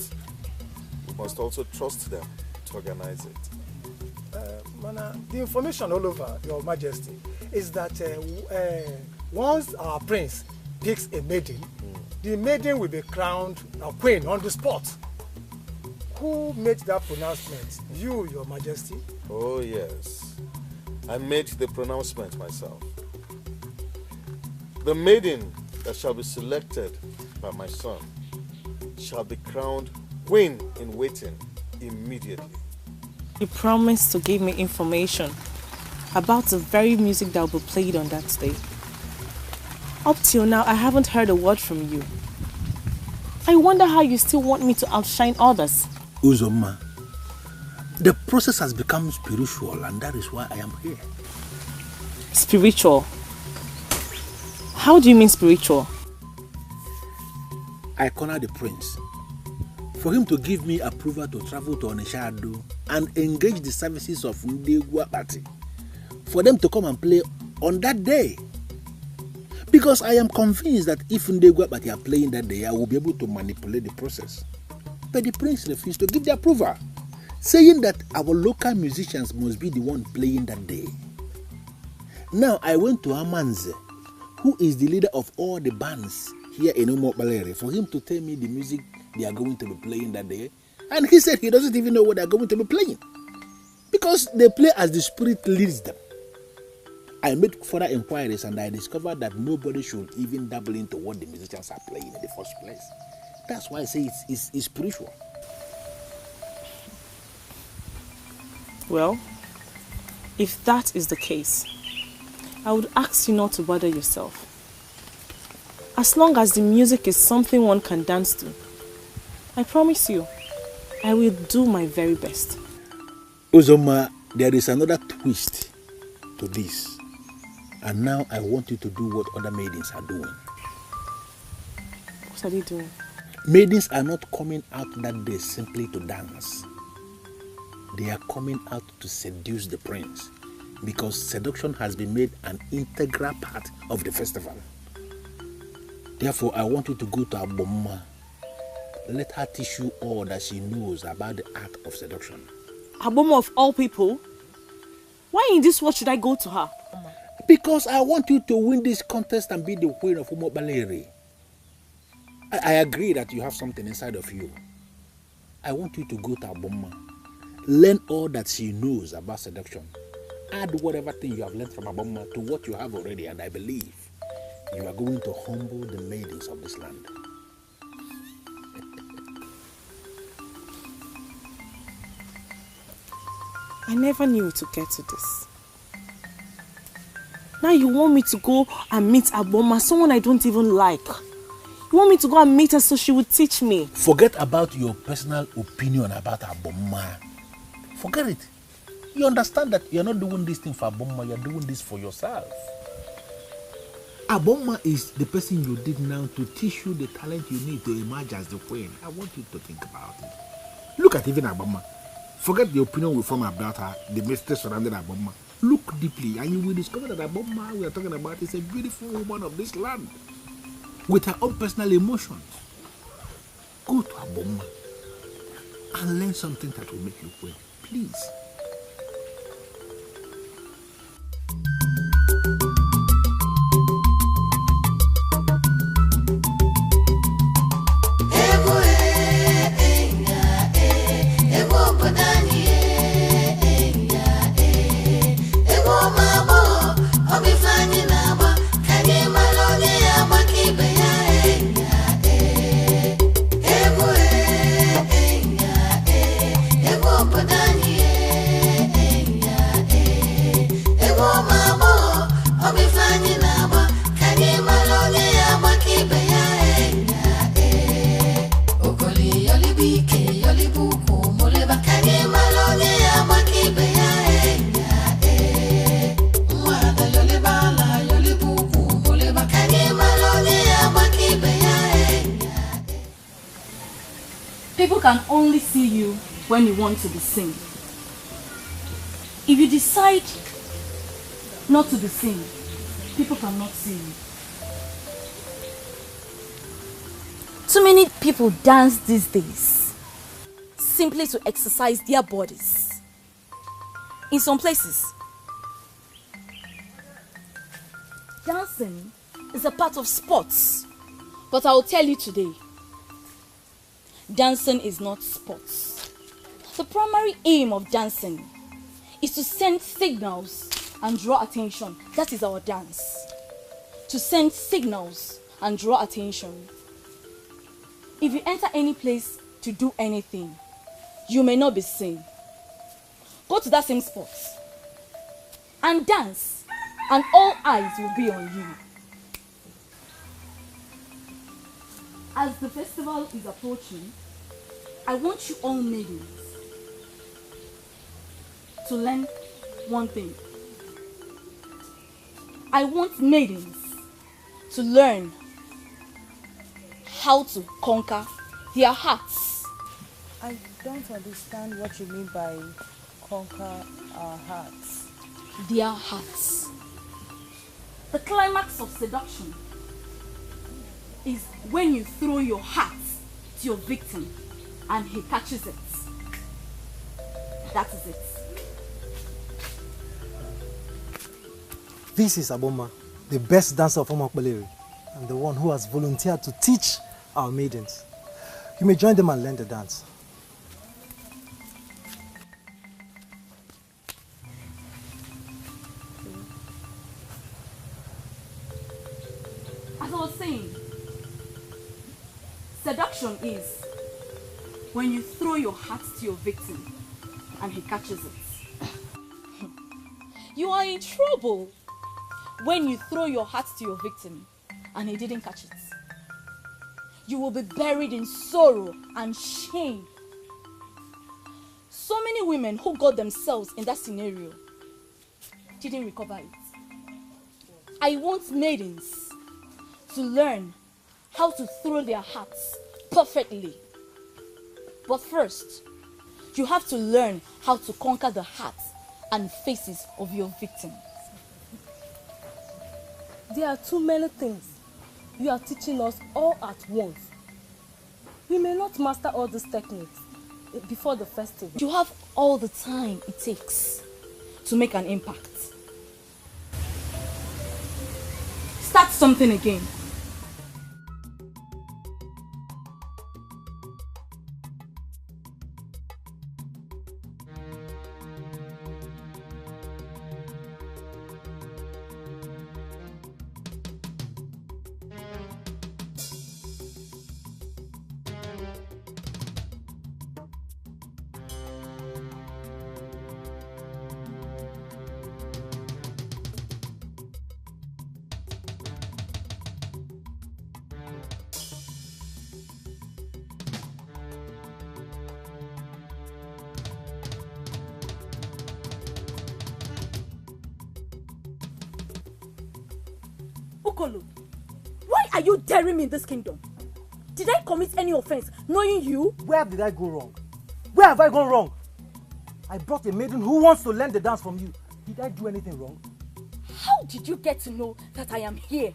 we must also trust them to organize it. Mana, the information all over, Your Majesty, is that once our prince picks a maiden, the maiden will be crowned a queen on the spot. Who made that pronouncement? You, Your Majesty? Oh, yes. I made the pronouncement myself. The maiden that shall be selected by my son shall be crowned queen in waiting immediately. You promised to give me information about the very music that will be played on that day. Up till now, I haven't heard a word from you. I wonder how you still want me to outshine others. Uzoma, the process has become spiritual, and that is why I am here. Spiritual? How do you mean spiritual? I corner the prince for him to give me approval to travel to Onishado and engage the services of Ndegwa Party for them to come and play on that day. Because I am convinced that if Ndegwa Party are playing that day, I will be able to manipulate the process. But the prince refused to give the approval, saying that our local musicians must be the one playing that day. Now I went to Amanze, who is the leader of all the bands here in Umokbalere, for him to tell me the music they are going to be playing that day. And he said he doesn't even know what they are going to be playing, because they play as the spirit leads them. I made further inquiries and I discovered that nobody should even dabble into what the musicians are playing in the first place. That's why I say it's spiritual. Well, if that is the case, I would ask you not to bother yourself. As long as the music is something one can dance to, I promise you, I will do my very best. Uzoma, there is another twist to this. And now I want you to do what other maidens are doing. What are they doing? Maidens are not coming out that day simply to dance. They are coming out to seduce the prince, because seduction has been made an integral part of the festival. Therefore, I want you to go to Aboma. Let her teach you all that she knows about the art of seduction. Aboma of all people? Why in this world should I go to her? Because I want you to win this contest and be the queen of Umobaleri. I agree that you have something inside of you. I want you to go to Aboma. Learn all that she knows about seduction. Add whatever thing you have learned from Aboma to what you have already, and I believe you are going to humble the maidens of this land. I never knew it would get to this. Now you want me to go and meet Aboma, someone I don't even like. You want me to go and meet her so she would teach me? Forget about your personal opinion about Aboma. Forget it. You understand that you're not doing this thing for Aboma, you're doing this for yourself. Aboma is the person you did now to teach you the talent you need to emerge as the queen. I want you to think about it. Look at even Aboma. Forget the opinion we form about her, the mystery surrounding Aboma. Look deeply and you will discover that Aboma we are talking about is a beautiful woman of this land with her own personal emotions. Go to Aboma and learn something that will make you queen. Please. People can only see you when you want to be seen. If you decide not to be seen, people cannot see you. Too many people dance these days simply to exercise their bodies. In some places, dancing is a part of sports. But I will tell you today, dancing is not sports. The primary aim of dancing is to send signals and draw attention. That is our dance. To send signals and draw attention. If you enter any place to do anything, you may not be seen. Go to that same spot and dance, and all eyes will be on you. As the festival is approaching, I want you all maidens to learn one thing. I want maidens to learn how to conquer their hearts. I don't understand what you mean by conquer our hearts. Their hearts. The climax of seduction is when you throw your heart to your victim and he catches it. That is it. This is Aboma, the best dancer from Okbaleri, and the one who has volunteered to teach our maidens. You may join them and learn the dance. As I was saying, seduction is when you throw your heart to your victim and he catches it. You are in trouble when you throw your heart to your victim and he didn't catch it. You will be buried in sorrow and shame. So many women who got themselves in that scenario didn't recover it. I want maidens to learn how to throw their hearts perfectly. But first, you have to learn how to conquer the hearts and faces of your victims. There are too many things you are teaching us all at once. We may not master all these techniques before the festival. You have all the time it takes to make an impact. Start something again. Ukolo, why are you daring me in this kingdom? Did I commit any offense knowing you? Where did I go wrong? Where have I gone wrong? I brought a maiden who wants to learn the dance from you. Did I do anything wrong? How did you get to know that I am here?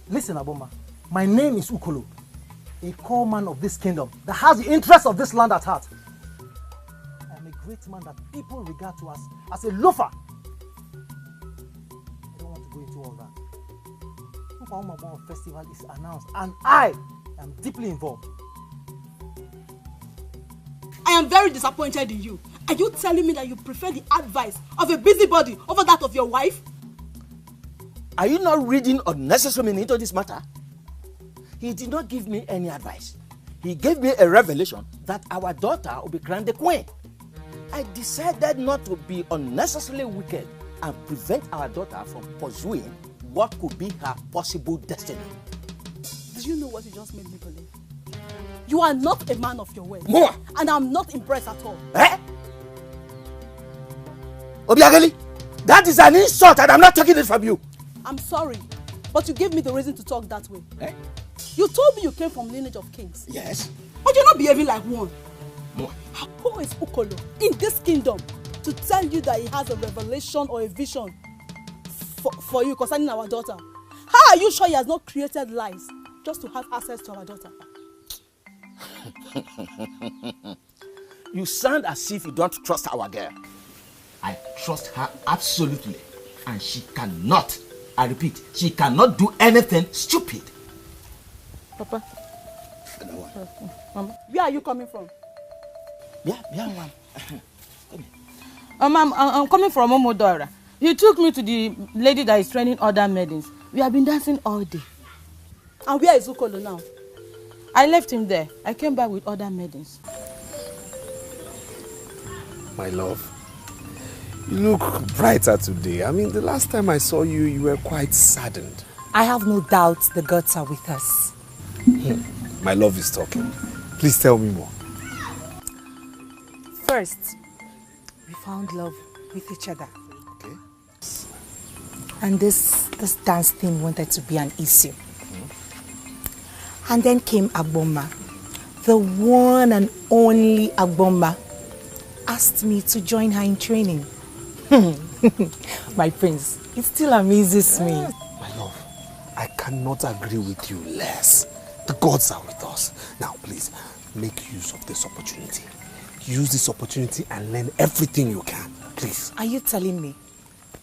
Listen, Aboma, my name is Ukolo, a core man of this kingdom that has the interests of this land at heart. I am a great man that people regard to as a loafer. I don't want to go into all that. Mpawumabon festival is announced and I am deeply involved. I am very disappointed in you. Are you telling me that you prefer the advice of a busybody over that of your wife? Are you not reading unnecessary meaning into this matter? He did not give me any advice. He gave me a revelation that our daughter will be crowned the queen. I decided not to be unnecessarily wicked and prevent our daughter from pursuing what could be her possible destiny. Do you know what you just made me believe? You are not a man of your word. More. And I'm not impressed at all. Eh? Obiageli, that is an insult and I'm not taking it from you. I'm sorry, but you gave me the reason to talk that way. Eh? You told me you came from lineage of kings. Yes. But you're not behaving like one. More. Who is Ukolo in this kingdom to tell you that he has a revelation or a vision for you concerning our daughter? How are you sure he has not created lies just to have access to our daughter? You sound as if you don't trust our girl. I trust her absolutely, and she cannot, I repeat, she cannot do anything stupid. Papa. Mama, where are you coming from? Yeah, ma'am. I'm coming from Omodora. You took me to the lady that is training other maidens. We have been dancing all day. And where is Ukolo now? I left him there. I came back with other maidens. My love, you look brighter today. I mean, the last time I saw you, you were quite saddened. I have no doubt the gods are with us. My love is talking. Please tell me more. First, we found love with each other. Okay. And this dance thing wanted to be an issue. And then came Agboma, the one and only Agboma, asked me to join her in training. My prince, it still amazes me. My love, I cannot agree with you less. The gods are with us. Now, please, make use of this opportunity. Use this opportunity and learn everything you can. Please. Are you telling me?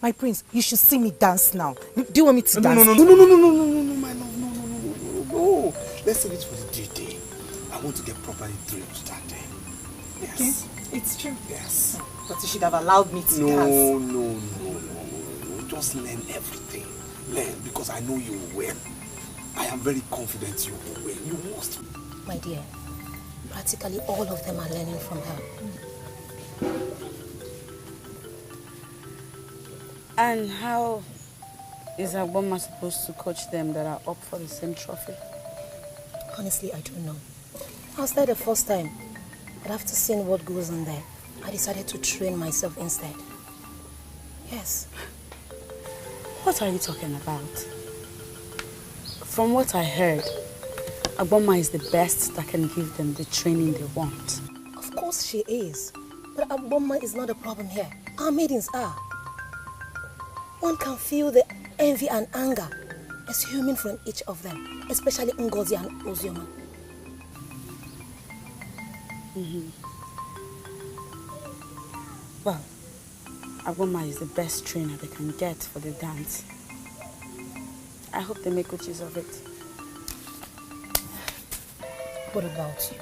My prince, you should see me dance now. Do you want me to dance? No, my love, no. Let's save it for the D-Day. I want to get properly drilled that day. Yes. Okay, it's true. Yes. But you should have allowed me to dance. No. Just learn everything. Learn, because I know you will win. I am very confident you will win. You must. My dear, practically all of them are learning from her. And how is Agboma supposed to coach them that are up for the same trophy? Honestly, I don't know. I was there the first time. But after seeing what goes on there, I decided to train myself instead. Yes. What are you talking about? From what I heard, Agboma is the best that can give them the training they want. Of course she is. But Agboma is not a problem here. Our maidens are. One can feel the envy and anger assuming from each of them, especially Ngozi and Ozioma. Well, Agboma is the best trainer they can get for the dance. I hope they make good use of it. What about you?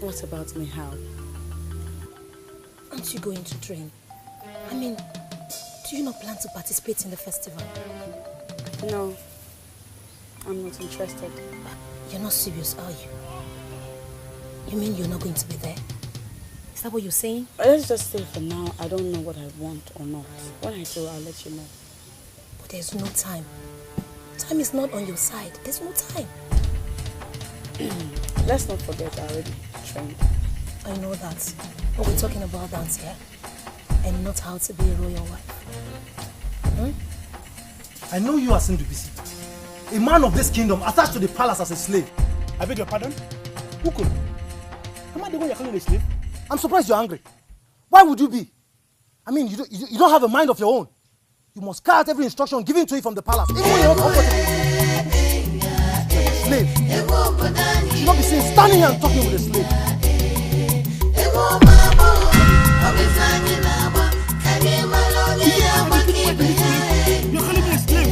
What about me? How? Aren't you going to train? I mean, do you not plan to participate in the festival? No, I'm not interested. You're not serious, are you? You mean you're not going to be there? Is that what you're saying? Let's just say for now, I don't know what I want or not. When I do, I'll let you know. But there's no time. Time is not on your side. There's no time. Let's not forget I already trained. I know that. But we're talking about dance here. And not how to be a royal wife. I know you are Sindubisi. A man of this kingdom attached to the palace as a slave. I beg your pardon? Who could? Am I the one you're calling a slave? I'm surprised you're angry. Why would you be? I mean, you don't have a mind of your own. You must carry out every instruction given to you from the palace, even when you're not comfortable. You're a slave. You should not be seen standing here and talking with a slave. You're calling me a slave?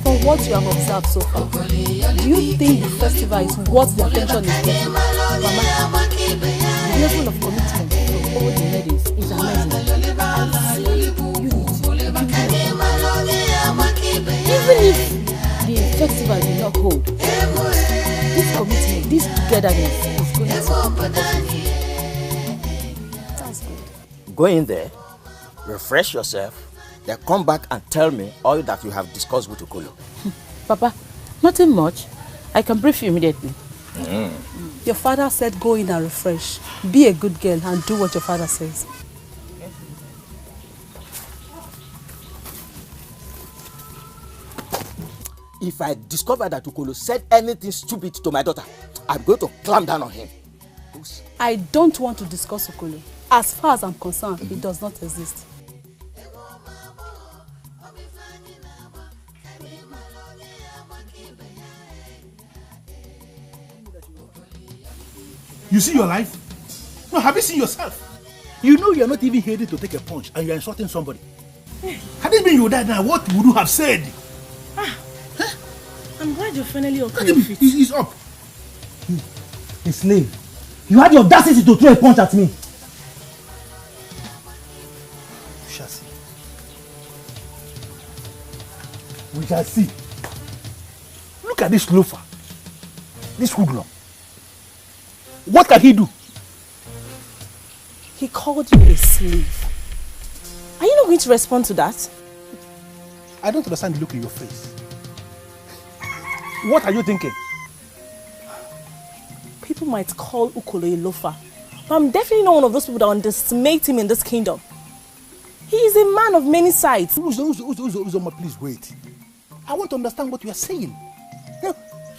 For what you have observed so far, do you think the festival is what the attention is getting? Mama, the level of commitment from all the ladies is amazing. Even if the festival will not hold, this commitment, this togetherness is going to be. That's good. Go in there, refresh yourself, then come back and tell me all that you have discussed with Okolo. Papa, nothing much. I can brief you immediately. Your father said go in and refresh. Be a good girl and do what your father says. If I discover that Okolo said anything stupid to my daughter, I'm going to clamp down on him. I don't want to discuss Okolo. As far as I'm concerned, it does not exist. You see your life? No, have you seen yourself? You know you're not even ready to take a punch and you're insulting somebody. Had it been your dad now, what would you have said? I'm glad you're finally okay. He's up. A slave. You had the audacity to throw a punch at me. We shall see. We shall see. Look at this loafer. This hoodlum. What can he do? He called you a slave. Are you not going to respond to that? I don't understand the look in your face. What are you thinking? People might call Okolo a loafer, but I'm definitely not one of those people that underestimate him in this kingdom. He is a man of many sides. Uzoma, please wait. I want to understand what you are saying.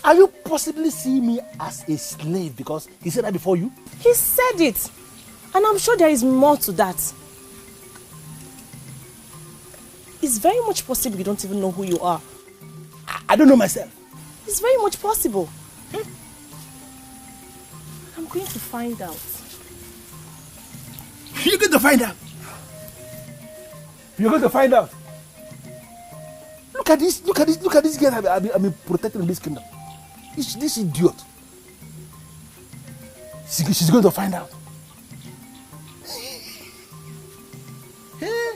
Are you possibly seeing me as a slave because he said that before you? He said it. And I'm sure there is more to that. It's very much possible you don't even know who you are. I don't know myself. It's very much possible. I'm going to find out. You're going to find out? You're going to find out? Look at this girl I've been protecting in this kingdom. This idiot. She's going to find out. Hey.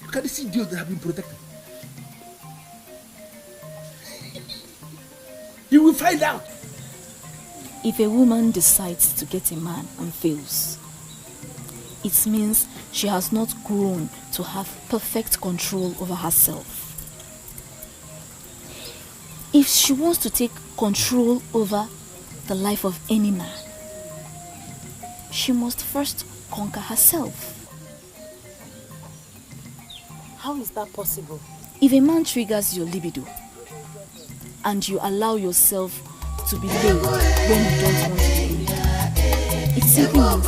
Look at this idiot that I've been protecting. You will find out. If a woman decides to get a man and fails, it means she has not grown to have perfect control over herself. If she wants to take control over the life of any man, she must first conquer herself. How is that possible? If a man triggers your libido and you allow yourself to be laid when you don't want to be laid, it simply means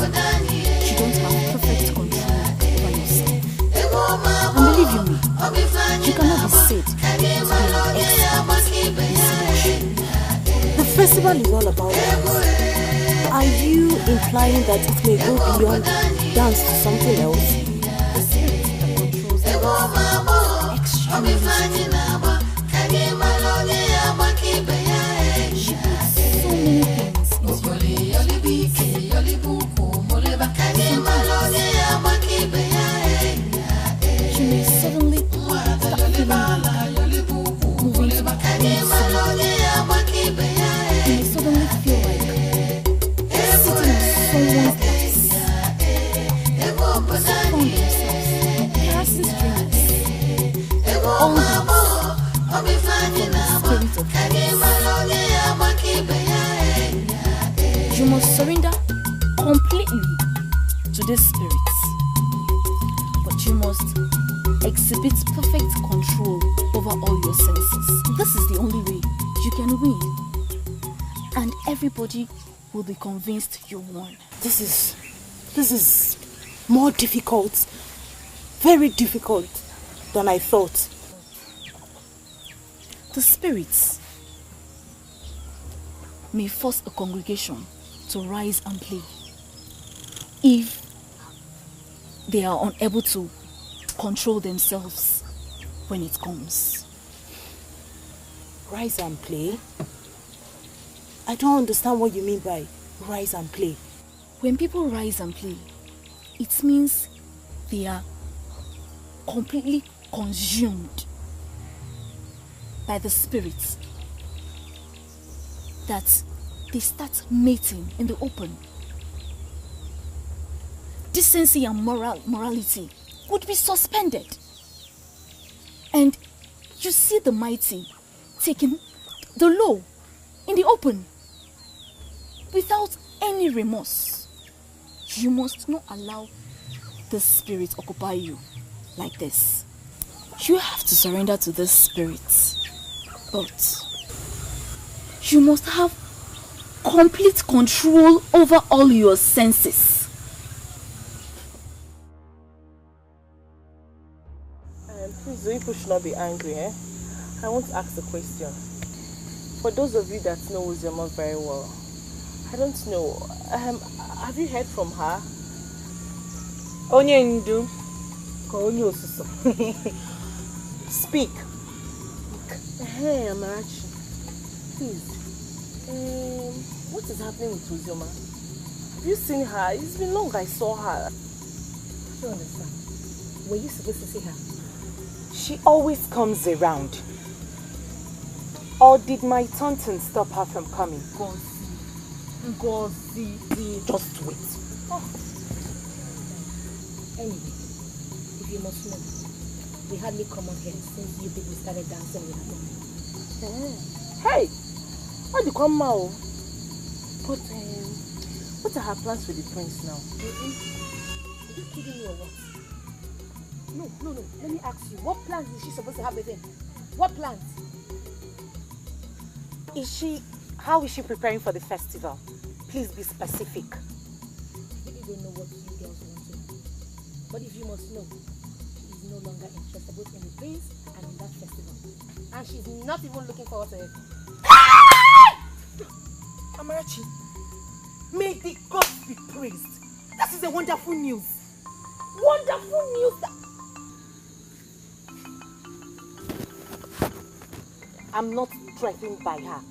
you don't have perfect control over yourself. And believe you me, you cannot be said to be an expert in seduction. The festival is all about dance. Are you implying that it may go beyond dance to something else? The spirit that controls the extremely she puts so many things into your you may suddenly start feeling like moving to the point. You may suddenly feel like sitting on someone's laps. Found themselves caressing strangers. All with perfect control over all your senses. This is the only way you can win. And everybody will be convinced you won. This is more difficult, very difficult than I thought. The spirits may force a congregation to rise and play if they are unable to control themselves when it comes. Rise and play? I don't understand what you mean by rise and play. When people rise and play, it means they are completely consumed by the spirits, that they start mating in the open. Decency and morality would be suspended. And you see the mighty taking the low in the open without any remorse. You must not allow the spirit occupy you like this. You have to surrender to this spirit, but you must have complete control over all your senses. Please, you people should not be angry, eh? I want to ask a question. For those of you that know Wazobia very well, I don't know, have you heard from her? Onye ndu, ko onye osuso. Speak. Hey, Amarachi, please. What is happening with Wazobia? Have you seen her? It's been long I saw her. I don't understand. Were you supposed to see her? She always comes around. Or did my taunting stop her from coming? Ngozi, just wait. Oh. Anyway, if you must know, we hardly come on here since you people started dancing with her. Hey, what do you come now? But what are her plans for the prince now? Are you kidding me or what? No. Let me ask you, what plans is she supposed to have with him? What plans? How is she preparing for the festival? Please be specific. I really don't know what you girls want to know. But if you must know, she is no longer interested both in the prince and in that festival. And she's not even looking forward to it. Amarachi, may the gods be praised. That is a wonderful news. Wonderful news. I'm not threatened by her.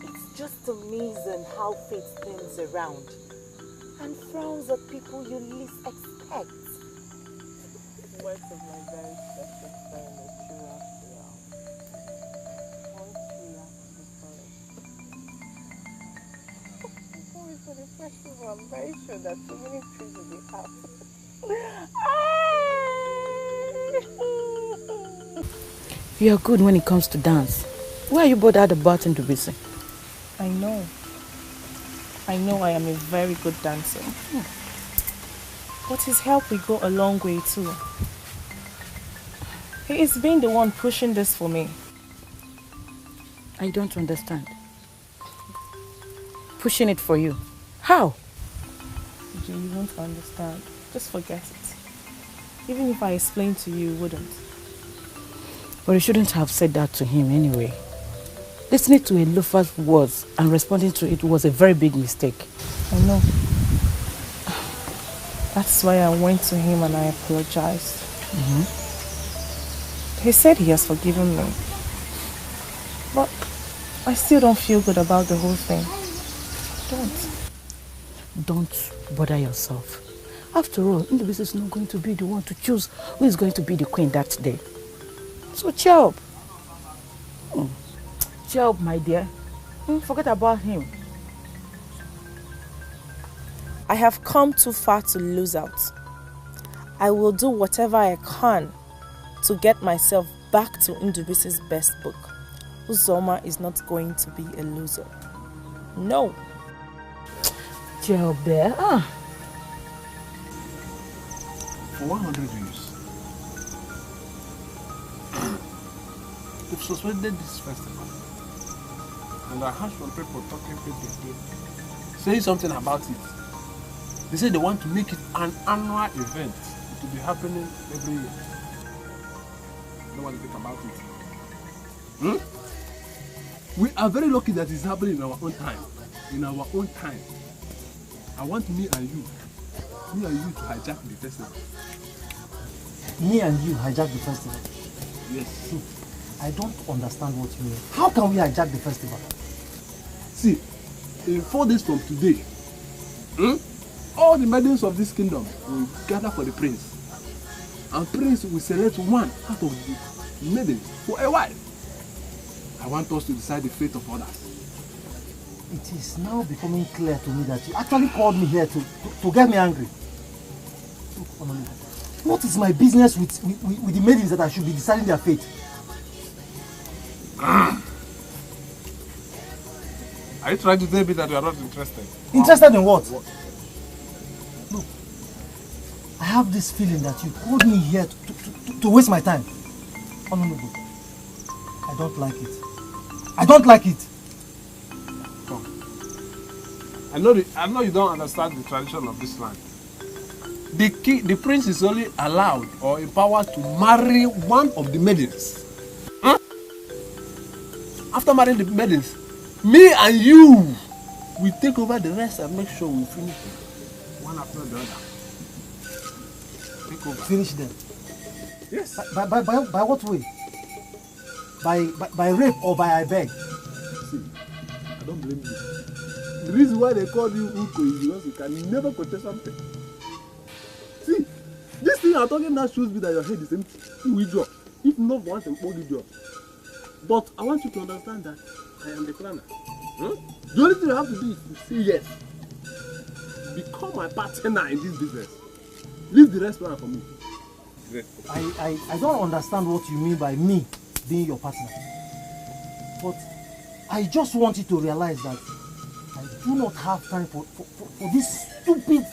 It's just amazing how fate spins around and frowns at people you least expect. Words of my very special friend are true after all. Once we are before we for the festival, I'm very sure that so many trees will be happy. You are good when it comes to dance. Why are you bothered about Ndubisi? I know I am a very good dancer. But his help will go a long way too. He is being the one pushing this for me. I don't understand. Pushing it for you? How? You won't understand. Just forget it. Even if I explain to you, you wouldn't. But you shouldn't have said that to him anyway. Listening to a loafer's words and responding to it was a very big mistake. I know. That's why I went to him and I apologized. He said he has forgiven me. But I still don't feel good about the whole thing. Don't bother yourself. After all, Ndubisi is not going to be the one to choose who is going to be the queen that day. So cheer up. Cheer up, my dear. Forget about him. I have come too far to lose out. I will do whatever I can to get myself back to Ndubisi's best book. Uzoma is not going to be a loser. No. Cheer up there. for 100 years. They've suspended this festival. And I heard some people talking, saying something about it. They say they want to make it an annual event. It will be happening every year. No one think about it. We are very lucky that it's happening in our own time. In our own time. I want me and you to hijack the festival. Me and you hijack the festival? Yes. See, I don't understand what you mean. How can we hijack the festival? See, in 4 days from today, all the maidens of this kingdom will gather for the prince. And prince will select one out of the maidens for a wife. I want us to decide the fate of others. It is now becoming clear to me that you actually called me here to get me angry. Look, what is my business with the maidens that I should be deciding their fate? Are you trying to tell me that you are not interested? Interested in what? Look, I have this feeling that you called me here to waste my time. Oh, no. I don't like it. I don't like it. Come. I know you don't understand the tradition of this land. The prince is only allowed or empowered to marry one of the maidens. After marrying the maidens, me and you will take over the rest and make sure we finish them one after the other. Take over. Finish them? Yes. By what way? By rape or by I beg? See, I don't blame you. The reason why they call you Uko is because you can never contest something. See, this thing I'm talking now shows me that your head is empty. You withdraw. If not once, you will withdraw. But I want you to understand that I am the planner. The only thing you have to do is to say yes. Become my partner in this business. Leave the rest plan for me. I don't understand what you mean by me being your partner. But I just want you to realize that I do not have time for this stupid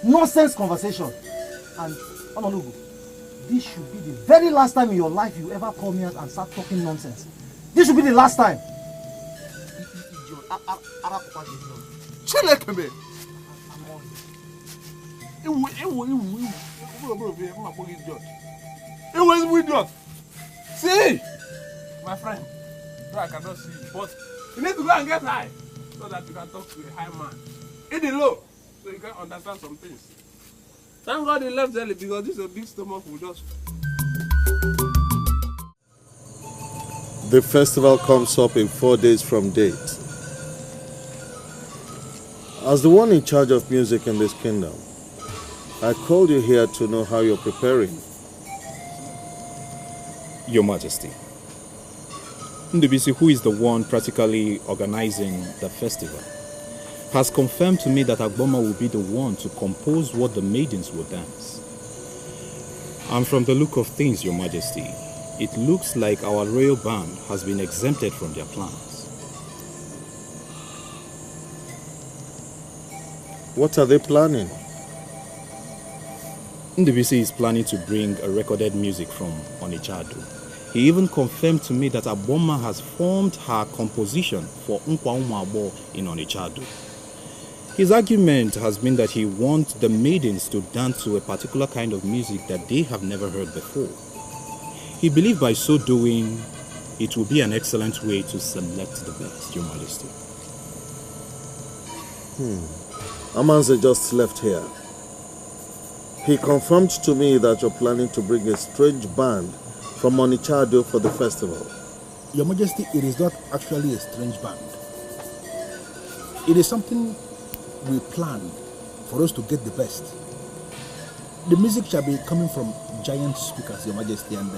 nonsense conversation. And Honolugu, this should be the very last time in your life you ever call me out and start talking nonsense. This should be the last time. See, my friend, I cannot see you, but you need to go and get high so that you can talk to a high man. Eat it low so you can understand some things. Thank God he left early because this is a big stomach will just. The festival comes up in 4 days from date. As the one in charge of music in this kingdom, I called you here to know how you're preparing. Your Majesty, Ndubisi, who is the one practically organizing the festival, has confirmed to me that Agboma will be the one to compose what the maidens will dance. And from the look of things, Your Majesty, it looks like our royal band has been exempted from their plans. What are they planning? Ndubisi is planning to bring a recorded music from Onichado. He even confirmed to me that Agboma has formed her composition for Nkwa Umabo in Onichado. His argument has been that he wants the maidens to dance to a particular kind of music that they have never heard before. He believed by so doing, it will be an excellent way to select the best, Your Majesty. Amanze just left here. He confirmed to me that you're planning to bring a strange band from Onichado for the festival. Your Majesty, it is not actually a strange band. It is something we planned for us to get the best. The music shall be coming from giant speakers, Your Majesty, and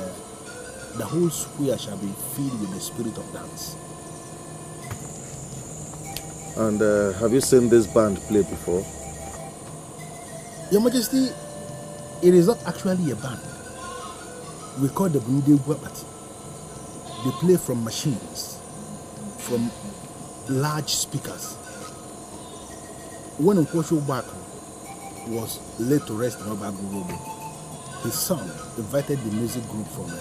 the whole square shall be filled with the spirit of dance. And have you seen this band play before? Your Majesty, it is not actually a band. We call the Bunde Guapati. They play from machines, from large speakers. When Nkosho Baku was laid to rest in Obagurobo, his son invited the music group from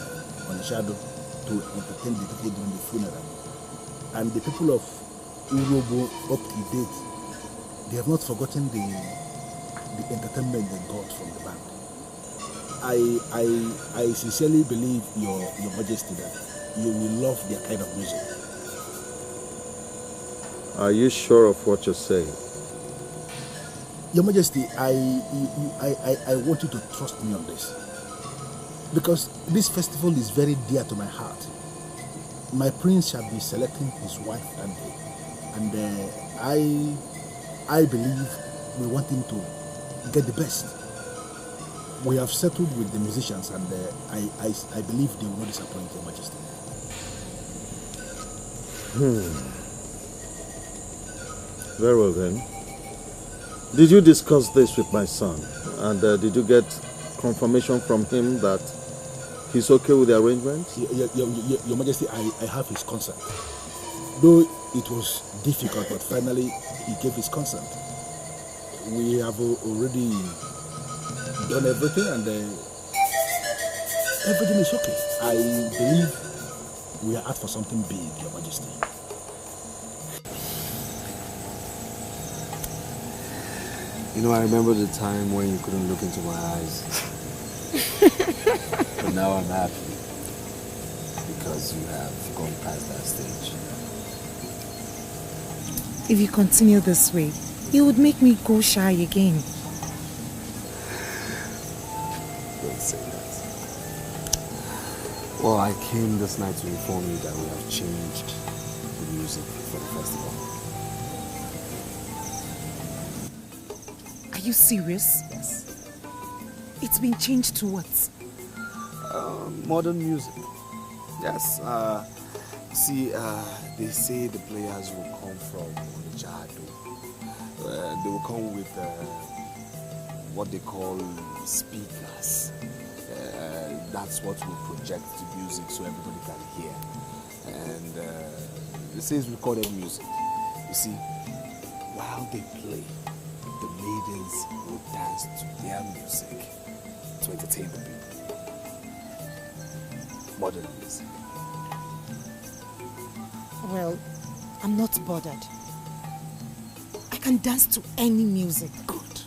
Onitsha to entertain the people during the funeral. And the people of Urobo up to date, they have not forgotten the entertainment they got from the band. I sincerely believe, Your Majesty, that you will love their kind of music. Are you sure of what you're saying? Your Majesty, I want you to trust me on this. Because this festival is very dear to my heart. My prince shall be selecting his wife and I believe we want him to get the best. We have settled with the musicians and I believe they will not disappoint, Your Majesty. Very well then. Did you discuss this with my son? And did you get confirmation from him that he's okay with the arrangement? Your Majesty, I have his consent. Though it was difficult, but finally he gave his consent. We have already done everything and everything is okay. I believe we are out for something big, Your Majesty. You know, I remember the time when you couldn't look into my eyes. But now I'm happy because you have gone past that stage. If you continue this way, you would make me go shy again. Don't say that. Well, I came this night to inform you that we have changed the music for the festival. Are you serious? Yes. It's been changed to what? Modern music. Yes. See, they say the players will come from Onitsha. They will come with what they call speakers. That's what will project the music so everybody can hear. And it says recorded music. You see, while they play, the maidens will dance to their music to entertain the people. Modern music. Well, I'm not bothered. I can dance to any music. Good.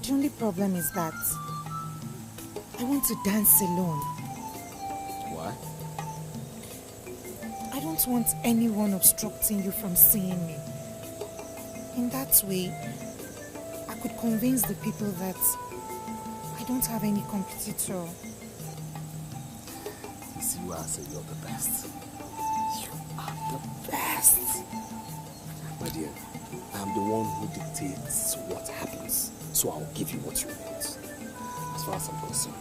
The only problem is that I want to dance alone. Why? I don't want anyone obstructing you from seeing me. In that way, I could convince the people that I don't have any competitor. You see why I say you're the best. You are the best. My dear, I'm the one who dictates what happens. So I'll give you what you want. As far as I'm concerned,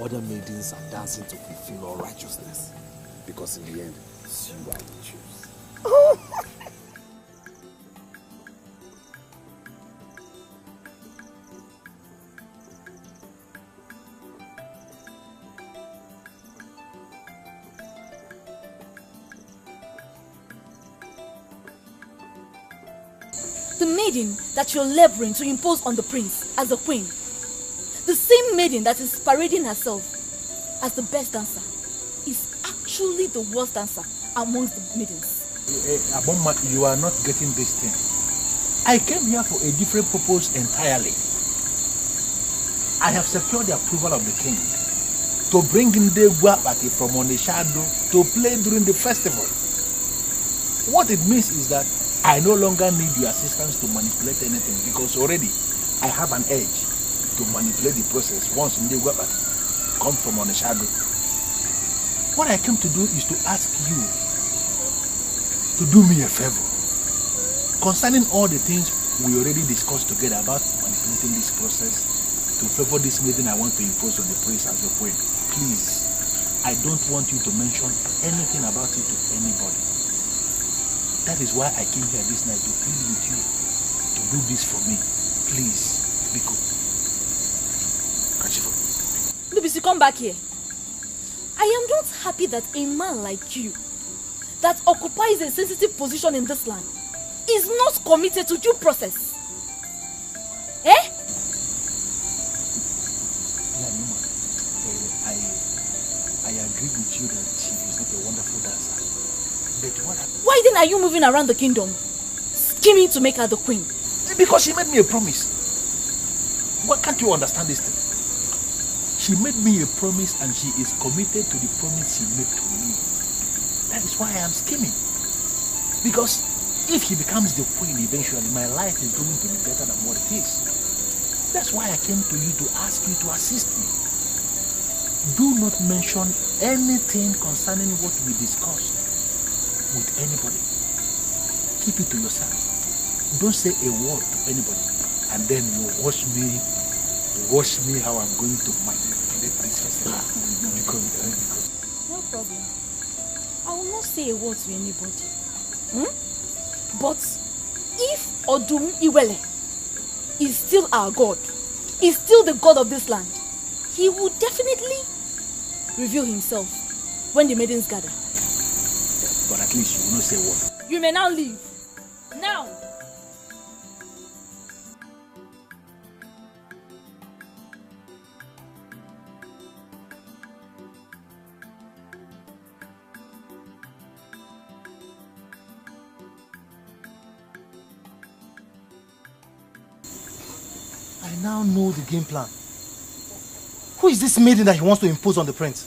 other maidens are dancing to fulfill all righteousness. Because in the end, it's you I will choose. The maiden that you're laboring to impose on the prince as the queen, the same maiden that is parading herself as the best dancer, is actually the worst dancer amongst the maidens. Aboma, you are not getting this thing. I came here for a different purpose entirely. I have secured the approval of the king to bring in the Guapati from Onitsha to play during the festival. What it means is that I no longer need your assistance to manipulate anything because already I have an edge to manipulate the process once Ndegwa come from Onitsha. What I came to do is to ask you to do me a favor concerning all the things we already discussed together about manipulating this process to favor this maiden I want to impose on the prince as your queen. Please, I don't want you to mention anything about it to anybody. That is why I came here this night to plead with you to do this for me. Please, be good. Lubisi, come back here. I am not happy that a man like you, that occupies a sensitive position in this land, is not committed to due process. Eh? agree with you that she is not a wonderful dancer. But what Why then are you moving around the kingdom, scheming to make her the queen? Because she made me a promise. Why can't you understand this thing? She made me a promise and she is committed to the promise she made to me. That is why I am scheming. Because if she becomes the queen eventually, my life is going to be better than what it is. That's why I came to you to ask you to assist me. Do not mention anything concerning what we discussed with anybody. Keep it to yourself. Don't say a word to anybody. And then you watch me how I'm going to manipulate this festival. No problem. I will not say a word to anybody. But if Odum Iwele is still our God, is still the God of this land, he will definitely reveal himself when the maidens gather. But at least you will not say a word. You may now leave. Now! I now know the game plan. Who is this maiden that he wants to impose on the prince?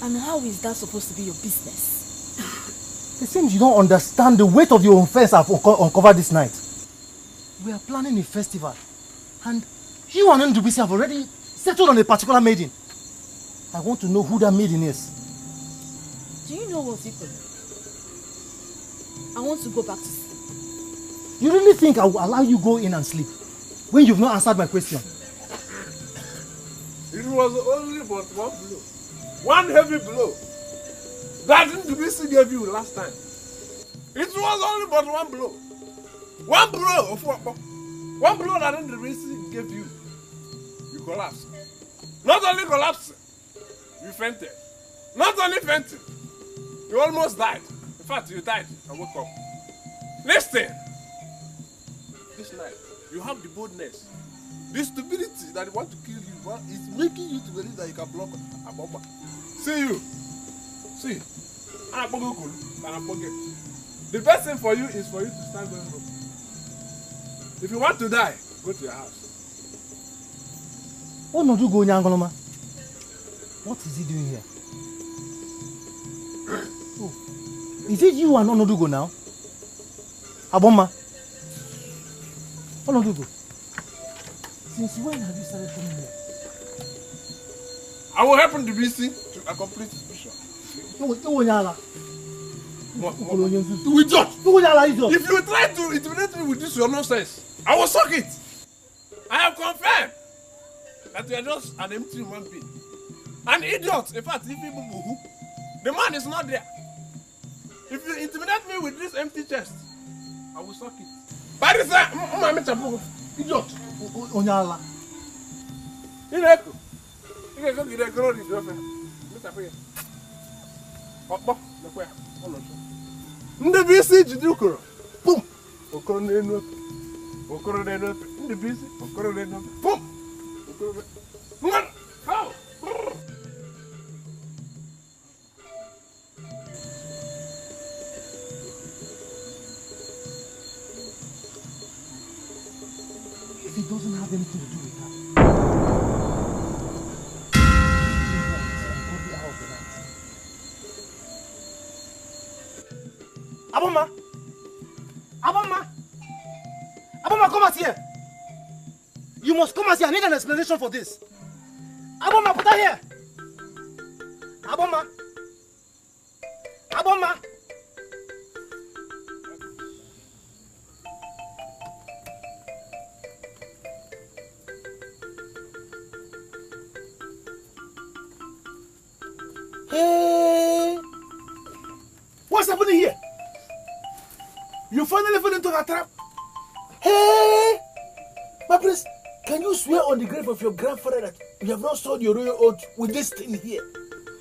And how is that supposed to be your business? It seems you don't understand the weight of your offense I've uncovered this night. We are planning a festival, and you and Ndubisi have already settled on a particular maiden. I want to know who that maiden is. Do you know what's equal? I want to go back to sleep. You really think I will allow you go in and sleep when you've not answered my question? It was only but one blow. One heavy blow. That Ndubisi gave you last time. It was only but one blow. One blow of what? One blow that Ndubisi gave you. You collapsed. Not only collapsed, you fainted. Not only fainted, you almost died. In fact, you died and woke up. Listen. This night, you have the boldness. The stupidity that want to kill you is making you to believe that you can block a bomber. See you. See. The best thing for you is for you to stand going home. If you want to die, go to your house. What not do go Nyangoloma? What is he doing here? Oh. Is it you and Onodugo now? Aboma? Onodugo? Since when have you started coming here? I will help Ndubisi to accomplish his mission. We judge. If you try to intimidate me with this your nonsense, I will suck it. I have confirmed that you are just an empty human being. An idiot. In fact, if people boo, the man is not there. If you intimidate me with this empty chest, I will suck it. By the time, idiot. Onyala. Ireko. Ireko gide glory dofe. Meta pe. Okpo, lekwe. Ndubisi jide ukoro. Boom. Okoro n'enu. Okoro n'enu. Ndubisi, okoro n'enu. Boom. Okoro. Ngwan. How? If it doesn't have anything to do with that. Aboma! Aboma! Aboma, come out here! You must come out here. I need an explanation for this. Aboma, put her here! Aboma! Aboma! Hey! What's happening here? You finally fell into a trap. Hey! My prince, can you swear on the grave of your grandfather that you have not sold your royal oath with this thing here?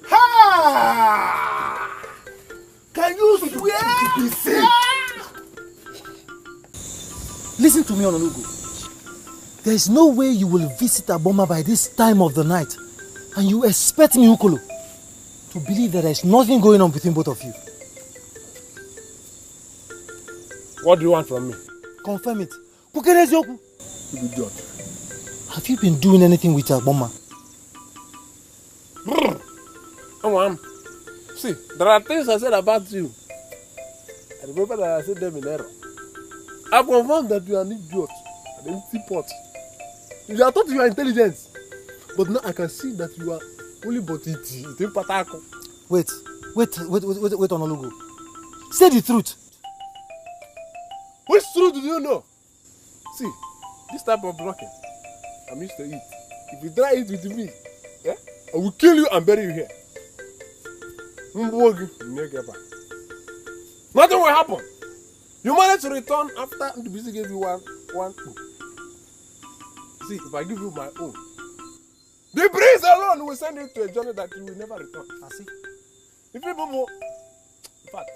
Ha! Can you swear? Listen to me, Ononugo. There is no way you will visit Aboma by this time of the night and you expect me, Ukolo, to believe that there's nothing going on between both of you. What do you want from me? Confirm it. Idiot. Have you been doing anything with your bomber? See, there are things I said about you. I remember that I said them in error. I confirmed that you are an idiot, an empty pot. You are thought you are intelligent, but now I can see that you are only but it. Wait, Onologo. Say the truth. Which truth do you know? See, this type of blocking, I'm used to it. If you try it with me, yeah, I will kill you and bury you here. Nothing will happen. You managed to return after the busy gave you one. See, if I give you my own, the breeze alone will send you to a journey that you will never return. I see. If you move, in fact,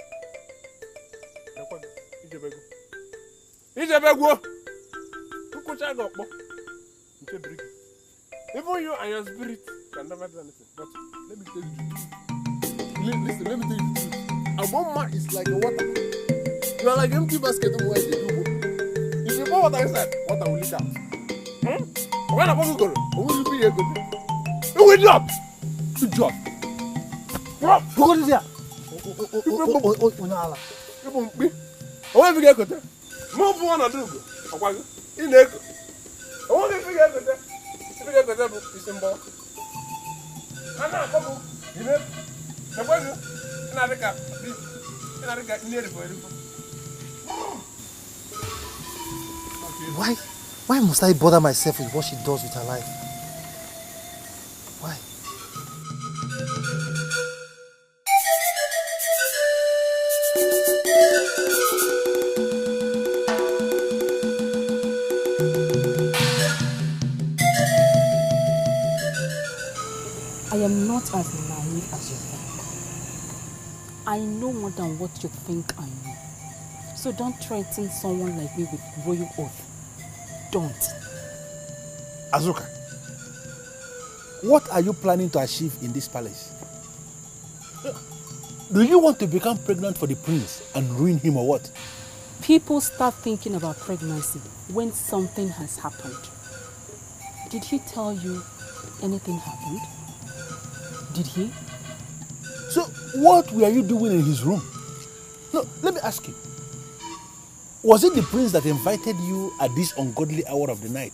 even you and your spirit can never do anything. But let me tell you, listen, let me tell you the truth. A bomb is like a water. You are like an empty basket of water. If you pour water inside, water will leak out. When a bomb goes, will you be able to? You will drop. Good job. Drop. What is here? I want to get it. Move one or two. In the echo. I want to figure out the devil is in ball. I'm not a bubble. You know, the weather, another cap, another cat near the body. Why must I bother myself with what she does with her life? Why? I am not as naive as you think. I know more than what you think I know. So don't threaten someone like me with royal oath. Don't. Azuka, what are you planning to achieve in this palace? Do you want to become pregnant for the prince and ruin him or what? People start thinking about pregnancy when something has happened. Did he tell you anything happened? Did he? So, what were you doing in his room? No, let me ask you. Was it the prince that invited you at this ungodly hour of the night?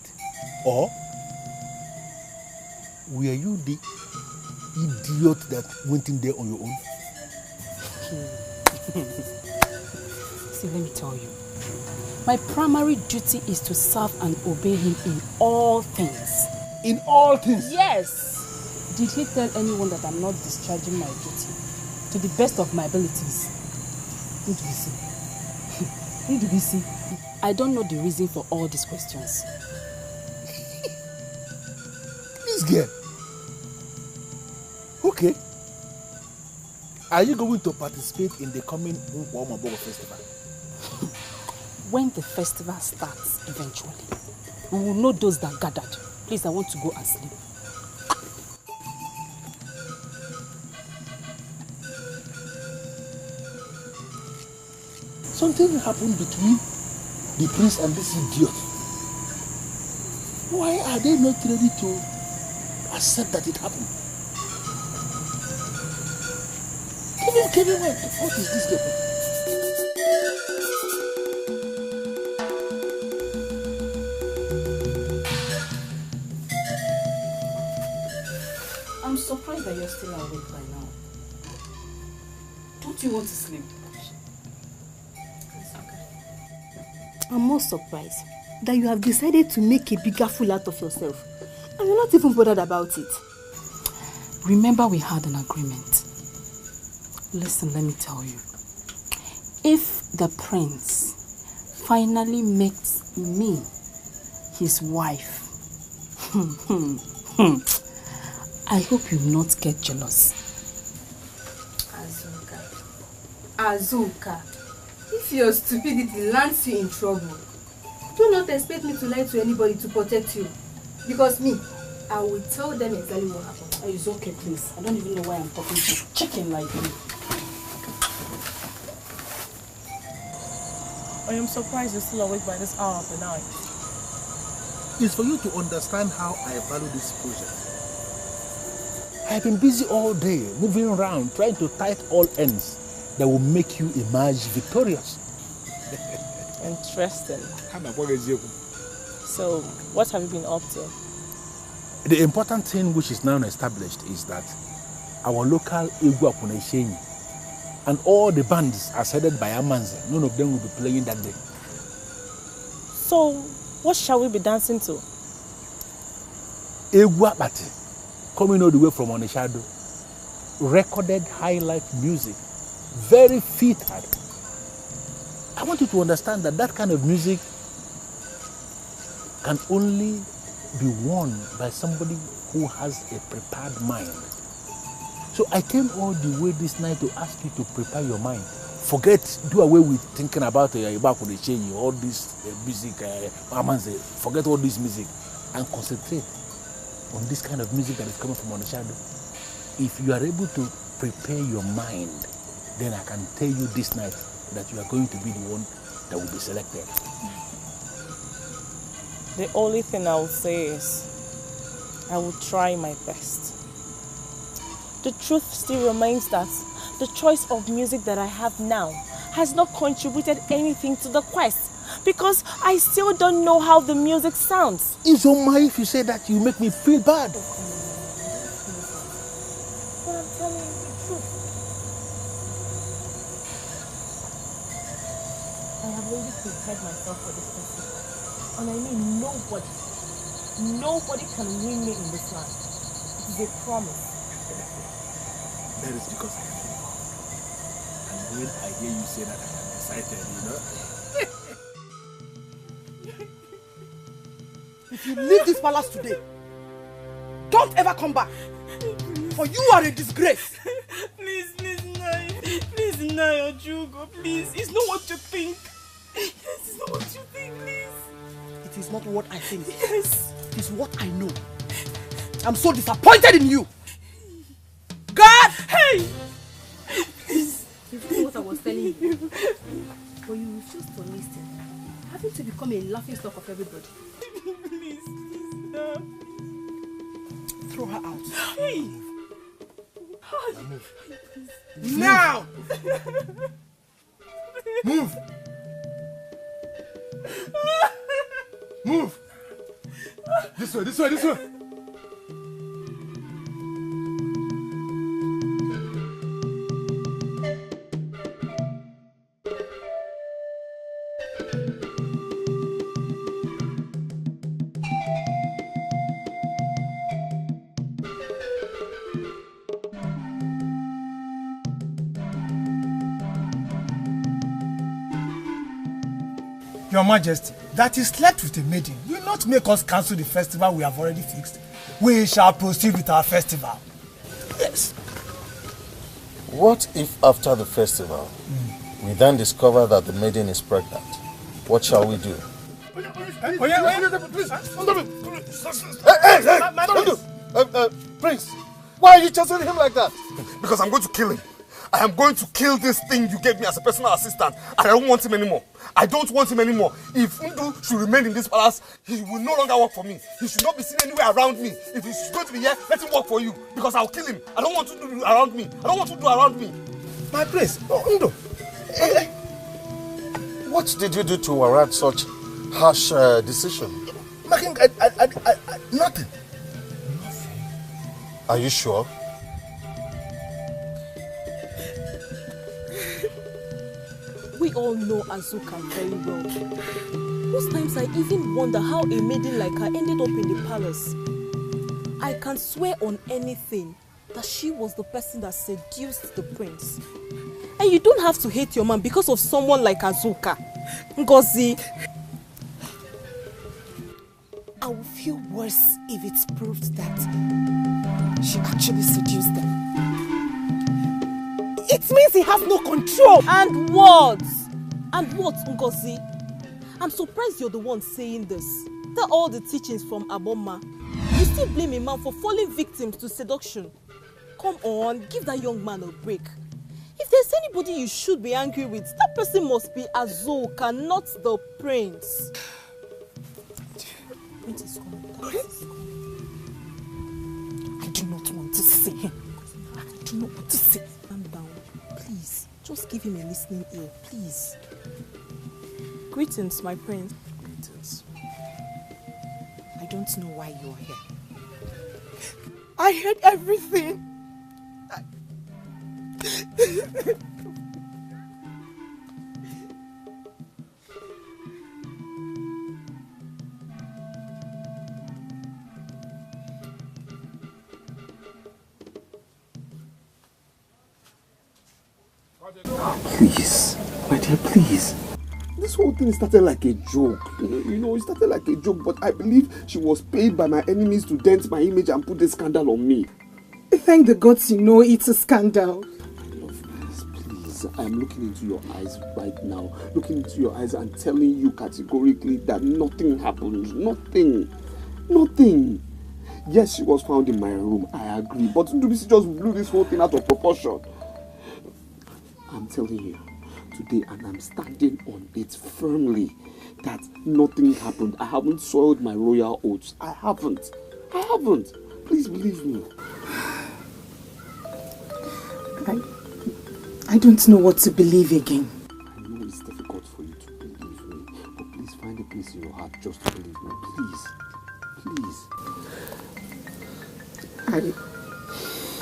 Or were you the idiot that went in there on your own? See, let me tell you. My primary duty is to serve and obey him in all things. In all things? Yes. Did he tell anyone that I'm not discharging my duty to the best of my abilities? I don't know the reason for all these questions. This girl. Okay. Are you going to participate in the coming Wazobia festival? When the festival starts eventually, we will know those that gathered. Please, I want to go and sleep. Something happened between the prince and this idiot. Why are they not ready to accept that it happened? Kevin, what is this game? I'm surprised that you're still awake by now. Don't you want to sleep? I'm more surprised that you have decided to make a bigger fool out of yourself. And you're not even bothered about it. Remember, we had an agreement. Listen, let me tell you. If the prince finally makes me his wife, I hope you will not get jealous. Azuka, if your stupidity lands you in trouble, do not expect me to lie to anybody to protect you. Because me, I will tell them exactly what happened. Oh, it's okay, please. I don't even know why I'm talking to chicken like you. I am surprised you're still awake by this hour of the night. It's for you to understand how I value this project. I've been busy all day, moving around, trying to tight all ends that will make you emerge victorious. Interesting. So, what have you been up to? The important thing which is now established is that our local Igwa Puneshenyi and all the bands are headed by Amanze. None of them will be playing that day. So, what shall we be dancing to? Igwa Bati, coming all the way from Onishado. Recorded high-life music, very fitted. I want you to understand that that kind of music can only be won by somebody who has a prepared mind. So I came all the way this night to ask you to prepare your mind. Do away with thinking about all this music, forget all this music and concentrate on this kind of music that is coming from Onishado. If you are able to prepare your mind, then I can tell you this night that you are going to be the one that will be selected. The only thing I will say is, I will try my best. The truth still remains that the choice of music that I have now has not contributed anything to the quest, because I still don't know how the music sounds. It's on my if you say that, you make me feel bad. But I'm telling you the truth. I have already prepared myself for this festival. And I mean nobody can win me in this land. It is a promise. That is because I am you. And when I hear you say that, I am excited, If you leave this palace today, don't ever come back. For you are a disgrace. Please, Nai. Please, Nai, Ojugo, please. It's not what you think. Yes, it's not what you think, please. It is not what I think. Yes. It is what I know. I'm so disappointed in you. God! Hey! Please. You know what I was telling you? But you refuse to listen. Having to become a laughing stock of everybody. Please, no. Throw her out. Hey! Now! Move! Move! This way, this way, this way! Your Majesty, that he slept with a maiden will not make us cancel the festival we have already fixed. We shall proceed with our festival. Yes. What if after the festival, we then discover that the maiden is pregnant? What shall we do? Prince, why are you chasing him like that? Because I'm going to kill him. I am going to kill this thing you gave me as a personal assistant, and I don't want him anymore. I don't want him anymore. If Ndu should remain in this palace, he will no longer work for me. He should not be seen anywhere around me. If he's going to be here, let him work for you, because I'll kill him. I don't want to do around me. I don't want to do around me. My prince, Ndu, what did you do to warrant such harsh decision? Nothing. Are you sure? We all know Azuka very well. Most times I even wonder how a maiden like her ended up in the palace. I can swear on anything that she was the person that seduced the prince. And you don't have to hate your man because of someone like Azuka. Ngozi. I will feel worse if it's proved that she actually seduced them. It means he has no control. And what? And what, Ngozi? I'm surprised you're the one saying this. They're all the teachings from Aboma. You still blame a man for falling victim to seduction. Come on, give that young man a break. If there's anybody you should be angry with, that person must be Azuka, not the prince. Prince is coming. I do not want to see him. I do not want to see him. Calm down, please. Just give him a listening ear, please. Greetings, my prince. Greetings. I don't know why you're here. I heard everything. Please, my dear, please. This whole thing started like a joke. You know, it started like a joke, but I believe she was paid by my enemies to dent my image and put the scandal on me. Thank the gods you know it's a scandal. Please, I'm looking into your eyes right now. Looking into your eyes and telling you categorically that nothing happened. Nothing. Yes, she was found in my room, I agree. But Ndubisi just blew this whole thing out of proportion. I'm telling you today, and I'm standing on it firmly, that nothing happened. I haven't soiled my royal oaths. I haven't. Please believe me. I don't know what to believe again. I know it's difficult for you to believe me, but please find a place in your heart just to believe me. Please.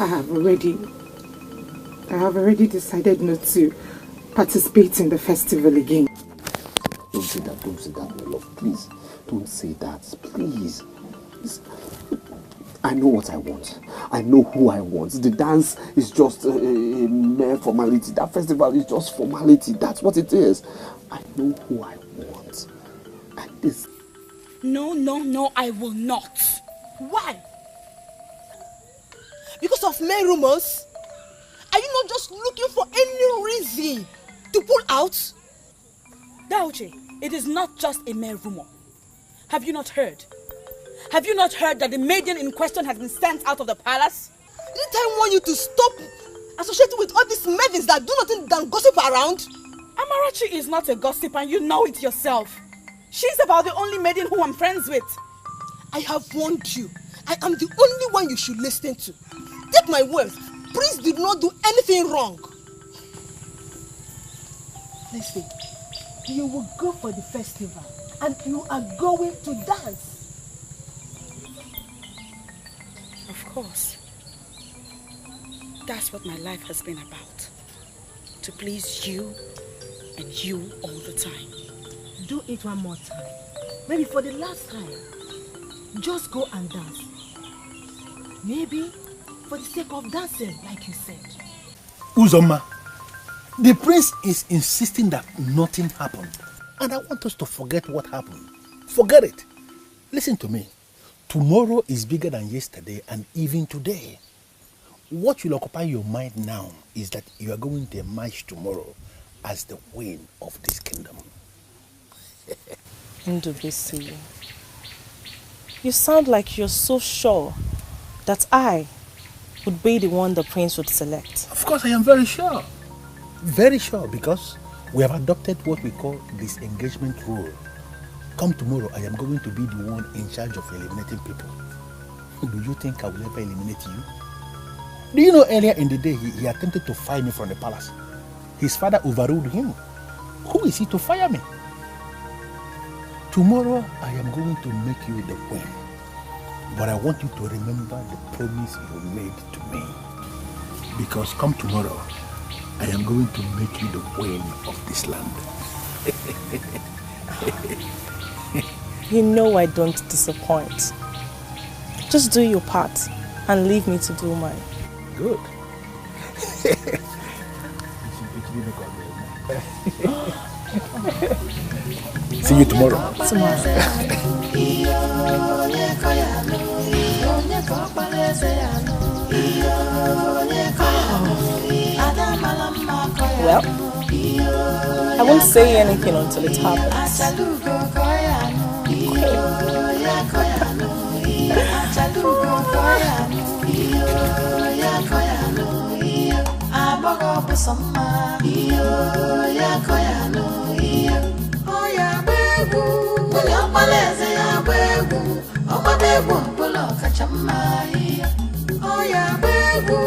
I have already decided not to participate in the festival again. Don't say that, my love. Please, don't say that. Please. I know what I want. I know who I want. The dance is just a mere formality. That festival is just formality. That's what it is. I know who I want. And this... No, I will not. Why? Because of mere rumors? Are you not just looking for any reason to pull out? Dauche, it is not just a mere rumor. Have you not heard? Have you not heard that the maiden in question has been sent out of the palace? Didn't I want you to stop associating with all these maidens that do nothing than gossip around? Amarachi is not a gossip and you know it yourself. She's about the only maiden who I'm friends with. I have warned you. I am the only one you should listen to. Take my word. Prince did not do anything wrong. Listen, you will go for the festival and you are going to dance. Of course. That's what my life has been about. To please you and you all the time. Do it one more time. Maybe for the last time. Just go and dance. Maybe for the sake of dancing, like you said. Uzoma, the prince is insisting that nothing happened. And I want us to forget what happened. Forget it. Listen to me. Tomorrow is bigger than yesterday and even today. What will occupy your mind now is that you are going to emerge tomorrow as the queen of this kingdom. Ndubisi, you sound like you're so sure that I would be the one the prince would select. Of course, I am very sure. Very sure, because we have adopted what we call disengagement rule. Come tomorrow, I am going to be the one in charge of eliminating people. Do you think I will ever eliminate you? Do you know earlier in the day, he attempted to fire me from the palace. His father overruled him. Who is he to fire me? Tomorrow, I am going to make you the queen. But I want you to remember the promise you made to me. Because come tomorrow, I am going to make you the queen of this land. You know I don't disappoint. Just do your part and leave me to do mine. Good. See you tomorrow. Well, I won't say anything until it happens. koyano, iyo, ya koyano, iyo. Abogo busoma, iyo, ya koyano, iyo. Oya begu, oya paleze ya begu. Oba begu, bulo kachama, iyo. Oya begu,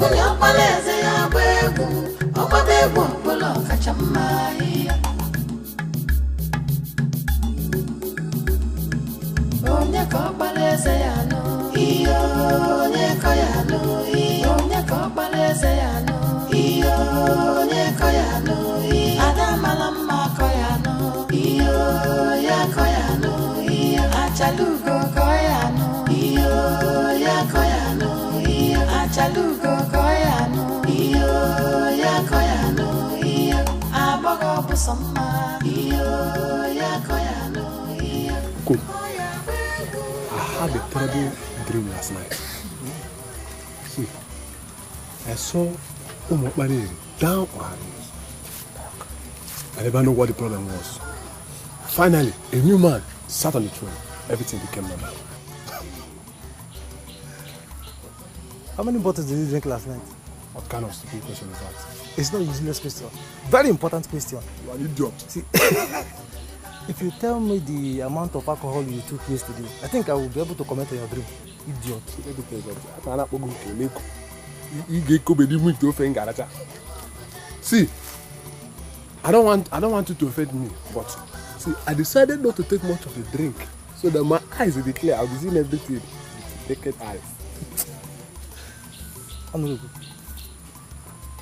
oya paleze ya begu. Oba begu, bulo kachama, iyo. Onye kopaleze ya no, iyo, onye koyano, iyo, onye kopaleze ya no, iyo, onye koyano, iyo, adamalama koyano, iyo, ya koyano, iyo, achalugo koyano, iyo, ya koyano, iyo, achalugo koyano, iyo, ya koyano, iyo, abogo busoma, iyo, ya koyano, iyo. Cool. I had a terrible dream last night. See, I saw Umokbari down on her knees. I never know what the problem was. Finally, a new man sat on the throne. Everything became normal. How many bottles did you drink last night? What kind of stupid question is that? It's not a useless question. Very important question. You are an idiot. See, if you tell me the amount of alcohol you took yesterday, I think I will be able to comment on your dream. Idiot. See, I don't want you to offend me, but see, I decided not to take much of the drink so that my eyes will be clear. I'll be seeing everything with naked eyes. Honorable,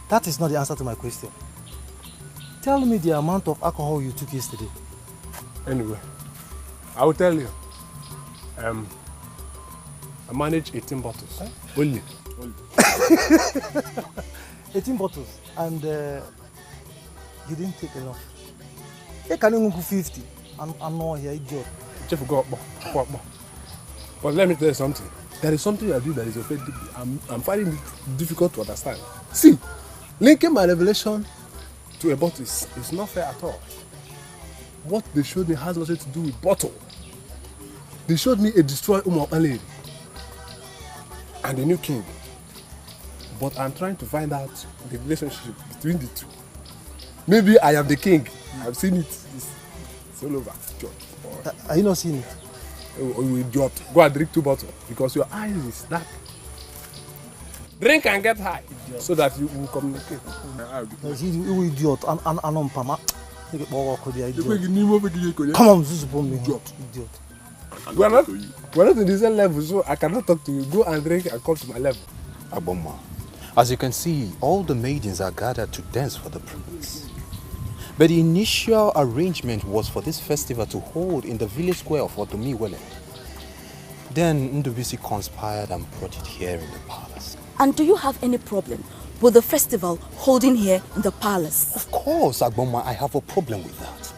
that is not the answer to my question. Tell me the amount of alcohol you took yesterday. Anyway, I will tell you. I managed 18 bottles. Huh? Only. 18 bottles, and you didn't take enough. You can even go 50. I'm not here, idiot. Jeff, go up. But let me tell you something. There is something I do that is offending me. I'm finding it difficult to understand. See, linking my revelation to a bottle is not fair at all. What they showed me has nothing to do with bottle. They showed me a destroyed lady and a new king. But I'm trying to find out the relationship between the two. Maybe I am the king. I've seen it. It's all over. Are you not seeing it? Oh, you idiot. Go and drink 2 bottles because your eyes is dark. Drink and get high so that you will communicate. You idiot. Come on, idiot. We're not in the same level, so I cannot talk to you. Go and drink and come to my level. Aboma, as you can see, all the maidens are gathered to dance for the prince. But the initial arrangement was for this festival to hold in the village square of Otomiwele. Then Ndubisi conspired and brought it here in the palace. And do you have any problem with the festival holding here in the palace? Of course, Agboma, I have a problem with that.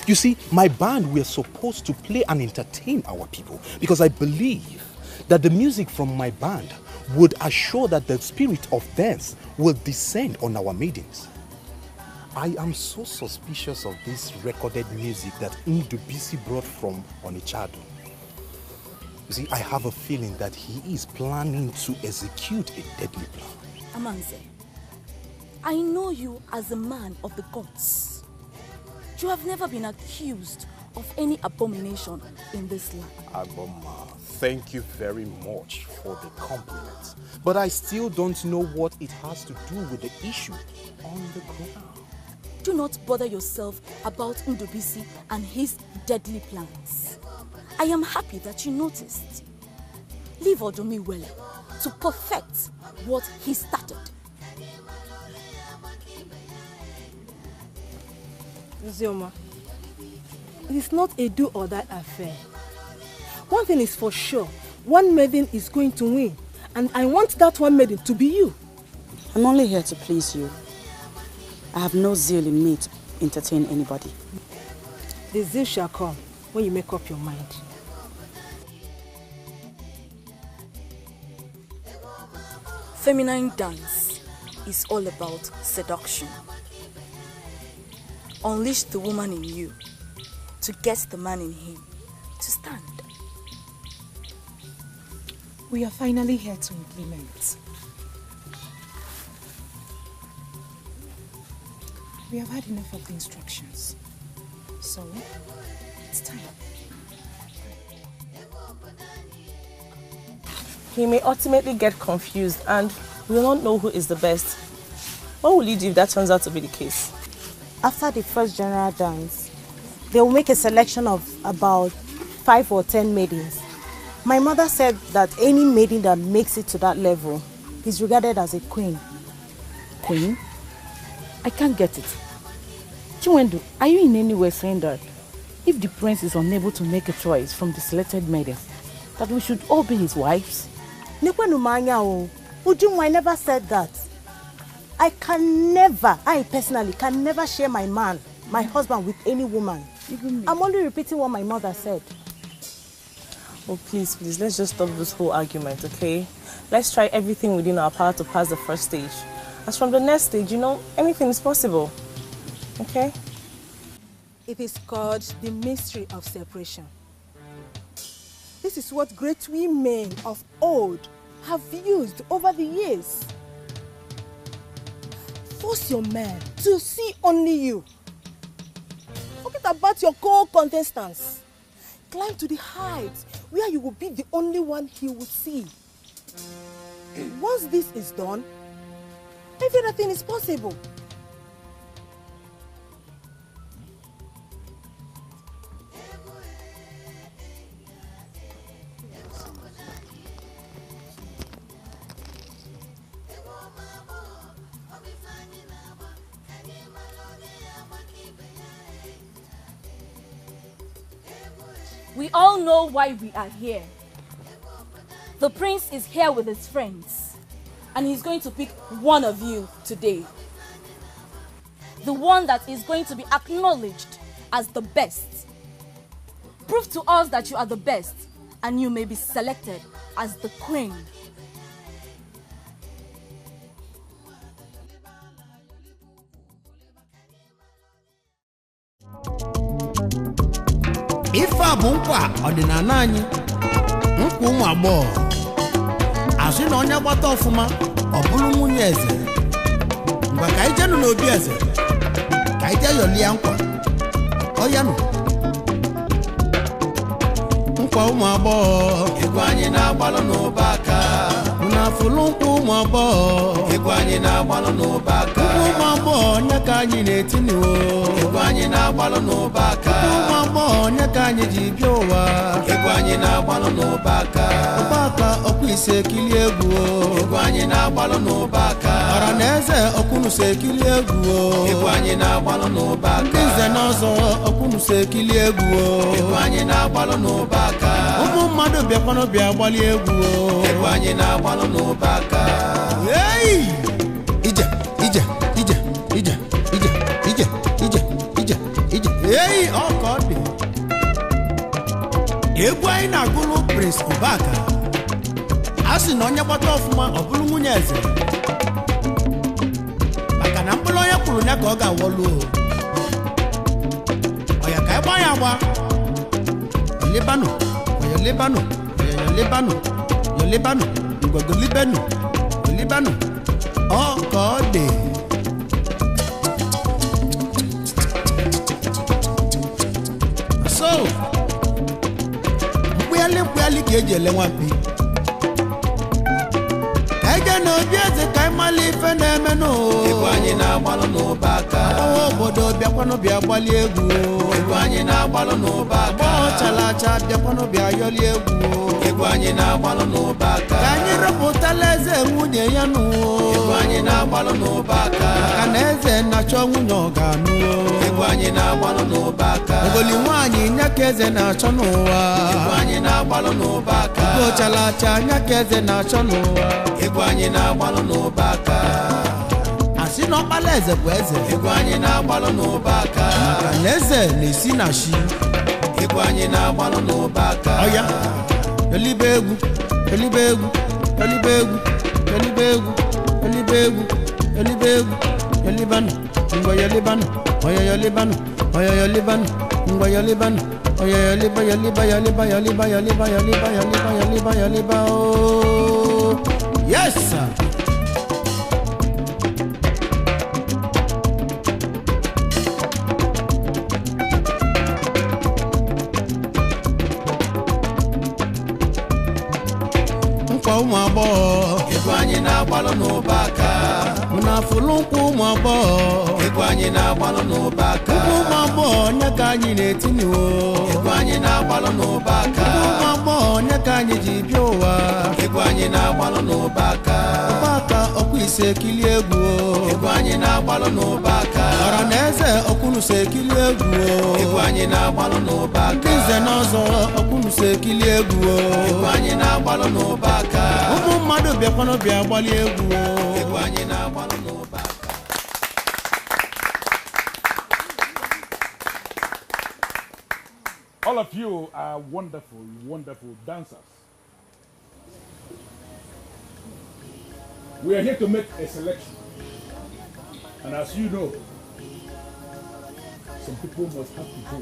You see, my band, we are supposed to play and entertain our people because I believe that the music from my band would assure that the spirit of dance will descend on our maidens. I am so suspicious of this recorded music that Ndubisi brought from Onichado. You see, I have a feeling that he is planning to execute a deadly plan. Amanze, I know you as a man of the gods. You have never been accused of any abomination in this land. Agboma, thank you very much for the compliment. But I still don't know what it has to do with the issue on the ground. Do not bother yourself about Ndubisi and his deadly plans. I am happy that you noticed. Leave Odomiwele to perfect what he started. Zioma, it is not a do or die affair. One thing is for sure, one maiden is going to win, and I want that one maiden to be you. I'm only here to please you. I have no zeal in me to entertain anybody. The zeal shall come when you make up your mind. Feminine dance is all about seduction. Unleash the woman in you to get the man in him to stand. We are finally here to implement. We have had enough of the instructions. So, it's time. He may ultimately get confused and we will not know who is the best. What will you do if that turns out to be the case? After the first general dance, they will make a selection of about 5 or 10 maidens. My mother said that any maiden that makes it to that level is regarded as a queen. Queen? I can't get it. Chiwendu, are you in any way saying that if the prince is unable to make a choice from the selected maidens, that we should all be his wives? Ujunwa, I never said that. I personally can never share my man, my husband with any woman. I'm only repeating what my mother said. Oh, please, let's just stop this whole argument, okay? Let's try everything within our power to pass the first stage. As from the next stage, anything is possible, okay? It is called the mystery of separation. This is what great women of old have used over the years. Force your man to see only you. Forget about your co-contestants. Climb to the heights where you will be the only one he will see. Once this is done, everything is possible. We all know why we are here. The prince is here with his friends, and he's going to pick one of you today. The one that is going to be acknowledged as the best. Prove to us that you are the best, and you may be selected as the queen. Ife a bụ nkwa ọdịnala anyị, nkwa ụmụ agbọghọ. Asị na onye gbata ọfụma ọ bụrụ nwunye eze. Mgbe ka anyị jenụ n'obi eze, ka anyị jee yọlie nkwa. Ọ ya nụ. Nkwa ụmụ agbọghọ, ego anyị na-agbalụ n'ụba aka. Unafụlụ nkwa ụmụ agbọghọ, ego anyị na-agbalụ n'ụba aka. Nkwa ụmụ agbọghọ onye ka anyị na-etiniwo, ego anyị na-agbalụ n'ụba aka. Ụmụ agbọghọ onye ka anyị ji bịa ụwa, ego anyị na-agbalụ n'ụba aka. Ụba aka ọkwa ise ekili egwu, ego anyị na-agbalụ n'ụba aka. Ọra na eze ọkwụnụso ekili egwu, ego anyị na-agbalụ n'ụba aka. Ndị nze na ọzọ ọkwụnụso ekili egwu, ego anyị na-agbalụ n'ụba aka. Ụmụ mmadụ bịakwanụ bịa gbali egwu, ego anyị na-agbalụ n'ụba aka. Hey! Ije, ije, ije, ije, ije, ije, ije, ije, ije. Hey! Ọ ka ọ dị. Egwu anyị na-agụlụ Prince Obaka. A sị na onye gbata ọfụma ọ bụrụ nwunye eze. Maka na mkpụrụ onye kwuru ya ka ọ ga-awọlụ. Ọ ya ka anyị gbaa ya agba. Libano, oyo Libano, oyo Libano, yo Libano, ngogo Libano, yo Libano. Oh God. So, mkweli kejele nwampi. Kaije no bieze kai mali ife na-eme no. Ego anyị na-agbalụ n'ụba aka. Obodo bịakwanụ bịa gbali egwu. Ego anyị na-agbalụ n'ụba aka. Chalacha bịakwanụ bịa yọli egwu. Ego anyị na-agbalụ n'ụba aka. Ka anyị rụpụtala eze nwunye ya nụ. Ego anyị na-agbalụ n'ụba aka. Maka na eze na-achọ nwunye ọ ga-anụ. Ego anyị na-agbalụ n'ụba aka. Ogoli nwaanyị nya ka eze na-achọ n'ụwa. Ego anyị na-agbalụ n'ụba aka. Ugo chalacha nya ka eze na-achọ n'ụwa. Ego anyị na-agbalụ n'ụba aka. Asị na ọkpala eze bụ eze. Ego anyị na-agbalụ n'ụba aka. Maka na eze na-esi na shi. Ego anyị na-agbalụ n'ụba aka. Ọya, elibe egwu, elibe egwu, elibe egwu, elibe egwu, elibe egwu, elibe egwu, elibanu, ngwa ya libanu, oya ya libanu, oya ya libanu, ngwa ya libanu, Oh yeah, yaliba, yaliba, yaliba, yaliba, yaliba, yaliba, yaliba, yaliba, yaliba, oh. Yes, sir. Nkwa ụmụ agbọghọ ego anyị na-agbalụ n'ụbaka mnafụlụ nkwa ụmụ agbọghọ ego anyị na-agbalụ n'ụbaka ụmụ agbọghọ nye ka anyị na-etinyewo ego anyị na-agbalụ n'ụbaka ụmụ agbọghọ nye ka anyị ji bịa ụwa ego anyị na-agbalụ n'ụbaka ụbaka ọkwa ise ekili egwu ego anyị na-agbalụ n'ụbaka ọra na eze ọkwụnuso ekili egwu ego anyị na-agbalụ n'ụbaka nze na ọzọ ọkwụnuso ekili egwu ego anyị na-agbalụ n'ụbaka ụmụ mmadụ bịakwanụ bịa gbali egwu ego anyị na-agbalụ n'ụbaka. All of you are wonderful, wonderful dancers. We are here to make a selection. And as you know, some people must have to go.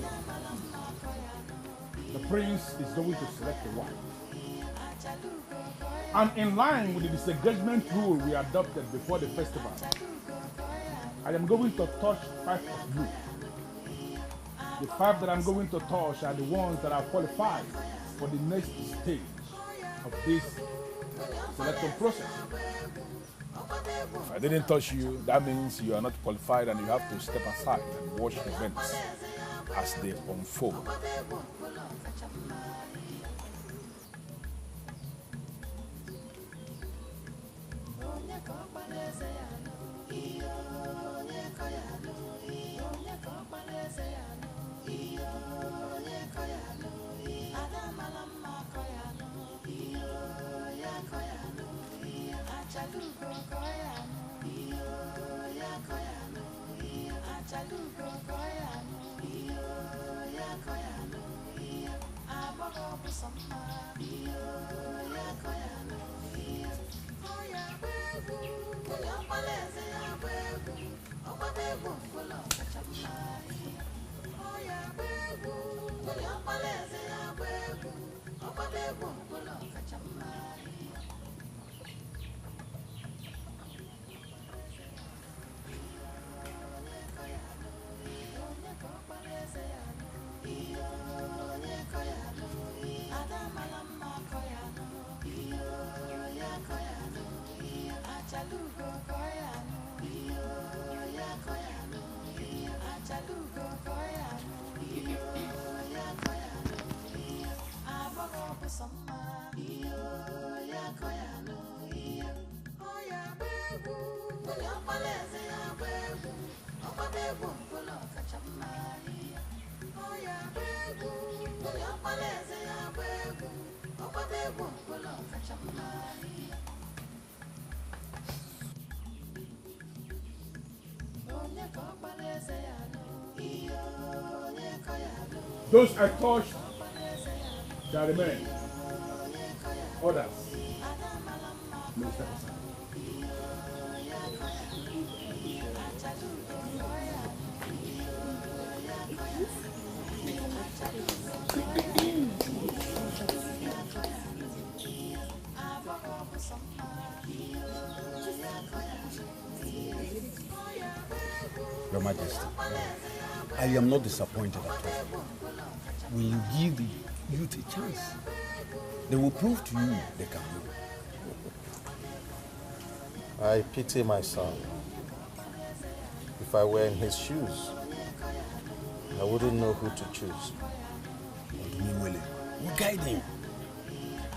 The prince is going to select a wife. And in line with the disengagement rule we adopted before the festival, I am going to touch 5 of you. The 5 that I'm going to touch are the ones that are qualified for the next stage of this selection process. If I didn't touch you, that means you are not qualified and you have to step aside and watch events as they unfold. Those I touched shall remain. Others may step aside. Your Majesty, I am not disappointed at all. Will you give the youth a chance? They will prove to you they can do. I pity my son. If I were in his shoes, I wouldn't know who to choose. We guide him.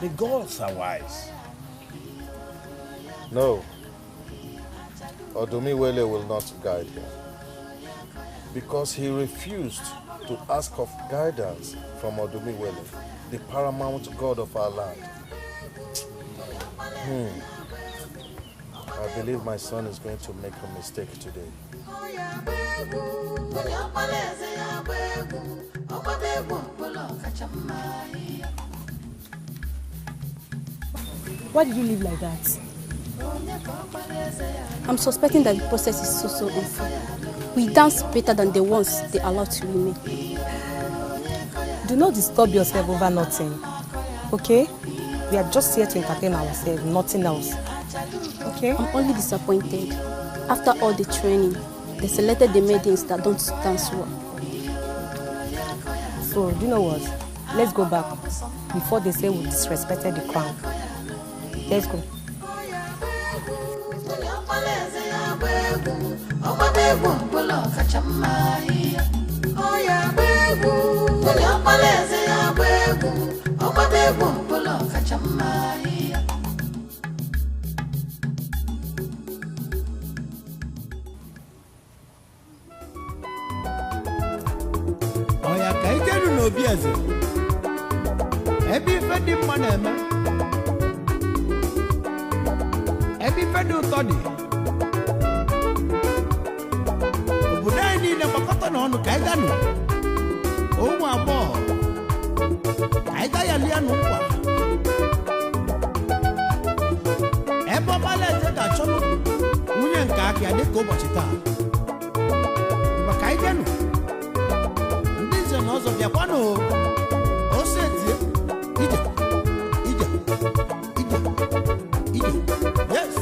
The gods are wise. No. Odumiwele will not guide him. Because he refused to ask of guidance from Odumiwele, the paramount god of our land. I believe my son is going to make a mistake today. Why did you live like that? I'm suspecting that the process is so unfair. We dance better than the ones they allowed to remain. Do not disturb yourself over nothing, okay? We are just here to entertain ourselves, nothing else. Okay? I'm only disappointed. After all the training, they selected the maidens that don't dance well. So, do you know what? Let's go back before they say we disrespected the crown. Let's go. Oya ka ijenu n'obi eze ebe ife dị mma na-eme ebe ife dị ụtọ dị obodo anyị niile gbakọta n'ọnụ ka anyị ganụ ụmụ agbọghọ ka anyị ga ya lia n'ụkwa ebe ọgbala eze ga-achọnụ nwunye nke aka ya dịka ụbọchị taa maka anyị ganụ n'ọzọ bịakwanụ ose tie ije ije ije ije yes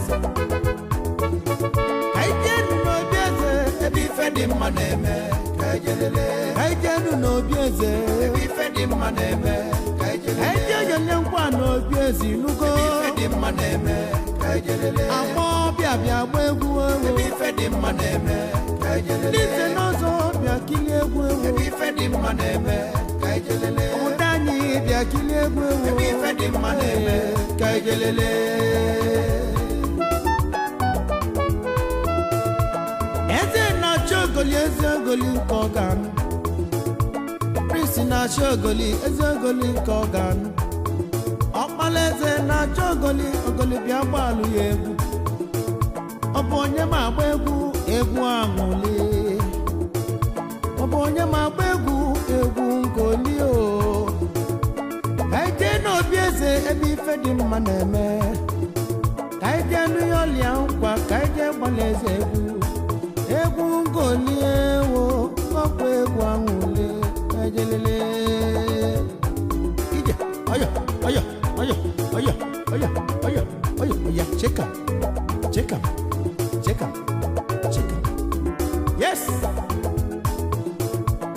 ka ijenu n'obi eze ebe ife dị mma na-eme ka ijelele ka ijenu n'obi eze ebe ife dị mma na-eme ka ijelele ka ijejenye nkwa n'obi eze inugo ebe ife dị mma na-eme ka ijelele agbọ bịa bịa gba egwu ewu ebe ife dị mma na-eme ka ijelele ndị ise n'ọzọ bịa kilie egwu ewu ebe ife dị mma na-eme ka ijelele ụda anyị bịa kilie egwu ewu ebe ife dị mma na-eme ka ijelele eze na-achọ ogoli eze ogoli nke ọganụ prince na-achọ ogoli eze ogoli nke ọganụ ọkpala eze na-achọ ogoli ogoli bịa gbaalụ ya egwu ọ bụ onye ma agba egwu egwu aṅụli ọ bụ onye ma agba egwu egwu nkoli o ka anyị jee n'obi eze ebe ife dị mma na-eme ka anyị jee nụ ya ọlịa nkwa ka anyị jee gbala eze egwu egwu nkoli ewo ọkwa egwu aṅụli ejelele ije ọyọ ọyọ ọyọ ọyọ ọyọ ọyọ ọyọ ọya cheka cheka cheka cheka yes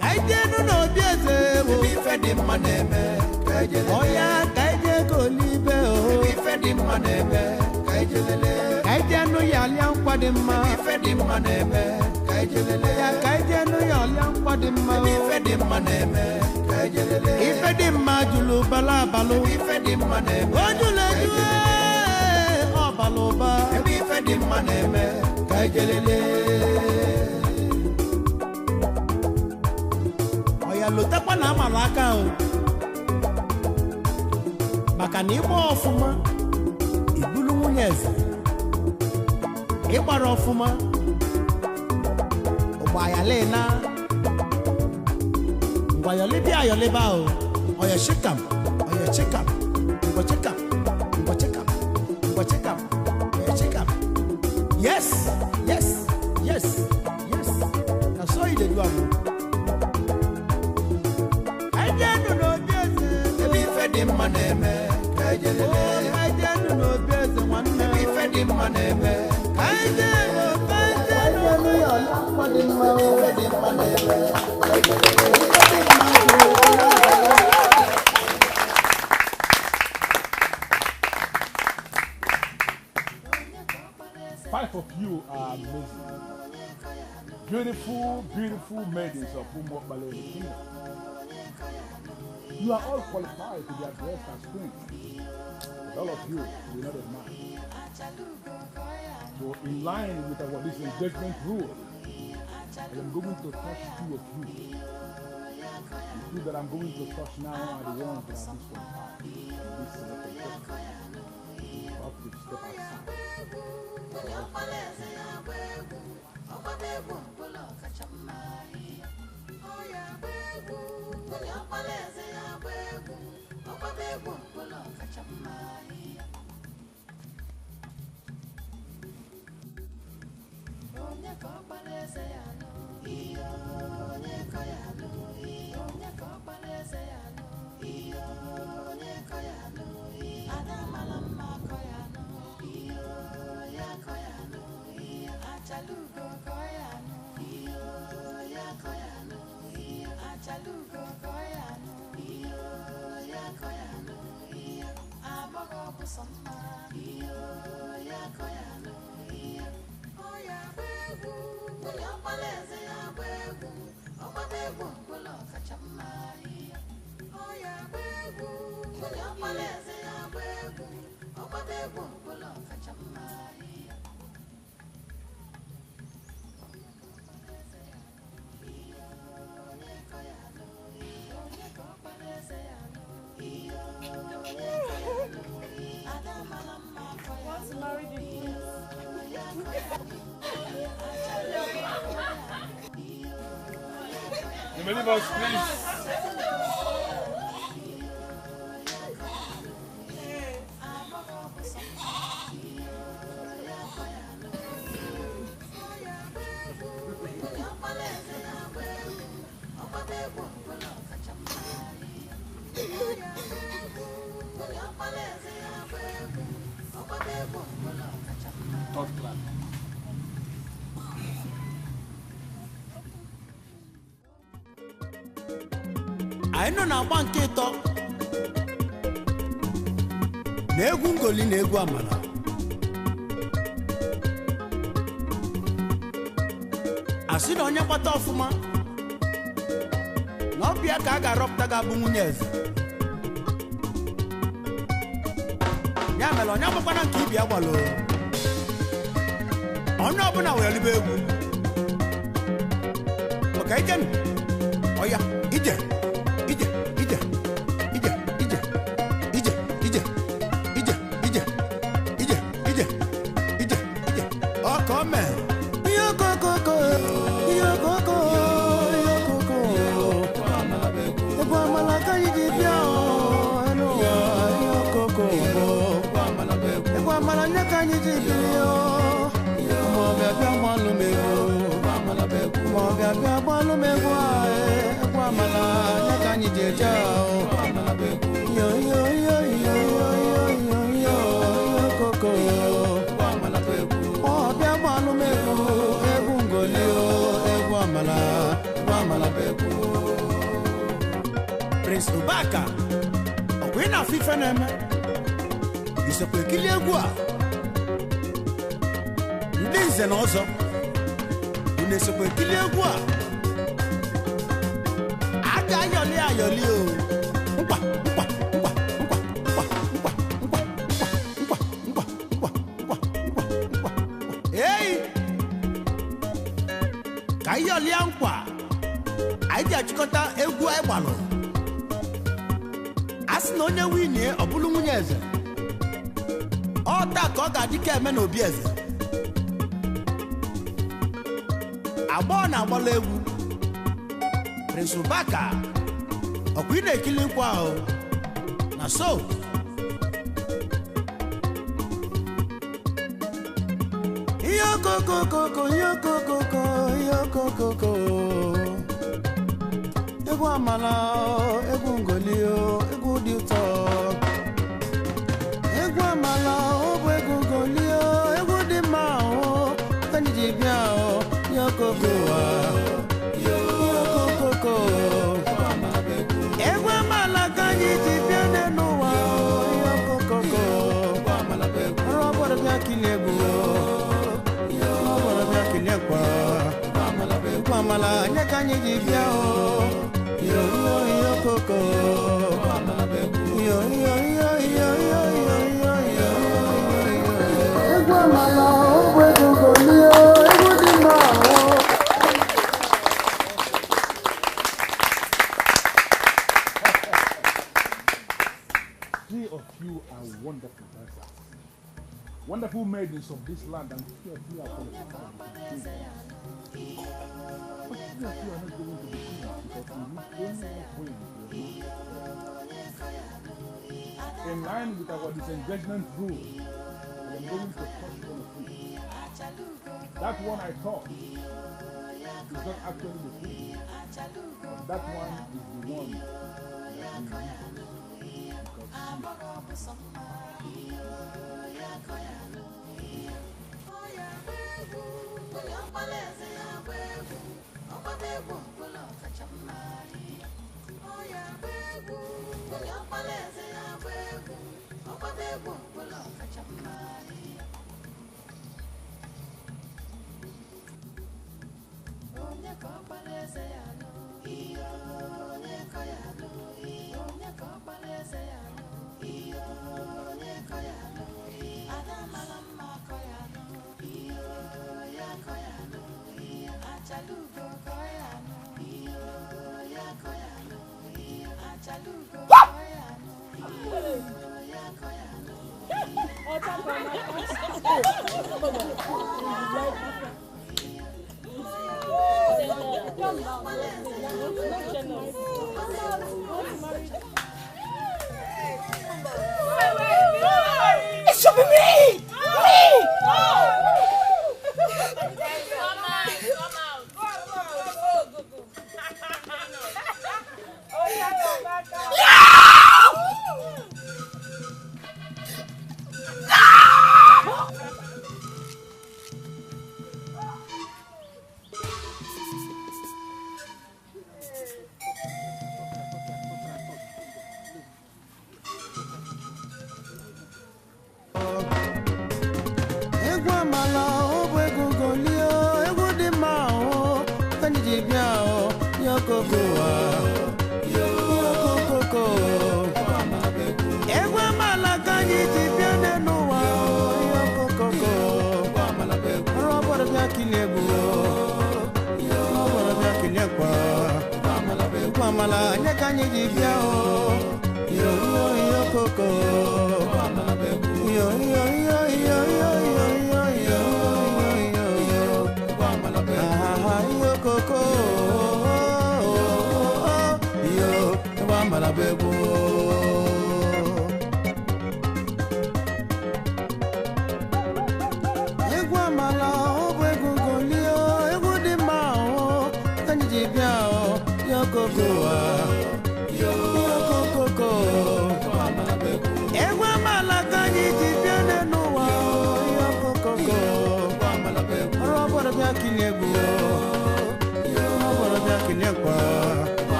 kaijenu n'obi eze wo ebe ife dị mma na-eme ọya kaije kolibe o ebe ife dị mma na-eme kaijenu ya alịa nkwa dị mma ebe ife dị mma na-eme ya kaijenu ya alịa nkwa dị mma ebe ife dị mma na-eme ife dị mma julu bala abalụ ebe ife dị mma na-eme o julu eju ọbala ụba ebe ife dị mma na-eme kaijelele ọya lotekwa na amala aka o maka na ịgba ọfụma ibulu nwunye eze ịgbara ọfụma ụgbọayalena ngwayọlibi ayọliba o ọya chikam ọya chikam ngwa chikam ngwa chikam ngwa chikam ọya chikam yes yes yes yes na so you dey do am kaijenu n'obi eze ebe ife dị mma na-eme kaijelele kaijenu n'obi eze nwanne ebe ife dị mma na-eme kaijenu kaijenu ya ọla mma dị mma ife dị mma na-eme Five of you are amazing. Beautiful, beautiful maidens of Wazobia Kingdom. You are all qualified to be addressed as queens. But all of you will not admire. So in line with our this engagement rule, I am going to touch two of you. The two that I'm going to touch now are the ones that are disqualified. This is a contestant. You have to step aside. Onye ka ọ kpara eze ya nụ, onye ka ọ kpara eze ya You may leave us, please. I know na agba nke ịtọ na egwu ngoli na egwu amala asị na onye kpata ọfụma na ọbịa ka a ga-arọpụta ga-abụ nwunye eze ya mere onye agbakwana nke ibi agbalo onye ọbụla were libe egwu maka ije ọya ije Prince Ubaka, we na FIFA neme. Isokwe kili egwu a. Ndị nze na ọzọ. Unesokwe kili egwu a. Aga ayọli o. Nkwa. Hey! Ka ayọli nkwa. Anyị achịkọta egwu anyị gbalụ. Asị na onye winie ọ bụrụ nwunye eze ọ taa ka ọ ga-adị ka eme n'obi eze agbọọ na-agbala egwu Prince Ubaka ọkwa ị na-ekili nkwa ahụ na so ihe okokokoko egwu amala egwu ngoli egwu dị ụtọ egwu amala ọ bụ egwu ngoli egwu dị mma anyị ji bịa yokoko egwu amala ka anyị ji bịa n'ụwa yokoko ọrụ ọbọdọ bịa kilie egwu ọbọdọ bịa kilie kwa egwu amala nye ka anyị ji bịa Coco. Three of you are wonderful dancers, wonderful maidens of this land, and few of you are qualified. But few of you are not going to be because you need only one point. In line with our disengagement rule, I am going to touch one of you. That one I thought is not actually the thing. That one is the one that we need. It should be me!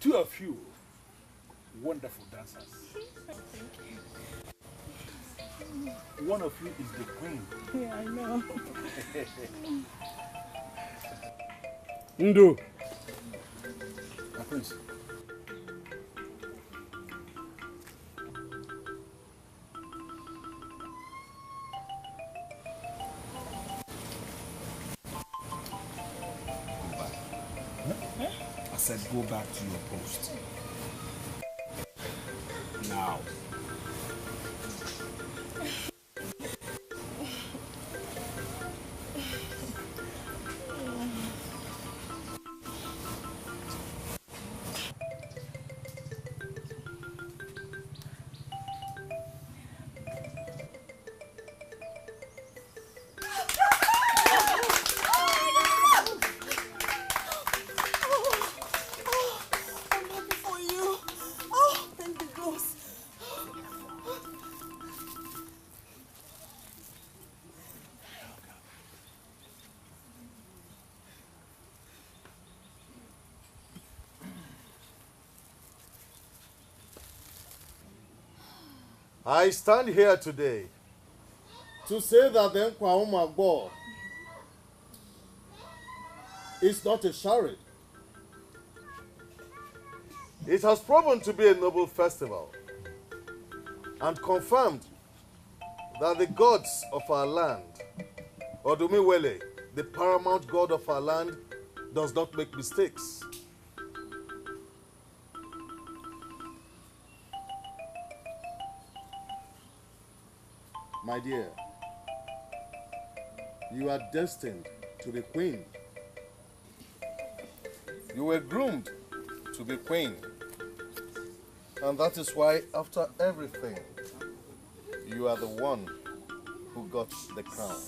Two of you, wonderful dancers. One of you is the queen. Yeah, I know. Ndo. My prince. I said go back to your post. Now. I stand here today to say that the Nkwa God is not a charade. It has proven to be a noble festival and confirmed that the gods of our land, Odumiwele, the paramount god of our land, does not make mistakes. My dear, you are destined to be queen. You were groomed to be queen. And that is why, after everything, you are the one who got the crown.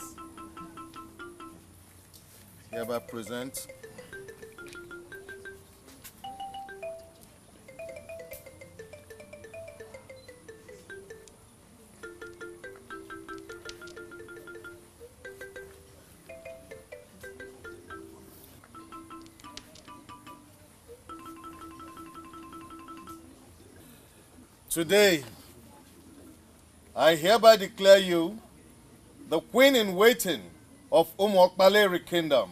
Hereby present Today, I hereby declare you the queen in waiting of Umokbaleri Kingdom.